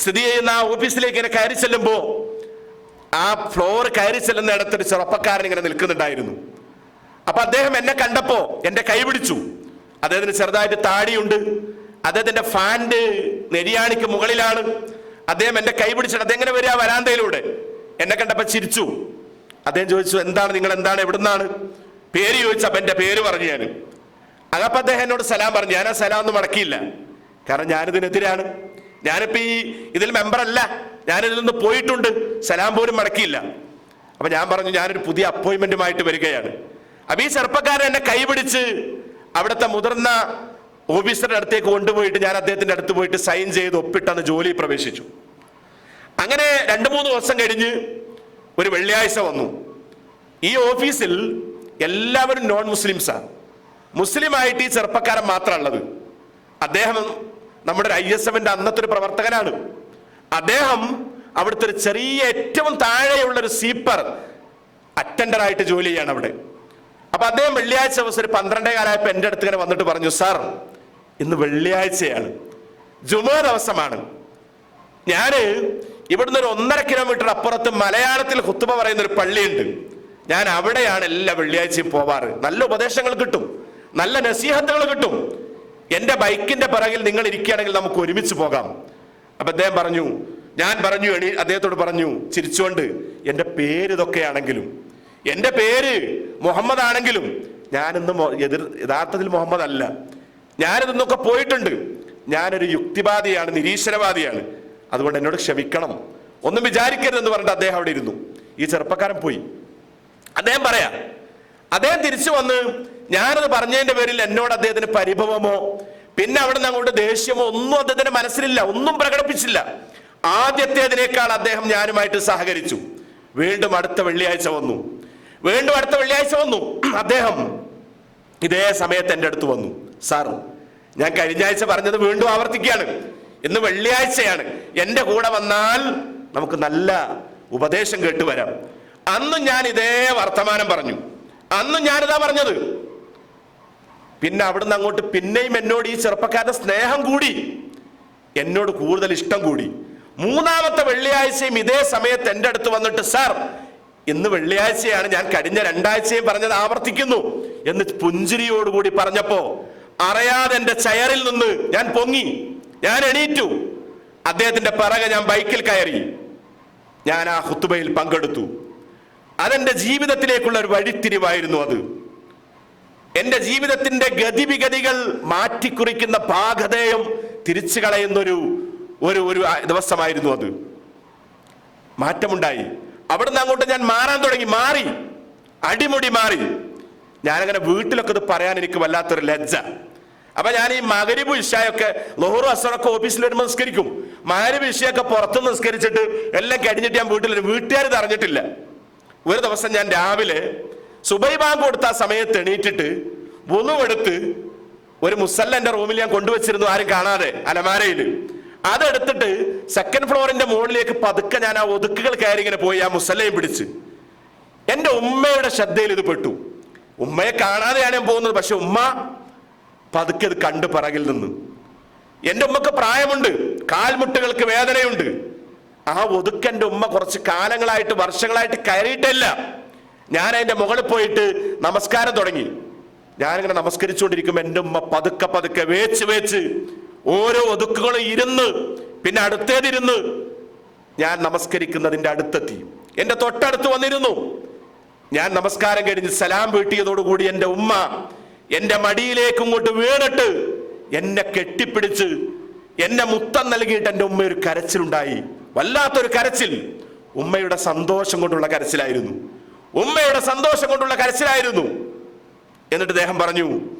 Speaker 1: സ്ഥിതി ചെയ്യുന്ന ആ ഓഫീസിലേക്ക് ഇങ്ങനെ കയറി ചെല്ലുമ്പോ ആ ഫ്ലോർ കയറി ചെല്ലുന്ന ഇടത്തൊരു ചെറുപ്പക്കാരൻ ഇങ്ങനെ നിൽക്കുന്നുണ്ടായിരുന്നു. അപ്പൊ അദ്ദേഹം എന്നെ കണ്ടപ്പോ എന്റെ കൈ പിടിച്ചു. അദ്ദേഹത്തിന് ചെറുതായിട്ട് താടിയുണ്ട്, അദ്ദേഹത്തിന്റെ ഫാന്റ് നെരിയാണിക്ക് മുകളിലാണ്. അദ്ദേഹം എന്റെ കൈ പിടിച്ചിട്ട് അതെങ്ങനെ വരിക വരാന്തയിലൂടെ എന്നെ കണ്ടപ്പോ ചിരിച്ചു. അദ്ദേഹം ചോദിച്ചു, നിങ്ങൾ എവിടുന്നാണ്? പേര് ചോദിച്ചപ്പോ എന്റെ പേര് പറഞ്ഞു ഞാൻ. അപ്പൊ അദ്ദേഹം എന്നോട് സലാം പറഞ്ഞു. ഞാൻ ആ സലാം ഒന്നും മടക്കിയില്ല, കാരണം ഞാനിതിനെതിരാണ്. ഞാനിപ്പോ ഇതിൽ മെമ്പറല്ല, ഞാനിതിൽ നിന്ന് പോയിട്ടുണ്ട്, സലാം പോലും മടക്കിയില്ല. അപ്പൊ ഞാൻ പറഞ്ഞു, ഞാനൊരു പുതിയ അപ്പോയിന്റ്മെന്റുമായിട്ട് വരികയാണ്. അപ്പൊ ഈ ചെറുപ്പക്കാരൻ എന്നെ കൈപിടിച്ച് അവിടുത്തെ മുതിർന്ന ഓഫീസറുടെ അടുത്തേക്ക് കൊണ്ടുപോയിട്ട് ഞാൻ അദ്ദേഹത്തിന്റെ അടുത്ത് പോയിട്ട് സൈൻ ചെയ്ത് ഒപ്പിട്ടന്ന് ജോലിയിൽ പ്രവേശിച്ചു. അങ്ങനെ 2-3 ദിവസം കഴിഞ്ഞ് ഒരു വെള്ളിയാഴ്ച വന്നു. ഈ ഓഫീസിൽ എല്ലാവരും നോൺ മുസ്ലിംസാണ്. മുസ്ലിമായിട്ട് ഈ ചെറുപ്പക്കാരൻ മാത്രമുള്ളത്. അദ്ദേഹം നമ്മുടെ ISFന്റെ അന്നത്തെ ഒരു പ്രവർത്തകനാണ്. അദ്ദേഹം അവിടുത്തെ ഒരു ചെറിയ ഏറ്റവും താഴെയുള്ള ഒരു സ്വീപ്പർ അറ്റൻഡറായിട്ട് ജോലി ചെയ്യാണ് അവിടെ. അപ്പൊ അദ്ദേഹം വെള്ളിയാഴ്ച ദിവസം ഒരു 12:15 എൻ്റെ അടുത്ത് ഇങ്ങനെ വന്നിട്ട് പറഞ്ഞു, സാർ ഇന്ന് വെള്ളിയാഴ്ചയാണ്, ജുമുഅ ദിവസമാണ്. ഞാന് ഇവിടുന്ന് ഒരു 1.5 കിലോമീറ്റർ അപ്പുറത്ത് മലയാളത്തിൽ ഖുത്ബ പറയുന്ന ഒരു പള്ളിയുണ്ട്. ഞാൻ അവിടെയാണ് എല്ലാ വെള്ളിയാഴ്ചയും പോവാറ്. നല്ല ഉപദേശങ്ങൾ കിട്ടും, നല്ല നസീഹത്തുകൾ കിട്ടും. എൻ്റെ ബൈക്കിന്റെ പിറകിൽ നിങ്ങൾ ഇരിക്കുകയാണെങ്കിൽ നമുക്ക് ഒരുമിച്ച് പോകാം. അപ്പൊ അദ്ദേഹം പറഞ്ഞു, അദ്ദേഹത്തോട് പറഞ്ഞു ചിരിച്ചുകൊണ്ട്, എൻ്റെ പേര് ഇതൊക്കെയാണെങ്കിലും, എൻ്റെ പേര് മുഹമ്മദ് ആണെങ്കിലും ഞാനിന്ന് യഥാർത്ഥത്തിൽ മുഹമ്മദ് അല്ല. ഞാനിതൊക്കെ പോയിട്ടുണ്ട്. ഞാനൊരു യുക്തിവാദിയാണ്, നിരീശ്വരവാദിയാണ്. അതുകൊണ്ട് എന്നോട് ക്ഷമിക്കണം, ഒന്നും വിചാരിക്കരുതെന്ന് പറഞ്ഞിട്ട് അദ്ദേഹം അവിടെ ഇരുന്നു. ഈ ചെറുപ്പക്കാരൻ പോയി. അദ്ദേഹം തിരിച്ചു വന്ന് ഞാനത് പറഞ്ഞതിന്റെ പേരിൽ എന്നോട് അദ്ദേഹത്തിന് പരിഭവമോ പിന്നെ അവിടെ നിന്ന് അങ്ങോട്ട് ദേഷ്യമോ ഒന്നും അദ്ദേഹത്തിന്റെ മനസ്സിലില്ല, ഒന്നും പ്രകടിപ്പിച്ചില്ല. ആദ്യത്തേതിനേക്കാൾ അദ്ദേഹം ഞാനുമായിട്ട് സഹകരിച്ചു. വീണ്ടും അടുത്ത വെള്ളിയാഴ്ച വന്നു. അദ്ദേഹം ഇതേ സമയത്ത് എൻ്റെ അടുത്ത് വന്നു. സാർ, ഞാൻ കഴിഞ്ഞ ആഴ്ച പറഞ്ഞത് വീണ്ടും ആവർത്തിക്കുകയാണ്. ഇന്ന് വെള്ളിയാഴ്ചയാണ്, എൻ്റെ കൂടെ വന്നാൽ നമുക്ക് നല്ല ഉപദേശം കേട്ടുവരാം. അന്നും ഞാൻ ഇതേ വർത്തമാനം പറഞ്ഞു, അന്നും ഞാനിതാ പറഞ്ഞത്. പിന്നെ അവിടുന്ന് അങ്ങോട്ട് പിന്നെയും എന്നോട് ഈ ചെറുപ്പക്കാരുടെ സ്നേഹം കൂടി, എന്നോട് കൂടുതൽ ഇഷ്ടം കൂടി. 3ാമത്തെ വെള്ളിയാഴ്ചയും ഇതേ സമയത്ത് എൻ്റെ അടുത്ത് വന്നിട്ട്, സാർ ഇന്ന് വെള്ളിയാഴ്ചയാണ്, ഞാൻ കഴിഞ്ഞ 2 ആഴ്ചയും പറഞ്ഞത് ആവർത്തിക്കുന്നു എന്ന് പുഞ്ചിരിയോടുകൂടി പറഞ്ഞപ്പോ അറിയാതെ എൻ്റെ ചെയറിൽ നിന്ന് ഞാൻ പൊങ്ങി, ഞാൻ എണീറ്റു. അദ്ദേഹത്തിന്റെ പിറകെ ഞാൻ ബൈക്കിൽ കയറി. ഞാൻ ആ ഖുത്ബയിൽ പങ്കെടുത്തു. അതെന്റെ ജീവിതത്തിലേക്കുള്ള ഒരു വഴിത്തിരിവായിരുന്നു. അത് എൻ്റെ ജീവിതത്തിന്റെ ഗതിവിഗതികൾ മാറ്റിക്കുറിക്കുന്ന ഭാഗധേയം തിരിച്ചു കളയുന്നൊരു ഒരു ദിവസമായിരുന്നു അത്. മാറ്റമുണ്ടായി. അവിടുന്ന് അങ്ങോട്ട് ഞാൻ മാറാൻ തുടങ്ങി, അടിമുടി മാറി. ഞാനങ്ങനെ വീട്ടിലൊക്കെ ഇത് പറയാൻ എനിക്ക് വല്ലാത്തൊരു ലജ്ജ. അപ്പൊ ഞാൻ ഈ മഗ്‌രിബ് ഇശായൊക്കെ ളുഹ്ർ അസ്റൊക്കെ ഓഫീസിൽ വരുമ്പോൾ നിസ്കരിക്കും. മഗ്‌രിബ് ഇശയൊക്കെ പുറത്ത് നിസ്കരിച്ചിട്ട് എല്ലാം കഴിഞ്ഞിട്ട് ഞാൻ വീട്ടുകാർ ഇത് അറിഞ്ഞിട്ടില്ല. ഒരു ദിവസം ഞാൻ രാവിലെ സുബൈ ബാങ്ക് കൊടുത്ത ആ സമയത്ത് എണീറ്റിട്ട് വുളു എടുത്ത് ഒരു മുസല്ല എൻ്റെ റൂമിൽ ഞാൻ കൊണ്ടുവച്ചിരുന്നു, ആരും കാണാതെ, അലമാരയിൽ. അതെടുത്തിട്ട് 2nd ഫ്ലോറിന്റെ മുകളിലേക്ക് പതുക്കെ ഞാൻ ആ ഒതുക്കുകൾ കയറി ഇങ്ങനെ പോയി ആ മുസല്ലയും പിടിച്ച്. എൻ്റെ ഉമ്മയുടെ ശ്രദ്ധയിൽ ഇത് പെട്ടു. ഉമ്മയെ കാണാതെയാണ് ഞാൻ പോകുന്നത്, പക്ഷെ ഉമ്മ പതുക്കെ ഇത് കണ്ട് പിറകിൽ നിന്ന്. എൻ്റെ ഉമ്മക്ക് പ്രായമുണ്ട്, കാൽമുട്ടുകൾക്ക് വേദനയുണ്ട്. ആ ഒതുക്കെൻ്റെ ഉമ്മ കുറച്ച് കാലങ്ങളായിട്ട്, വർഷങ്ങളായിട്ട് കയറിയിട്ടല്ല. ഞാൻ അതിൻ്റെ മുകളിൽ പോയിട്ട് നമസ്കാരം തുടങ്ങി. ഞാനിങ്ങനെ നമസ്കരിച്ചുകൊണ്ടിരിക്കുമ്പോൾ എൻ്റെ ഉമ്മ പതുക്കെ വേച്ച് ഓരോ ഒതുക്കുകളും ഇരുന്ന്, പിന്നെ അടുത്തേതിരുന്ന് ഞാൻ നമസ്കരിക്കുന്നതിൻ്റെ അടുത്തെത്തി. എൻ്റെ തൊട്ടടുത്ത് വന്നിരുന്നു. ഞാൻ നമസ്കാരം കഴിഞ്ഞ് സലാം വീട്ടിയതോടുകൂടി എൻ്റെ ഉമ്മ എൻ്റെ മടിയിലേക്ക് ഇങ്ങോട്ട് വീണിട്ട് എന്നെ കെട്ടിപ്പിടിച്ച് എന്നെ മുത്തം നൽകിയിട്ട് എൻ്റെ ഉമ്മ ഒരു കരച്ചിലുണ്ടായി. വല്ലാത്തൊരു കരച്ചിൽ. ഉമ്മയുടെ സന്തോഷം കൊണ്ടുള്ള കരച്ചിലായിരുന്നു. ഉമ്മയുടെ സന്തോഷം കൊണ്ടുള്ള കരച്ചിലായിരുന്നു. എന്നിട്ട് അദ്ദേഹം പറഞ്ഞു,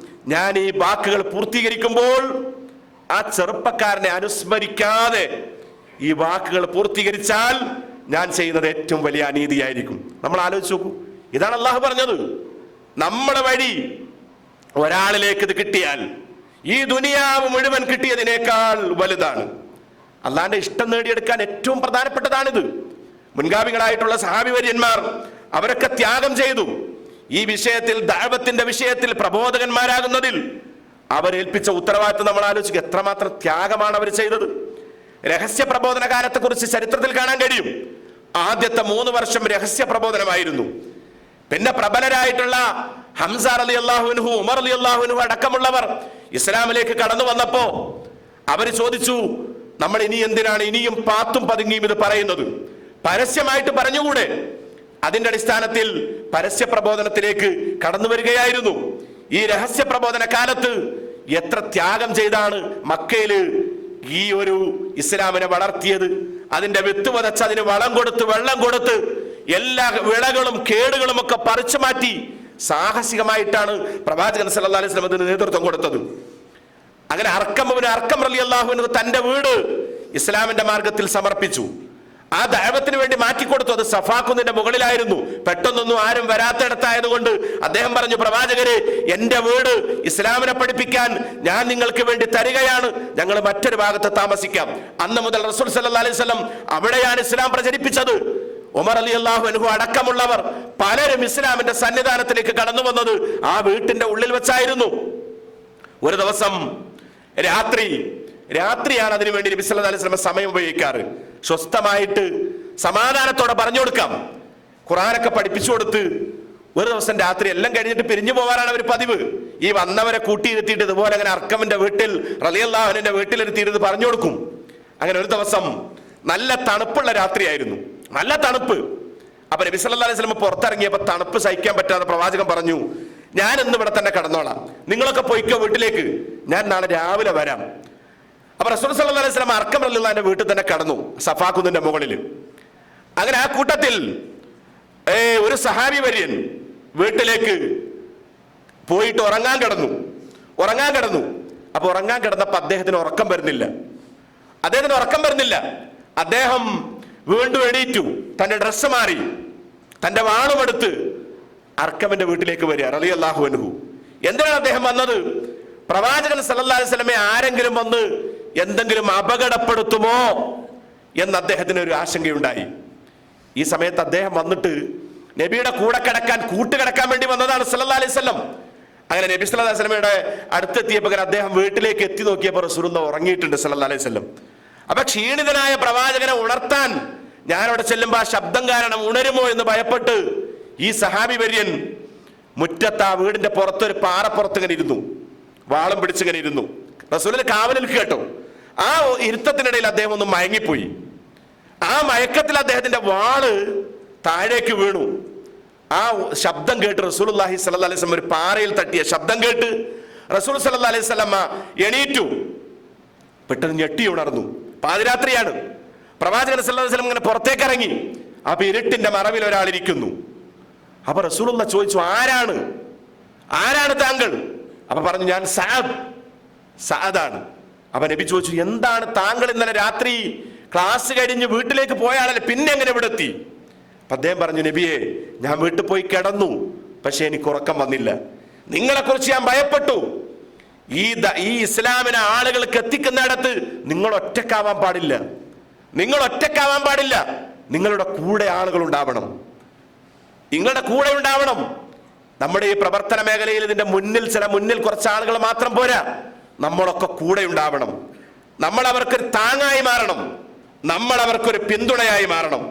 Speaker 1: ഞാൻ ഈ വാക്കുകൾ പൂർത്തീകരിക്കുമ്പോൾ ആ ചെറുപ്പക്കാരനെ അനുസ്മരിക്കാതെ ഈ വാക്കുകൾ പൂർത്തീകരിച്ചാൽ ഞാൻ ചെയ്യുന്നത് ഏറ്റവും വലിയ അനീതിയായിരിക്കും. നമ്മൾ ആലോചിച്ച് നോക്കൂ. ഇതാണ് അള്ളാഹു പറഞ്ഞത്. നമ്മുടെ വഴി ഒരാളിലേക്ക് ഇത് കിട്ടിയാൽ ഈ ദുനിയാവ് മുഴുവൻ കിട്ടിയതിനേക്കാൾ വലുതാണ്. അള്ളാന്റെ ഇഷ്ടം നേടിയെടുക്കാൻ ഏറ്റവും പ്രധാനപ്പെട്ടതാണിത്. മുൻഗാമികളായിട്ടുള്ള സഹാബിവര്യന്മാർ അവരൊക്കെ ത്യാഗം ചെയ്തു. ഈ വിഷയത്തിൽ, ദഅവത്തിന്റെ വിഷയത്തിൽ പ്രബോധകന്മാരാകുന്നതിൽ അവരേൽപ്പിച്ച ഉത്തരവാദിത്വം നമ്മൾ ആലോചിക്കുക. എത്രമാത്രം ത്യാഗമാണ് അവർ ചെയ്തത്. രഹസ്യ പ്രബോധന കാലത്തെ കുറിച്ച് ചരിത്രത്തിൽ കാണാൻ കഴിയും. ആദ്യത്തെ 3 വർഷം രഹസ്യ പ്രബോധനമായിരുന്നു. പിന്നെ പ്രബലരായിട്ടുള്ള ഹംസ റളിയല്ലാഹു അൻഹു, ഉമർ റളിയല്ലാഹു അൻഹു അടക്കമുള്ളവർ ഇസ്ലാമിലേക്ക് കടന്നു വന്നപ്പോ അവര് ചോദിച്ചു, നമ്മൾ ഇനി എന്തിനാണ് ഇനിയും പാത്തും പതുങ്ങിയും ഇത് പറയുന്നത്? പരസ്യമായിട്ട് പറഞ്ഞുകൂടെ? അതിന്റെ അടിസ്ഥാനത്തിൽ പരസ്യ പ്രബോധനത്തിലേക്ക് കടന്നു വരികയായിരുന്നു. ഈ രഹസ്യ പ്രബോധന കാലത്ത് എത്ര ത്യാഗം ചെയ്താണ് മക്കയില് ഈ ഒരു ഇസ്ലാമിനെ വളർത്തിയത്. അതിന്റെ വിത്ത് വതച്ച് അതിന് വളം കൊടുത്ത് വെള്ളം കൊടുത്ത് എല്ലാ വിളകളും കേടുകളും ഒക്കെ പറിച്ചു മാറ്റി സാഹസികമായിട്ടാണ് പ്രവാചകൻ സല്ലല്ലാഹു അലൈഹി വസല്ലം അതിന് നേതൃത്വം കൊടുത്തത്. അങ്ങനെ അർക്കം റളിയല്ലാഹു അൻഹു തന്റെ വീട് ഇസ്ലാമിന്റെ മാർഗത്തിൽ സമർപ്പിച്ചു. ആ ദഅവത്തിന് വേണ്ടി മാറ്റിക്കൊടുത്തു. അത് സഫാ കുന്നിന്റെ മുകളിലായിരുന്നു. പെട്ടെന്നൊന്നും ആരും വരാത്തിടത്തായതുകൊണ്ട് അദ്ദേഹം പറഞ്ഞു, പ്രവാചകരെ, എന്റെ വീട് ഇസ്ലാമിനെ പഠിപ്പിക്കാൻ ഞാൻ നിങ്ങൾക്ക് വേണ്ടി തരികയാണ്, ഞങ്ങൾ മറ്റൊരു ഭാഗത്ത് താമസിക്കാം. അന്ന് മുതൽ റസൂൽ സല്ലല്ലാഹു അലൈഹി വസല്ലം അവിടെയാണ് ഇസ്ലാം പ്രചരിപ്പിച്ചത്. ഉമർ റളിയല്ലാഹു അൻഹു അടക്കമുള്ളവർ പലരും ഇസ്ലാമിന്റെ സന്നിധാനത്തിലേക്ക് കടന്നു വന്നത് ആ വീട്ടിന്റെ ഉള്ളിൽ വെച്ചായിരുന്നു. ഒരു ദിവസം രാത്രിയാണ് അതിനു വേണ്ടി നബി സല്ലല്ലാഹു അലൈഹി വസല്ലം സമയം ഉപയോഗിക്കാറ്. സ്വസ്ഥമായിട്ട് സമാധാനത്തോടെ പറഞ്ഞു കൊടുക്കാം. ഖുർആനൊക്കെ പഠിപ്പിച്ചു കൊടുത്ത് ഒരു ദിവസം രാത്രി എല്ലാം കഴിഞ്ഞിട്ട് പിരിഞ്ഞു പോകാനാണ് അവർ പതിവ്. ഈ വന്നവരെ കൂട്ടിയിരുത്തിയിട്ട് ഇതുപോലെ അങ്ങനെ അർക്കമിന്റെ വീട്ടിൽ റളിയല്ലാഹു അൻഹുവിന്റെ വീട്ടിലിരുത്തിയിരുന്ന് പറഞ്ഞു കൊടുക്കും. അങ്ങനെ ഒരു ദിവസം നല്ല തണുപ്പുള്ള രാത്രിയായിരുന്നു, നല്ല തണുപ്പ്. അപ്പൊ നബി സല്ലല്ലാഹു അലൈഹി വസല്ലം പുറത്തിറങ്ങിയപ്പോ തണുപ്പ് സഹിക്കാൻ പറ്റാതെ പ്രവാചകൻ പറഞ്ഞു, ഞാൻ ഇന്ന് ഇവിടെ തന്നെ കടന്നോളാം, നിങ്ങളൊക്കെ പോയിക്കോ വീട്ടിലേക്ക്, ഞാൻ നാളെ രാവിലെ വരാം. അപ്പൊ റസൂൽ സല്ലല്ലാഹു അലൈഹി വസല്ലം അർക്കം റളിയല്ലാഹുവിന്റെ വീട്ടിൽ തന്നെ കടന്നു, സഫാ കുന്നിന്റെ മുകളിൽ. അങ്ങനെ ആ കൂട്ടത്തിൽ ഒരു സഹാബി വര്യൻ വീട്ടിലേക്ക് പോയിട്ട് ഉറങ്ങാൻ കിടന്നു. അപ്പൊ ഉറങ്ങാൻ കിടന്നപ്പോ അദ്ദേഹത്തിന് ഉറക്കം വരുന്നില്ല. അദ്ദേഹം വീണ്ടും എണീറ്റു, തന്റെ ഡ്രസ്സ് മാറി, തന്റെ വാളുമെടുത്ത് അർക്കമിന്റെ വീട്ടിലേക്ക് വരിക റളിയല്ലാഹു അൻഹു. എന്തിനാണ് അദ്ദേഹം വന്നത്? പ്രവാചകൻ സല്ലല്ലാഹു അലൈഹി വസല്ലമയെ ആരെങ്കിലും വന്ന് എന്തെങ്കിലും അപകടപ്പെടുത്തുമോ എന്ന് അദ്ദേഹത്തിന് ഒരു ആശങ്കയുണ്ടായി. ഈ സമയത്ത് അദ്ദേഹം വന്നിട്ട് നബിയുടെ കൂടെ കൂട്ടുകിടക്കാൻ വേണ്ടി വന്നതാണ് സല്ലല്ലാഹു അലൈഹി വസല്ലം. അങ്ങനെ നബി സല്ലല്ലാഹു അലൈഹി വസല്ലമയുടെ അടുത്തെത്തിയപ്പോൾ അദ്ദേഹം വീട്ടിലേക്ക് എത്തി നോക്കിയപ്പോൾ റസൂലുള്ളാഹി ഉറങ്ങിയിട്ടുണ്ട് സല്ലല്ലാഹു അലൈഹി വസല്ലം. അപ്പൊ ക്ഷീണിതനായ പ്രവാചകനെ ഉണർത്താൻ ഞാനവിടെ ചെല്ലുമ്പോ ആ ശബ്ദം കാരണം ഉണരുമോ എന്ന് ഭയപ്പെട്ട് ഈ സഹാബി വര്യൻ മുറ്റത്ത് ആ വീടിന്റെ പുറത്തൊരു പാറപ്പുറത്ത് ഇങ്ങനെ ഇരുന്നു, വാളും പിടിച്ചിങ്ങനെ ഇരുന്നു. റസൂലിന് കാവലിൽ കേട്ടോ. ആ ഇരുത്തത്തിനിടയിൽ അദ്ദേഹം ഒന്ന് മയങ്ങിപ്പോയി. ആ മയക്കത്തിൽ അദ്ദേഹത്തിന്റെ വാള് താഴേക്ക് വീണു. ആ ശബ്ദം കേട്ട് റസൂലുള്ളാഹി സ്വല്ലല്ലാഹു അലൈഹി വസല്ലം ഒരു പാറയിൽ തട്ടിയ ശബ്ദം കേട്ട് റസൂൽ സ്വല്ലല്ലാഹു അലൈഹി വസല്ലം എണീറ്റു. പെട്ടെന്ന് ഞെട്ടി ഉണർന്നു. പാതിരാത്രിയാണ്. പ്രവാചകൻ സല്ലല്ലാഹു അലൈഹി വസല്ലം ഇങ്ങനെ പുറത്തേക്ക് ഇറങ്ങി. അപ്പൊ ഇരുട്ടിന്റെ മറവിൽ ഒരാൾ ഇരിക്കുന്നു. അപ്പൊ റസൂലുള്ളാഹി ചോദിച്ചു, ആരാണ് താങ്കൾ? അപ്പൊ പറഞ്ഞു, ഞാൻ സഅദാണ്. അപ്പൊ നബി ചോദിച്ചു, എന്താണ് താങ്കൾ ഇന്നലെ രാത്രി ക്ലാസ് കഴിഞ്ഞ് വീട്ടിലേക്ക് പോയാണല്ലേ, പിന്നെ എങ്ങനെ ഇവിടെ എത്തി? അപ്പൊ അദ്ദേഹം പറഞ്ഞു, നബിയെ, ഞാൻ വീട്ടിൽ പോയി കിടന്നു, പക്ഷെ എനിക്ക് ഉറക്കം വന്നില്ല. നിങ്ങളെ കുറിച്ച് ഞാൻ ഭയപ്പെട്ടു. ഈ ഇസ്ലാമിനെ ആളുകൾക്ക് എത്തിക്കുന്നിടത്ത് നിങ്ങൾ ഒറ്റക്കാവാൻ പാടില്ല. നിങ്ങളുടെ കൂടെ ആളുകൾ ഉണ്ടാവണം. നമ്മുടെ ഈ പ്രവർത്തന മേഖലയിൽ ഇതിന്റെ മുന്നിൽ കുറച്ച് ആളുകൾ മാത്രം പോരാ, നമ്മളൊക്കെ കൂടെ ഉണ്ടാവണം. നമ്മൾ അവർക്കൊരു താങ്ങായി മാറണം, നമ്മൾ അവർക്കൊരു പിന്തുണയായി മാറണം.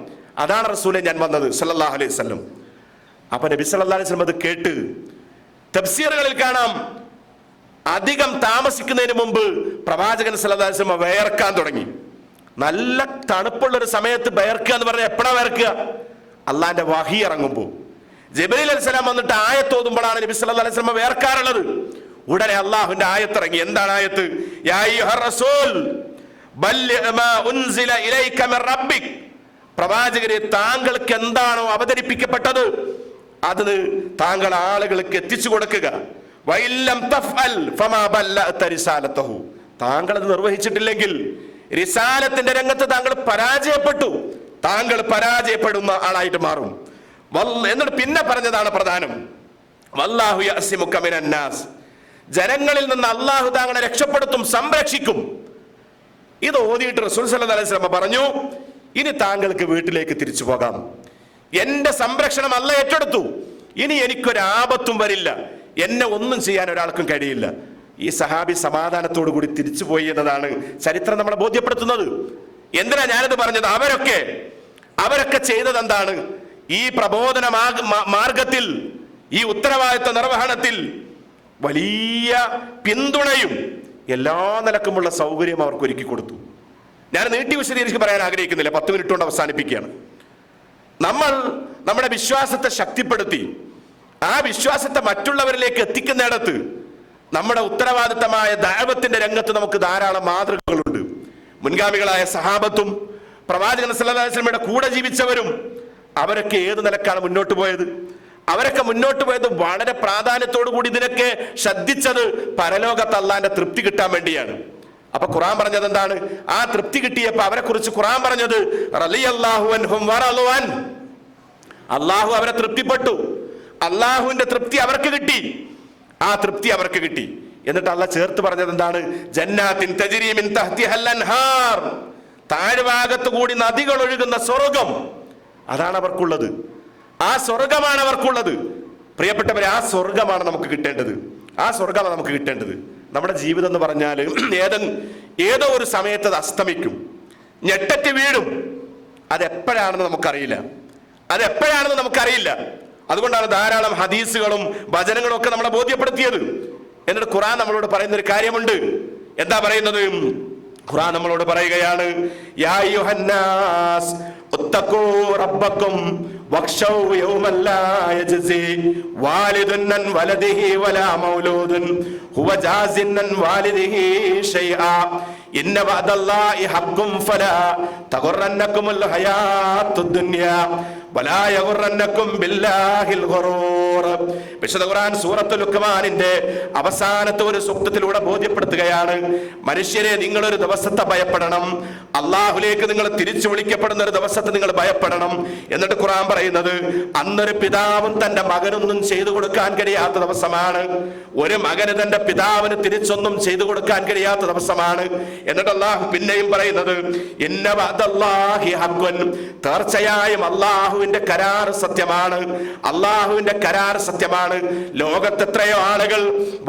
Speaker 1: അതാണ് റസൂലെ ഞാൻ വന്നത് സല്ലല്ലാഹു അലൈഹി വസല്ലം. അപ്പൊ നബി സല്ലല്ലാഹു അലൈഹി വസല്ലം അത് കേട്ട് തഫ്സീറുകളിൽ കാണാം, അധികം താമസിക്കുന്നതിന് മുമ്പ് പ്രവാചകൻ സല്ലല്ലാഹു അലൈഹി വസല്ലം വിയർക്കാൻ തുടങ്ങി, നല്ല തണുപ്പുള്ളൊരു സമയത്ത് വിയർക്കുക എന്ന് പറഞ്ഞാൽ എപ്പോഴാ വിയർക്കുക? അള്ളാന്റെ വഹി ഇറങ്ങുമ്പോൾ. ജിബ്രീൽ അലൈഹിസ്സലാം വന്നിട്ട് ആയത്തോതുമ്പോഴാണ് നബി സല്ലല്ലാഹു അലൈഹി വസല്ലം വിയർക്കാറുള്ളത്. ഉടനെ അള്ളാഹുവിന്റെ ആയത്തിറങ്ങി. എന്താണ് ആയത്ത്? യാ അയ്യുഹർ റസൂൽ ബല്ലിഗ് മാ ഉൻസില ഇലൈക മിർ റബ്ബിക്, പ്രവാചകരെ താങ്കൾക്ക് എന്താണോ അവതരിപ്പിക്കപ്പെട്ടത് അത് താങ്കൾ ആളുകൾക്ക് എത്തിച്ചു കൊടുക്കുക. വഇല്ലം തഫ്അൽ ഫമാ ബല്ലഅത റിസാലതഹു, താങ്കൾ അത് നിർവഹിച്ചിട്ടില്ലെങ്കിൽ റിസാലത്തിന്റെ രംഗത്ത് താങ്കൾ പരാജയപ്പെട്ടു, താങ്കൾ പരാജയപ്പെടുന്ന ആളായിട്ട് മാറും. എന്നിട്ട് പിന്നെ പറഞ്ഞതാണ് പ്രധാനം, വല്ലാഹു യഅസിമുക മിനന്നാസ്, ജനങ്ങളിൽ നിന്ന് അള്ളാഹു താങ്കളെ രക്ഷപ്പെടുത്തും, സംരക്ഷിക്കും. ഇത് ഓതിയിട്ട് റസൂൽ സല്ലല്ലാഹു അലൈഹി വസല്ലം പറഞ്ഞു, ഇനി താങ്കൾക്ക് വീട്ടിലേക്ക് തിരിച്ചു പോകാം, എന്റെ സംരക്ഷണം അല്ല ഏറ്റെടുത്തു, ഇനി എനിക്കൊരാപത്തും വരില്ല, എന്നെ ഒന്നും ചെയ്യാൻ ഒരാൾക്കും കഴിയില്ല. ഈ സഹാബി സമാധാനത്തോടു കൂടി തിരിച്ചുപോയി എന്നതാണ് ചരിത്രം നമ്മളെ ബോധ്യപ്പെടുത്തുന്നത്. എന്തിനാ ഞാനിത് പറഞ്ഞത്? അവരൊക്കെ ചെയ്തത് എന്താണ്? ഈ പ്രബോധന മാർഗത്തിൽ, ഈ ഉത്തരവാദിത്വ നിർവഹണത്തിൽ വലിയ പിന്തുണയും എല്ലാ നിലക്കുമുള്ള സൗകര്യം അവർക്ക് ഒരുക്കി കൊടുത്തു. ഞാൻ നീട്ടി വിശദീകരിച്ച് പറയാൻ ആഗ്രഹിക്കുന്നില്ല, 10 മിനിറ്റ് കൊണ്ട് അവസാനിപ്പിക്കുകയാണ്. നമ്മൾ നമ്മുടെ വിശ്വാസത്തെ ശക്തിപ്പെടുത്തി ആ വിശ്വാസത്തെ മറ്റുള്ളവരിലേക്ക് എത്തിക്കുന്നിടത്ത് നമ്മുടെ ഉത്തരവാദിത്തമായ ദഅവത്തിന്റെ രംഗത്ത് നമുക്ക് ധാരാളം മാതൃകകളുണ്ട്. മുൻഗാമികളായ സഹാബത്തും പ്രവാചകൻ സല്ലല്ലാഹു അലൈഹി വസല്ലമയുടെ കൂടെ ജീവിച്ചവരും അവരൊക്കെ ഏത് നിലക്കാണ് മുന്നോട്ട് പോയത്? അവരൊക്കെ മുന്നോട്ട് പോയത് വളരെ പ്രാധാന്യത്തോടു കൂടി ഇതിനൊക്കെ ശ്രദ്ധിച്ചത് പരലോകത്ത് അള്ളാന്റെ തൃപ്തി കിട്ടാൻ വേണ്ടിയാണ്. അപ്പൊ ഖുർആൻ പറഞ്ഞത് എന്താണ്? ആ തൃപ്തി കിട്ടിയപ്പോ അവരെ കുറിച്ച് ഖുർആൻ പറഞ്ഞത് റളിയല്ലാഹു അൻഹും വറളു അൻ, അള്ളാഹു അവരെ തൃപ്തിപ്പെട്ടു, അള്ളാഹുവിന്റെ തൃപ്തി അവർക്ക് കിട്ടി, ആ തൃപ്തി അവർക്ക് കിട്ടി. എന്നിട്ട് അള്ളാഹ് ചേർത്ത് പറഞ്ഞത് എന്താണ്? ജന്നാത്തിൻ തജ്രി മിൻ തഹ്തിഹൽ അൻഹാർ, താഴ്ഭാഗത്ത് കൂടി നദികൾ ഒഴുകുന്ന സ്വർഗം, അതാണ് അവർക്കുള്ളത്. ആ സ്വർഗമാണ് അവർക്കുള്ളത്. പ്രിയപ്പെട്ടവരെ, ആ സ്വർഗമാണ് നമുക്ക് കിട്ടേണ്ടത്. ആ സ്വർഗമാണ് നമുക്ക് കിട്ടേണ്ടത്. നമ്മുടെ ജീവിതം എന്ന് പറഞ്ഞാൽ ഏതോ ഒരു സമയത്ത് അത് അസ്തമിക്കും, ഞെട്ടറ്റ് വീഴും. അതെപ്പോഴാണെന്ന് നമുക്കറിയില്ല. അതുകൊണ്ടാണ് ധാരാളം ഹദീസുകളും വചനങ്ങളും ഒക്കെ നമ്മളെ ബോധ്യപ്പെടുത്തിയത്. എന്നിട്ട് ഖുർആൻ നമ്മളോട് പറയുന്ന ഒരു കാര്യമുണ്ട്. എന്താ പറയുന്നത്? ഖുർആൻ നമ്മളോട് പറയുകയാണ്, യാ അയ്യുഹന്നാസ് ഉത്തഖൂ റബ്ബക്കും വഖ്ശൗ യൗമൻ ലാ യജ്സി വാലിദുൻ അൻ വലദിഹി വലാ മൗലൂദുൻ ഹുവ ജാസിൻ അൻ വാലിദിഹി ഷൈആ ഇന്ന വഅദല്ലാഹി ഹഖ്ഖുൻ ഫലാ തഗുറന്നകുമുൽ ഹയാത്തുദ് ദുനിയാ വലാ യഗുറന്നകും ബില്ലാഹിൽ ഗുറൂർ. വിശുദ്ധ ഖുർആൻ സൂറത്തുൽ ലുഖ്മാനിന്റെ അവസാനത്തെ ഒരു സൂക്തത്തിലൂടെ ബോധ്യപ്പെടുത്തുകയാണ്, മനുഷ്യരെ നിങ്ങളൊരു ദിവസത്തെ ഭയപ്പെടണം, അള്ളാഹുലേക്ക് നിങ്ങൾ തിരിച്ചു വിളിക്കപ്പെടുന്ന ഒരു ദിവസത്തെ നിങ്ങൾ ഭയപ്പെടണം. എന്നിട്ട് ഖുർആൻ പറയുന്നത്, അന്നൊരു പിതാവും തന്റെ മകനൊന്നും ചെയ്തു കൊടുക്കാൻ കഴിയാത്ത ദിവസമാണ്. ഒരു മകന് തന്റെ പിതാവിന് തിരിച്ചൊന്നും ചെയ്തു കൊടുക്കാൻ കഴിയാത്ത ദിവസമാണ്. എന്നിട്ട് അള്ളാഹു പിന്നെയും പറയുന്നത്, ഇന്ന വഅദല്ലാഹി ഹഖ്ഖുൻ, തീർച്ചയായും അള്ളാഹുവിന്റെ കരാർ സത്യമാണ്, അള്ളാഹുവിന്റെ കരാർ സത്യമാണ്. ലോകത്ത് എത്രയോ ആളുകൾ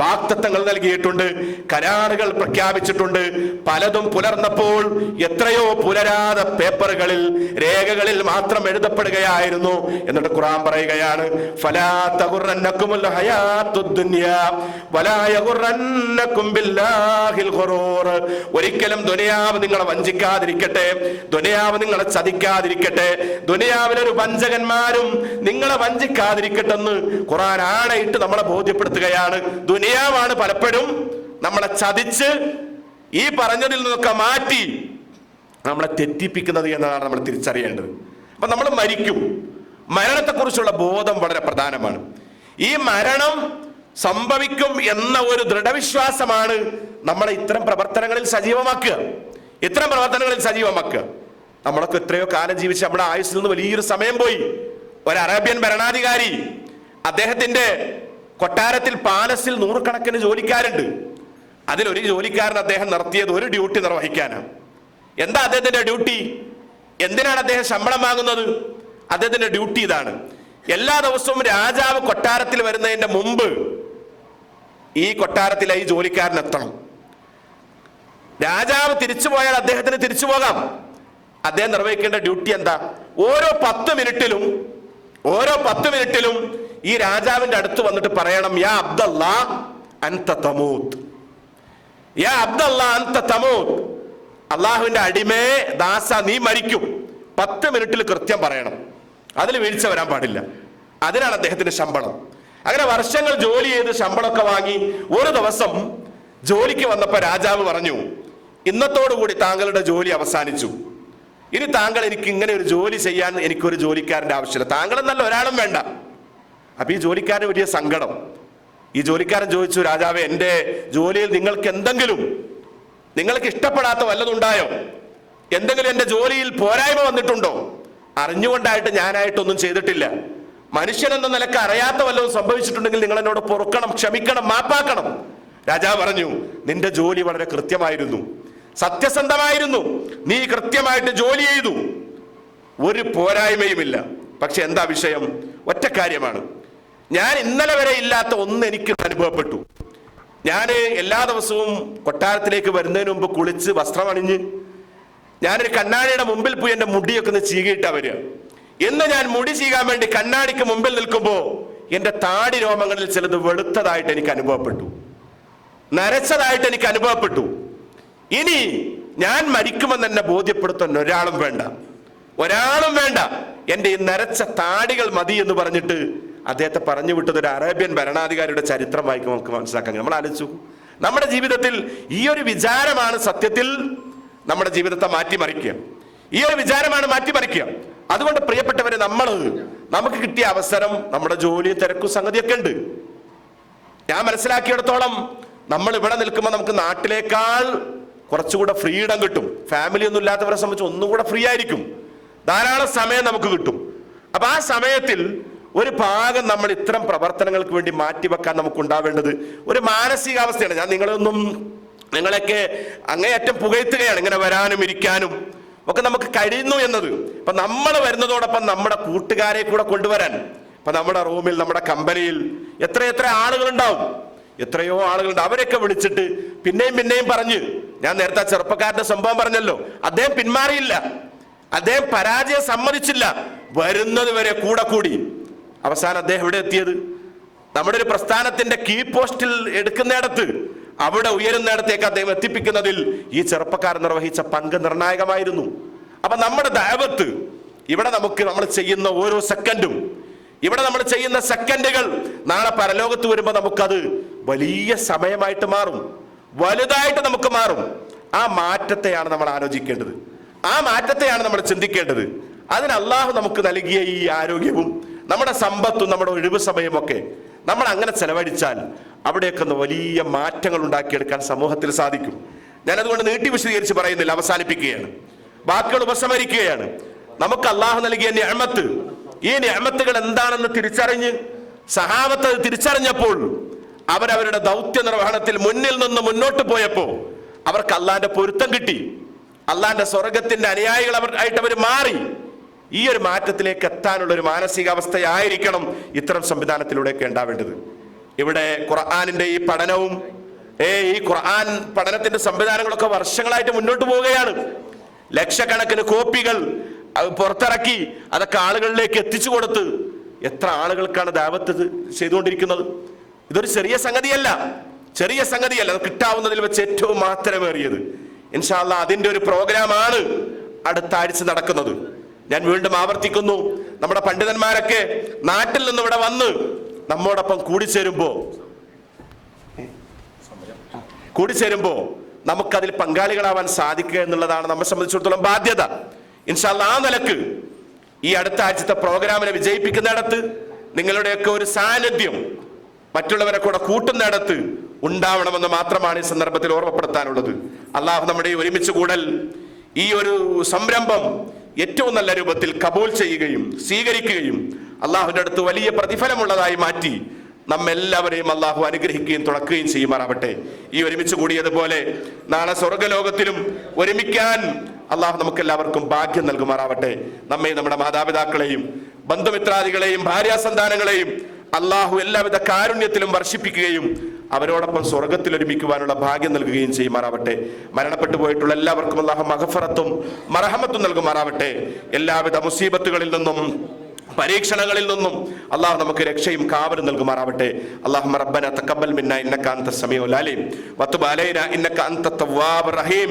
Speaker 1: വാഗ്ദത്തങ്ങൾ നൽകിയിട്ടുണ്ട്, കരാറുകൾ പ്രഖ്യാപിച്ചിട്ടുണ്ട്. പലതും പുലർന്നപ്പോൾ എത്രയോ പുലരാതെ പേപ്പറുകളിൽ, രേഖകളിൽ മാത്രം എഴുതപ്പെടുകയായിരുന്നു. എന്നിട്ട് ഖുർആൻ പറയുകയാണ്, ഫലാ തഗുറന്നകുമുൽ ഹയാത്തുദ് ദുനിയാ വലാ യഗുറന്നകും ബില്ലാഹിൽ ഗുറൂർ. ഒരിക്കലും ദുനിയാവ് നിങ്ങളെ വഞ്ചിക്കാതിരിക്കട്ടെ, ദുനിയാവ് നിങ്ങളെ ചതിക്കാതിരിക്കട്ടെ, ദുനിയാവിലൊരു വഞ്ചകന്മാരും നിങ്ങളെ വഞ്ചിക്കാതിരിക്കട്ടെ എന്ന് ഖുർആൻ ആണയിട്ട് നമ്മളെ ബോധ്യപ്പെടുത്തുകയാണ്. ദുനിയാവാണ് പലപ്പോഴും നമ്മളെ ചതിച്ച് ഈ പറഞ്ഞതിൽ നിന്നൊക്കെ മാറ്റി നമ്മളെ തെറ്റിപ്പിക്കുന്നത് എന്നതാണ് നമ്മൾ തിരിച്ചറിയേണ്ടത്. അപ്പൊ നമ്മൾ മരിക്കും, മരണത്തെക്കുറിച്ചുള്ള ബോധം വളരെ പ്രധാനമാണ്. ഈ മരണം സംഭവിക്കും എന്ന ഒരു ദൃഢവിശ്വാസമാണ് നമ്മളെ ഇത്തരം പ്രവർത്തനങ്ങളിൽ സജീവമാക്കുക. നമ്മളൊക്കെ എത്രയോ കാലം ജീവിച്ച് നമ്മുടെ ആയുസ്സിൽ നിന്ന് വലിയൊരു സമയം പോയി. ഒരു അറേബ്യൻ ഭരണാധികാരി, അദ്ദേഹത്തിന്റെ കൊട്ടാരത്തിൽ പാലസിൽ നൂറുകണക്കിന് ജോലിക്കാരുണ്ട്. അതിലൊരു ജോലിക്കാരൻ അദ്ദേഹം നടത്തിയത് ഒരു ഡ്യൂട്ടി നിർവഹിക്കാനാണ്. എന്താ അദ്ദേഹത്തിന്റെ ഡ്യൂട്ടി? എന്തിനാണ് അദ്ദേഹം ശമ്പളം വാങ്ങുന്നത്? അദ്ദേഹത്തിന്റെ ഡ്യൂട്ടി ഇതാണ്, എല്ലാ ദിവസവും രാജാവ് കൊട്ടാരത്തിൽ വരുന്നതിന്റെ മുമ്പ് ഈ കൊട്ടാരത്തിലെ ഈ ജോലിക്കാരൻ എത്തണം. രാജാവ് തിരിച്ചു പോയാൽ അദ്ദേഹത്തിന് തിരിച്ചു പോകാം. അദ്ദേഹം നിർവഹിക്കേണ്ട ഡ്യൂട്ടി എന്താ? ഓരോ 10 മിനിറ്റിലും ഈ രാജാവിന്റെ അടുത്ത് വന്നിട്ട് പറയണം, യാ അബ്ദല്ലാ അൻത തമൂത്ത്, യാ അബ്ദല്ലാ അൻത തമൂത്ത്, അള്ളാഹുവിന്റെ അടിമേ ദാസ നീ മരിക്കും, 10 മിനിറ്റിൽ കൃത്യം പറയണം, അതിൽ വീഴ്ച വരാൻ പാടില്ല. അതിനാണ് അദ്ദേഹത്തിന്റെ ശമ്പളം. അങ്ങനെ വർഷങ്ങൾ ജോലി ചെയ്ത് ശമ്പളമൊക്കെ വാങ്ങി ഒരു ദിവസം ജോലിക്ക് വന്നപ്പോ രാജാവ് പറഞ്ഞു, ഇന്നത്തോടുകൂടി താങ്കളുടെ ജോലി അവസാനിച്ചു. ഇനി താങ്കൾ എനിക്ക് ഇങ്ങനെ ഒരു ജോലി ചെയ്യാൻ എനിക്കൊരു ജോലിക്കാരന്റെ ആവശ്യമില്ല, താങ്കൾ എന്നല്ല ഒരാളും വേണ്ട. അപ്പൊ ഈ ജോലിക്കാരന് വലിയ സങ്കടം. ഈ ജോലിക്കാരൻ ചോദിച്ചു, രാജാവേ, എന്റെ ജോലിയിൽ നിങ്ങൾക്ക് ഇഷ്ടപ്പെടാത്ത വല്ലതുണ്ടായോ? എന്തെങ്കിലും എന്റെ ജോലിയിൽ പോരായ്മ വന്നിട്ടുണ്ടോ? അറിഞ്ഞുകൊണ്ടായിട്ട് ഞാനായിട്ടൊന്നും ചെയ്തിട്ടില്ല. മനുഷ്യൻ എന്ന നിലക്ക് അറിയാത്ത വല്ലതും സംഭവിച്ചിട്ടുണ്ടെങ്കിൽ നിങ്ങൾ എന്നോട് പൊറുക്കണം, ക്ഷമിക്കണം, മാപ്പാക്കണം. രാജാവ് പറഞ്ഞു, നിന്റെ ജോലി വളരെ കൃത്യമായിരുന്നു, സത്യസന്ധമായിരുന്നു, നീ കൃത്യമായിട്ട് ജോലി ചെയ്തു, ഒരു പോരായ്മയുമില്ല. പക്ഷെ എന്താ വിഷയം? ഒറ്റ കാര്യമാണ്, ഞാൻ ഇന്നലെ വരെ ഇല്ലാത്ത ഒന്ന് എനിക്ക് അനുഭവപ്പെട്ടു. ഞാൻ എല്ലാ ദിവസവും കൊട്ടാരത്തിലേക്ക് വരുന്നതിന് മുമ്പ് കുളിച്ച് വസ്ത്രമണിഞ്ഞ് ഞാനൊരു കണ്ണാടിയുടെ മുമ്പിൽ പോയി എൻ്റെ മുടിയൊക്കെ ഒന്ന് ചീകിയിട്ടാ വരിക. എന്ന് ഞാൻ മുടി ചീകാൻ വേണ്ടി കണ്ണാടിക്ക് മുമ്പിൽ നിൽക്കുമ്പോ എൻ്റെ താടി രോമങ്ങളിൽ ചിലത് വെളുത്തതായിട്ട് എനിക്ക് അനുഭവപ്പെട്ടു, നരച്ചതായിട്ട് എനിക്ക് അനുഭവപ്പെട്ടു. ഇനി ഞാൻ മരിക്കുമെന്ന് എന്നെ ബോധ്യപ്പെടുത്താൻ ഒരാളും വേണ്ട, എൻ്റെ ഈ നരച്ച താടികൾ മതി എന്ന് പറഞ്ഞിട്ട് അദ്ദേഹത്തെ പറഞ്ഞു വിട്ടത് ഒരു അറേബ്യൻ ഭരണാധികാരിയുടെ ചരിത്രം വായിക്കുമ്പോൾ നമുക്ക് മനസ്സിലാക്കാൻ. നമ്മൾ ആലോചിച്ചു, നമ്മുടെ ജീവിതത്തിൽ ഈ ഒരു വിചാരമാണ് സത്യത്തിൽ നമ്മുടെ ജീവിതത്തെ മാറ്റിമറിക്കുക. ഈ ഒരു വിചാരമാണ് മാറ്റിമറിക്കുക. അതുകൊണ്ട് പ്രിയപ്പെട്ടവരെ, നമുക്ക് കിട്ടിയ അവസരം, നമ്മുടെ ജോലിയും തിരക്കും സംഗതിയൊക്കെ ഉണ്ട്. ഞാൻ മനസ്സിലാക്കിയിടത്തോളം നമ്മൾ ഇവിടെ നിൽക്കുമ്പോൾ നമുക്ക് നാട്ടിലേക്കാൾ കുറച്ചുകൂടെ ഫ്രീഡം കിട്ടും. ഫാമിലി ഒന്നും ഇല്ലാത്തവരെ സംബന്ധിച്ച് ഒന്നുകൂടെ ഫ്രീ ആയിരിക്കും, ധാരാളം സമയം നമുക്ക് കിട്ടും. അപ്പൊ ആ സമയത്തിൽ ഒരു ഭാഗം നമ്മൾ ഇത്തരം പ്രവർത്തനങ്ങൾക്ക് വേണ്ടി മാറ്റിവെക്കാൻ നമുക്ക് ഉണ്ടാവേണ്ടത് ഒരു മാനസികാവസ്ഥയാണ്. ഞാൻ നിങ്ങളെയൊക്കെ അങ്ങേയറ്റം പുകഴ്ത്തുകയാണ്, ഇങ്ങനെ വരാനും ഇരിക്കാനും ഒക്കെ നമുക്ക് കഴിയുന്നു എന്നത്. അപ്പൊ നമ്മൾ വരുന്നതോടൊപ്പം നമ്മുടെ കൂട്ടുകാരെ കൂടെ കൊണ്ടുവരാൻ, ഇപ്പൊ നമ്മുടെ റൂമിൽ, നമ്മുടെ കമ്പനിയിൽ എത്ര ആളുകളുണ്ടാവും, എത്രയോ ആളുകളുണ്ട്. അവരൊക്കെ വിളിച്ചിട്ട് പിന്നെയും പറഞ്ഞ്, ഞാൻ നേരത്തെ ചെറുപ്പക്കാരന്റെ സംഭവം പറഞ്ഞല്ലോ, അദ്ദേഹം പിന്മാറിയില്ല, അദ്ദേഹം പരാജയം സമ്മതിച്ചില്ല, വരുന്നത് വരെ കൂടി. അവസാനം അദ്ദേഹം എവിടെ എത്തിയത്? നമ്മുടെ ഒരു പ്രസ്ഥാനത്തിന്റെ കീ പോസ്റ്റിൽ എടുക്കുന്നിടത്ത്, അവിടെ ഉയരുന്നിടത്തേക്ക് അദ്ദേഹം എത്തിപ്പിക്കുന്നതിൽ ഈ ചെറുപ്പക്കാരൻ നിർവഹിച്ച പങ്ക് നിർണായകമായിരുന്നു. അപ്പൊ നമ്മുടെ ദഅവത്ത്, ഇവിടെ നമ്മൾ ചെയ്യുന്ന ഓരോ സെക്കൻഡും, ഇവിടെ നമ്മൾ ചെയ്യുന്ന സെക്കൻഡുകൾ നാളെ പരലോകത്ത് വരുമ്പോൾ നമുക്കത് വലിയ സമയമായിട്ട് മാറും, വലുതായിട്ട് നമുക്ക് മാറും. ആ മാറ്റത്തെയാണ് നമ്മൾ ആലോചിക്കേണ്ടത്, ആ മാറ്റത്തെയാണ് നമ്മൾ ചിന്തിക്കേണ്ടത്. അതിന് അള്ളാഹു നമുക്ക് നൽകിയ ഈ ആരോഗ്യവും നമ്മുടെ സമ്പത്തും നമ്മുടെ ഒഴിവ് സമയമൊക്കെ നമ്മൾ അങ്ങനെ ചെലവഴിച്ചാൽ അവിടെയൊക്കെ വലിയ മാറ്റങ്ങൾ ഉണ്ടാക്കിയെടുക്കാൻ സമൂഹത്തിൽ സാധിക്കും. ഞാനതുകൊണ്ട് നീട്ടി വിശദീകരിച്ച് പറയുന്നില്ല, അവസാനിപ്പിക്കുകയാണ്, വാക്കുകൾ ഉപസംഹരിക്കുകയാണ്. നമുക്ക് അള്ളാഹു നൽകിയ നിഅമത്ത്, ഈ നിഅമത്തുകൾ എന്താണെന്ന് തിരിച്ചറിഞ്ഞ് സഹാബത്ത് തിരിച്ചറിഞ്ഞപ്പോൾ അവരവരുടെ ദൗത്യ നിർവഹണത്തിൽ മുന്നിൽ നിന്ന് മുന്നോട്ട് പോയപ്പോ അവർക്ക് അള്ളാന്റെ പൊരുത്തം കിട്ടി, അള്ളാന്റെ സ്വർഗത്തിന്റെ അനുയായികൾ ആയിട്ട് അവർ മാറി. ഈ ഒരു മാറ്റത്തിലേക്ക് എത്താനുള്ള ഒരു മാനസികാവസ്ഥയായിരിക്കണം ഇത്തരം സംവിധാനത്തിലൂടെയൊക്കെ ഉണ്ടാവേണ്ടത്. ഇവിടെ ഖുർആനിന്റെ ഈ പഠനവും ഈ ഖുർആൻ പഠനത്തിന്റെ സംവിധാനങ്ങളൊക്കെ വർഷങ്ങളായിട്ട് മുന്നോട്ട് പോവുകയാണ്. ലക്ഷക്കണക്കിന് കോപ്പികൾ പുറത്തിറക്കി അതൊക്കെ ആളുകളിലേക്ക് എത്തിച്ചു കൊടുത്ത് എത്ര ആളുകൾക്കാണ് ദഅവത്ത് ചെയ്തുകൊണ്ടിരിക്കുന്നത്. ഇതൊരു ചെറിയ സംഗതിയല്ല, അത് കിട്ടാവുന്നതിൽ വെച്ച് ഏറ്റവും മാത്രമേറിയത്. ഇൻഷാ അല്ലാഹ് അതിന്റെ ഒരു പ്രോഗ്രാമാണ് അടുത്ത ആഴ്ച നടക്കുന്നത്. ഞാൻ വീണ്ടും ആവർത്തിക്കുന്നു, നമ്മുടെ പണ്ഡിതന്മാരൊക്കെ നാട്ടിൽ നിന്ന് ഇവിടെ വന്ന് നമ്മോടൊപ്പം കൂടിച്ചേരുമ്പോ നമുക്കതിൽ പങ്കാളികളാവാൻ സാധിക്കുക എന്നുള്ളതാണ് നമ്മെ സംബന്ധിച്ചിടത്തോളം ബാധ്യത. ഇൻഷാ അല്ലാഹ് ആ നിലക്ക് ഈ അടുത്ത ആഴ്ചത്തെ പ്രോഗ്രാമിനെ വിജയിപ്പിക്കുന്നിടത്ത് നിങ്ങളുടെയൊക്കെ ഒരു സാന്നിധ്യം മറ്റുള്ളവരെ കൂടെ കൂട്ടുന്നിടത്ത് ഉണ്ടാവണമെന്ന് മാത്രമാണ് ഈ സന്ദർഭത്തിൽ ഓർമ്മപ്പെടുത്താനുള്ളത്. അള്ളാഹു നമ്മുടെ ഒരുമിച്ച് കൂടൽ, ഈ ഒരു സംരംഭം ഏറ്റവും നല്ല രൂപത്തിൽ കബൂൽ ചെയ്യുകയും സ്വീകരിക്കുകയും അള്ളാഹുവിന്റെ അടുത്ത് വലിയ പ്രതിഫലമുള്ളതായി മാറ്റി നമ്മെല്ലാവരെയും അള്ളാഹു അനുഗ്രഹിക്കുകയും തുണക്കുകയും ചെയ്യുമാറാവട്ടെ. ഈ ഒരുമിച്ച് കൂടിയതുപോലെ നാളെ സ്വർഗലോകത്തിലും ഒരുമിക്കാൻ അള്ളാഹു നമുക്കെല്ലാവർക്കും ഭാഗ്യം നൽകുമാറാവട്ടെ. നമ്മയും നമ്മുടെ മാതാപിതാക്കളെയും ബന്ധുമിത്രാദികളെയും ഭാര്യാസന്താനങ്ങളെയും അള്ളാഹു എല്ലാവിധ കാരുണ്യത്തിലും വർഷിപ്പിക്കുകയും അവരോടൊപ്പം സ്വർഗത്തിൽ ഒരുമിക്കുവാനുള്ള ഭാഗ്യം നൽകുകയും ചെയ്യുമാറാവട്ടെ. മരണപ്പെട്ടു പോയിട്ടുള്ള എല്ലാവർക്കും അള്ളാഹു മഗ്ഫിറത്തും മർഹമത്തും നൽകുമാറാവട്ടെ. എല്ലാവിധ മുസീബത്തുകളിൽ നിന്നും പരീക്ഷണങ്ങളിൽ നിന്നും അള്ളാഹു നമുക്ക് രക്ഷയും കാവലും നൽകുമാറാവട്ടെ. അല്ലാഹുമ്മ റബ്ബനാ തഖബ്ബൽ മിന്നാ ഇന്നക അൻതസ് സമീഉൽ അലീം വതുബ് അലൈനാ ഇന്നക അൻതത് തവ്വാബുർ റഹീം.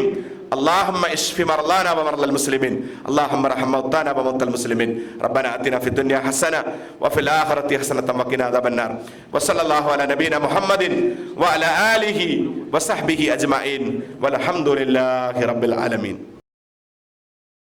Speaker 1: اللهم اشف مرضانا ومرضى المسلمين اللهم ارحم موتانا وموتى المسلمين ربنا آتنا في الدنيا حسنة وفي الآخرة حسنة وقنا عذاب النار وصلى الله على نبينا محمد وعلى آله وصحبه أجمعين والحمد لله رب العالمين.